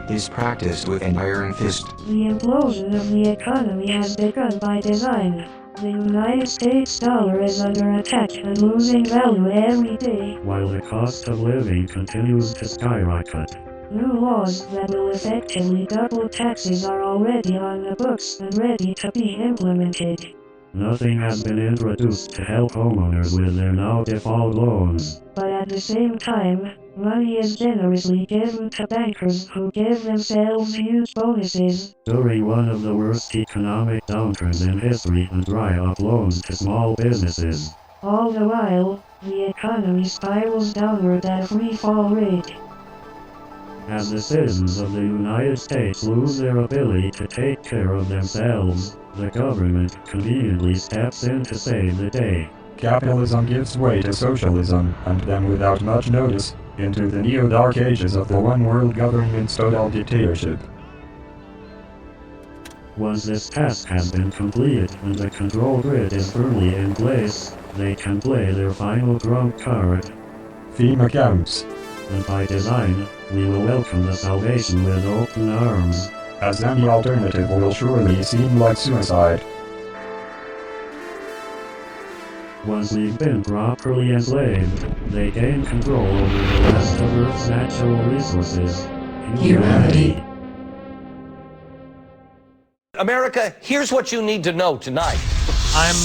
is practiced with an iron fist. The implosion of the economy has begun by design. The United States dollar is under attack and losing value every day, while the cost of living continues to skyrocket. New laws that will effectively double taxes are already on the books and ready to be implemented. Nothing has been introduced to help homeowners with their now default loans. But at the same time, money is generously given to bankers who give themselves huge bonuses during one of the worst economic downturns in history and dry up loans to small businesses. All the while, the economy spirals downward at a free fall rate. As the citizens of the United States lose their ability to take care of themselves, the government conveniently steps in to save the day. Capitalism gives way to socialism, and then without much notice, into the neo-dark ages of the one-world government's total dictatorship. Once this task has been completed and the control grid is firmly in place, they can play their final trump card. FEMA camps. And by design, we will welcome the salvation with open arms, as any alternative will surely seem like suicide. Once we've been properly enslaved, they gain control over the rest of Earth's natural resources. Humanity. America, here's what you need to know tonight. I'm,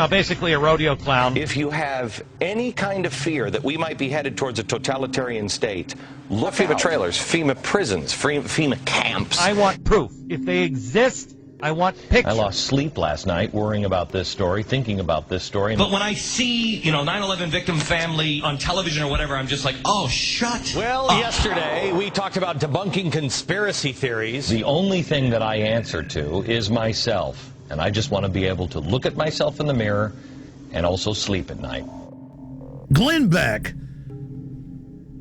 basically a rodeo clown. If you have any kind of fear that we might be headed towards a totalitarian state, look at FEMA trailers, FEMA prisons, FEMA camps. I want proof. If they exist, I want pictures. I lost sleep last night worrying about this story, thinking about this story. But when I see, 9/11 victim family on television or whatever, I'm just like, oh, shut Well, up. Yesterday we talked about debunking conspiracy theories. The only thing that I answer to is myself. And I just want to be able to look at myself in the mirror and also sleep at night. Glenn Beck,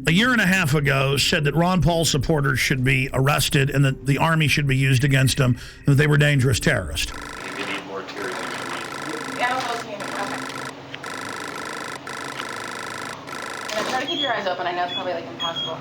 a year and a half ago, said that Ron Paul supporters should be arrested and that the army should be used against them, and that they were dangerous terrorists. keep your eyes open. I know it's probably like impossible.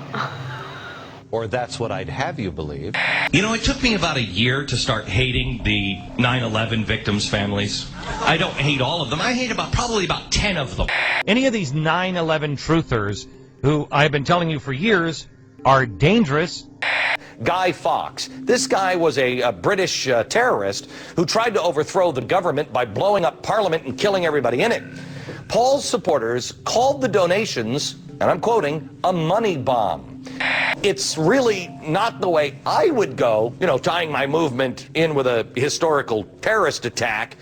Or that's what I'd have you believe. You know, it took me about a year to start hating the 9/11 victims' families. I don't hate all of them. I hate probably about 10 of them. Any of these 9/11 truthers who I've been telling you for years are dangerous. Guy Fawkes. This guy was a British terrorist who tried to overthrow the government by blowing up Parliament and killing everybody in it. Paul's supporters called the donations, and I'm quoting, a money bomb. It's really not the way I would go, you know, tying my movement in with a historical terrorist attack.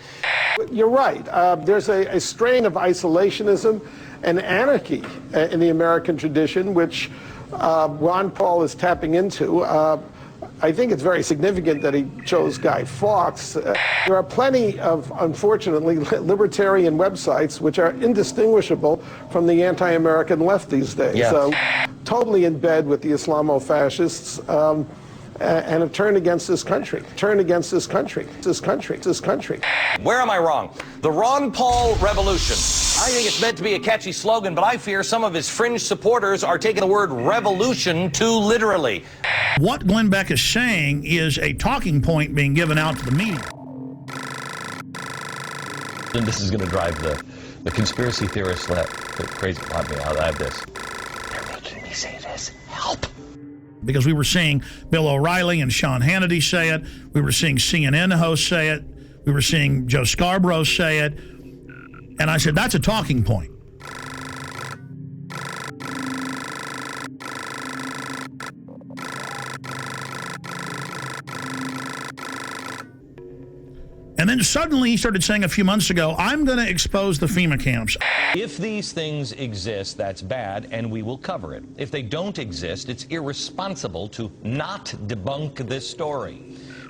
You're right. There's a strain of isolationism and anarchy in the American tradition, which Ron Paul is tapping into. I think it's very significant that he chose Guy Fawkes. There are plenty of, unfortunately, libertarian websites which are indistinguishable from the anti-American left these days. Yeah. So, totally in bed with the Islamo-fascists and have turned against this country. Turned against this country. This country. Where am I wrong? The Ron Paul Revolution. I think it's meant to be a catchy slogan, but I fear some of his fringe supporters are taking the word revolution too literally. What Glenn Beck is saying is a talking point being given out to the media. And this is going to drive the conspiracy theorists crazy. I have this. They're making me say this. Help. Because we were seeing Bill O'Reilly and Sean Hannity say it. We were seeing CNN hosts say it. We were seeing Joe Scarborough say it. And I said, that's a talking point. And then suddenly he started saying a few months ago, I'm going to expose the FEMA camps. If these things exist, that's bad, and we will cover it. If they don't exist, it's irresponsible to not debunk this story.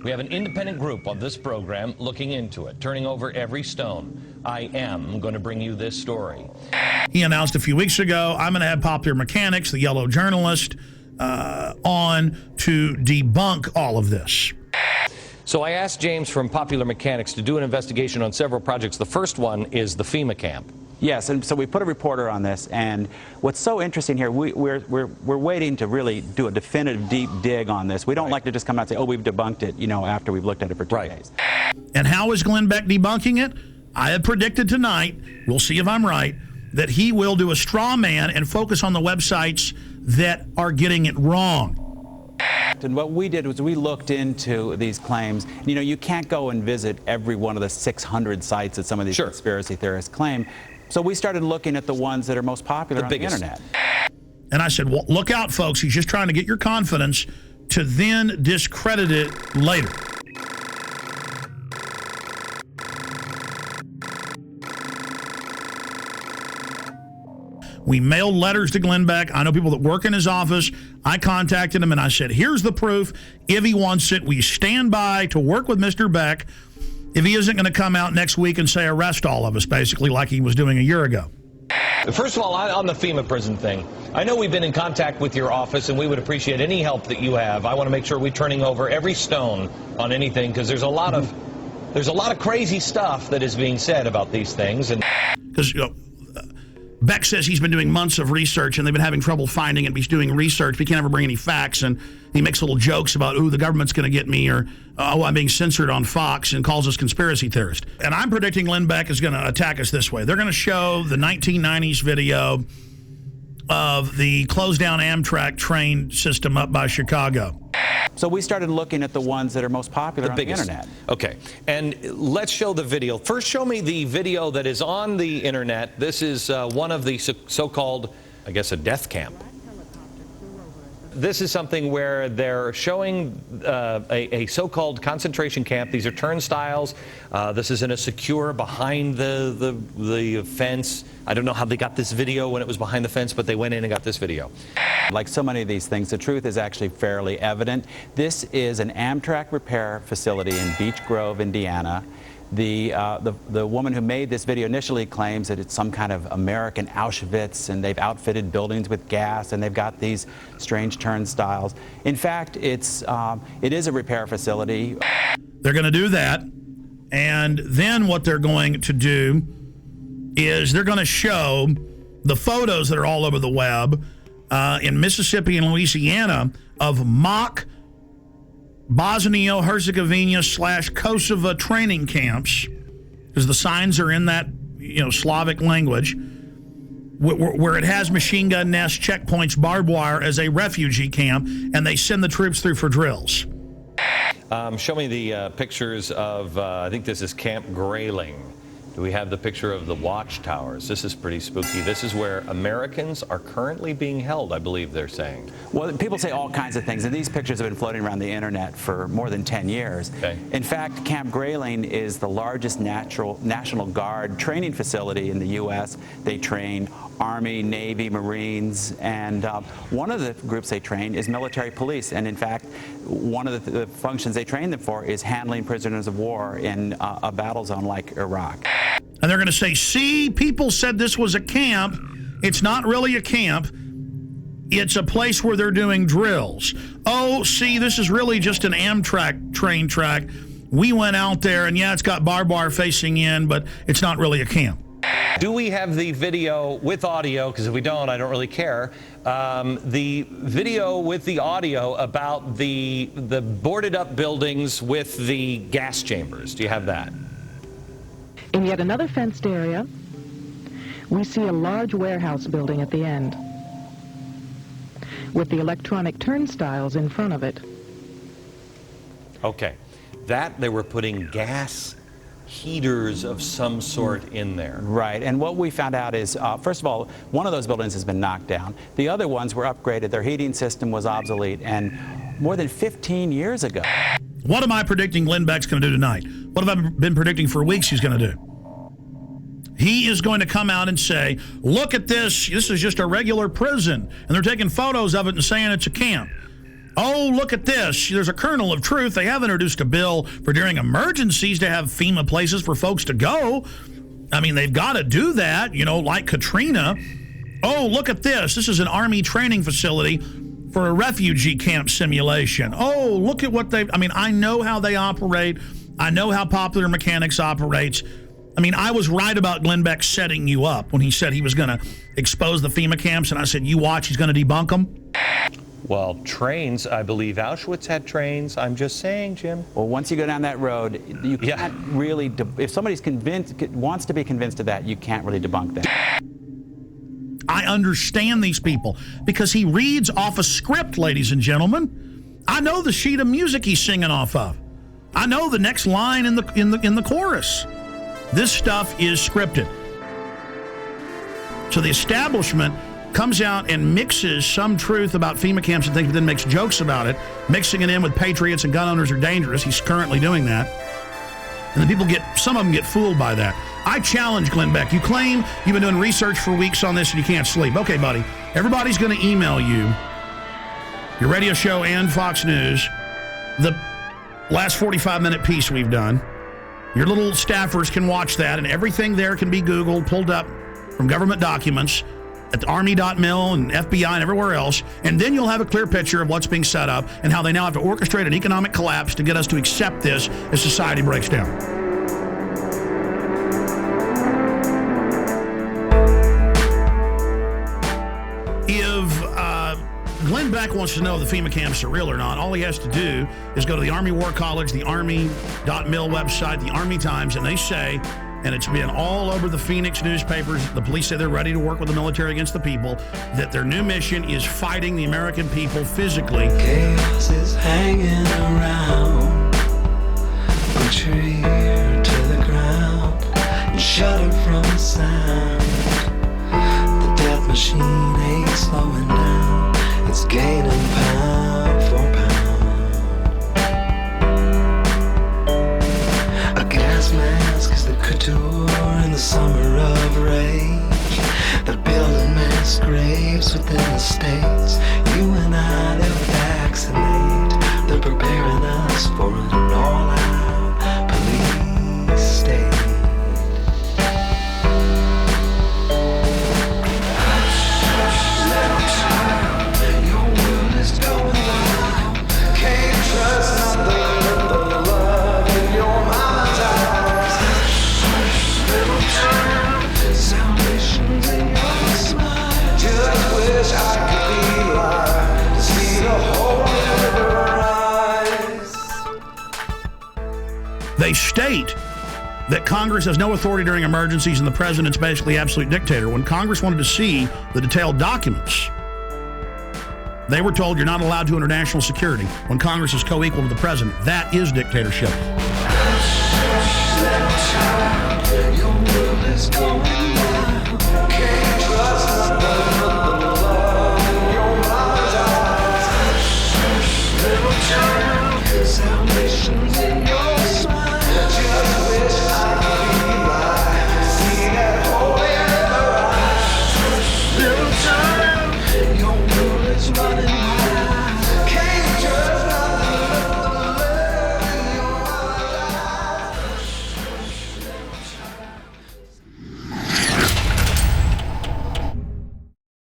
We have an independent group on this program looking into it, turning over every stone. I am going to bring you this story. He announced a few weeks ago, I'm going to have Popular Mechanics, the yellow journalist, on to debunk all of this. So I asked James from Popular Mechanics to do an investigation on several projects. The first one is the FEMA camp. Yes, and so we put a reporter on this, and what's so interesting here, we're waiting to really do a definitive deep dig on this. We don't like to just come out and say, oh, we've debunked it, you know, after we've looked at it for 2 days. And how is Glenn Beck debunking it? I have predicted tonight, we'll see if I'm right, that he will do a straw man and focus on the websites that are getting it wrong. And what we did was we looked into these claims. You know, you can't go and visit every one of the 600 sites that some of these conspiracy theorists claim. So we started looking at the ones that are most popular on the internet. And I said, well, look out, folks. He's just trying to get your confidence to then discredit it later. We mailed letters to Glenn Beck. I know people that work in his office. I contacted him and I said, here's the proof. If he wants it, we stand by to work with Mr. Beck if he isn't going to come out next week and say arrest all of us, basically like he was doing a year ago. First of all, on the FEMA prison thing, I know we've been in contact with your office, and we would appreciate any help that you have. I want to make sure we're turning over every stone on anything, because there's a lot of crazy stuff that is being said about these things. And because Beck says he's been doing months of research, and they've been having trouble finding it. He's doing research, but he can't ever bring any facts, and he makes little jokes about, ooh, the government's going to get me, or, oh, I'm being censored on Fox, and calls us conspiracy theorists. And I'm predicting Glenn Beck is going to attack us this way. They're going to show the 1990s video of the closed-down Amtrak train system up by Chicago. So we started looking at the ones that are most popular on the internet. Okay, and let's show the video. First, show me the video that is on the internet. This is one of the so-called, I guess, a death camp. This is something where they're showing a so-called concentration camp. These are turnstiles. This is in a secure behind the fence. I don't know how they got this video when it was behind the fence, but they went in and got this video. Like so many of these things, the truth is actually fairly evident. This is an Amtrak repair facility in Beech Grove, Indiana. The woman who made this video initially claims that it's some kind of American Auschwitz, and they've outfitted buildings with gas, and they've got these strange turnstiles. In fact, it is a repair facility. They're going to do that, and then what they're going to do is they're going to show the photos that are all over the web in Mississippi and Louisiana of mock Bosnia-Herzegovina/Kosovo training camps, because the signs are in that, Slavic language, where it has machine gun nests, checkpoints, barbed wire as a refugee camp, and they send the troops through for drills. Show me the pictures of, I think this is Camp Grayling. Do we have the picture of the watchtowers? This is pretty spooky. This is where Americans are currently being held, I believe they're saying. Well, people say all kinds of things, and these pictures have been floating around the internet for more than 10 years. Okay. In fact, Camp Grayling is the largest National Guard training facility in the U.S. They train Army, Navy, Marines, and one of the groups they train is military police. And in fact, one of the functions they train them for is handling prisoners of war in a battle zone like Iraq. And they're going to say, see, people said this was a camp. It's not really a camp. It's a place where they're doing drills. Oh, see, this is really just an Amtrak train track. We went out there, and yeah, it's got barbed wire facing in, but it's not really a camp. Do we have the video with audio? Because if we don't, I don't really care. The video with the audio about the boarded up buildings with the gas chambers. Do you have that? In yet another fenced area, we see a large warehouse building at the end, with the electronic turnstiles in front of it. Okay. That they were putting gas heaters of some sort in there. Right, and what we found out is, first of all, one of those buildings has been knocked down. The other ones were upgraded. Their heating system was obsolete, and more than 15 years ago. What am I predicting Glenn Beck's going to do tonight? What have I been predicting for weeks he's going to do? He is going to come out and say, look at this. This is just a regular prison. And they're taking photos of it and saying it's a camp. Oh, look at this. There's a kernel of truth. They have introduced a bill for during emergencies to have FEMA places for folks to go. I mean, they've got to do that, like Katrina. Oh, look at this. This is an Army training facility for a refugee camp simulation. Oh, look at what I know how they operate. I know how Popular Mechanics operates. I was right about Glenn Beck setting you up when he said he was going to expose the FEMA camps, and I said, you watch, he's going to debunk them. Well, trains, I believe Auschwitz had trains. I'm just saying, Jim. Well, once you go down that road, you can't really, if somebody's wants to be convinced of that, you can't really debunk that. I understand these people because he reads off a script, ladies and gentlemen. I know the sheet of music he's singing off of. I know the next line in the chorus. This stuff is scripted. So the establishment comes out and mixes some truth about FEMA camps and things, but then makes jokes about it, mixing it in with patriots and gun owners are dangerous. He's currently doing that. And then people some of them get fooled by that. I challenge Glenn Beck. You claim you've been doing research for weeks on this and you can't sleep. Okay, buddy. Everybody's going to email you, your radio show and Fox News, the last 45-minute piece we've done. Your little staffers can watch that, and everything there can be Googled, pulled up from government documents at the Army.mil and FBI and everywhere else, and then you'll have a clear picture of what's being set up and how they now have to orchestrate an economic collapse to get us to accept this as society breaks down. If Glenn Beck wants to know if the FEMA camps are real or not, all he has to do is go to the Army War College, the Army.mil website, the Army Times, and they say, and it's been all over the Phoenix newspapers, the police say they're ready to work with the military against the people, that their new mission is fighting the American people physically. Chaos is hanging around, put your ear to the ground and shudder from the sound. The death machine ain't slowing down, it's gaining pound for pound. A gas mask is the couture in the summer of rage. They're building mass graves within the states. You and I, they'll vaccinate. They're preparing us for an all-out police state. Salvation's in your smile. They state that Congress has no authority during emergencies and the president's basically absolute dictator. When Congress wanted to see the detailed documents, they were told you're not allowed to under national security. When Congress is co-equal to the president, that is dictatorship. Your world is going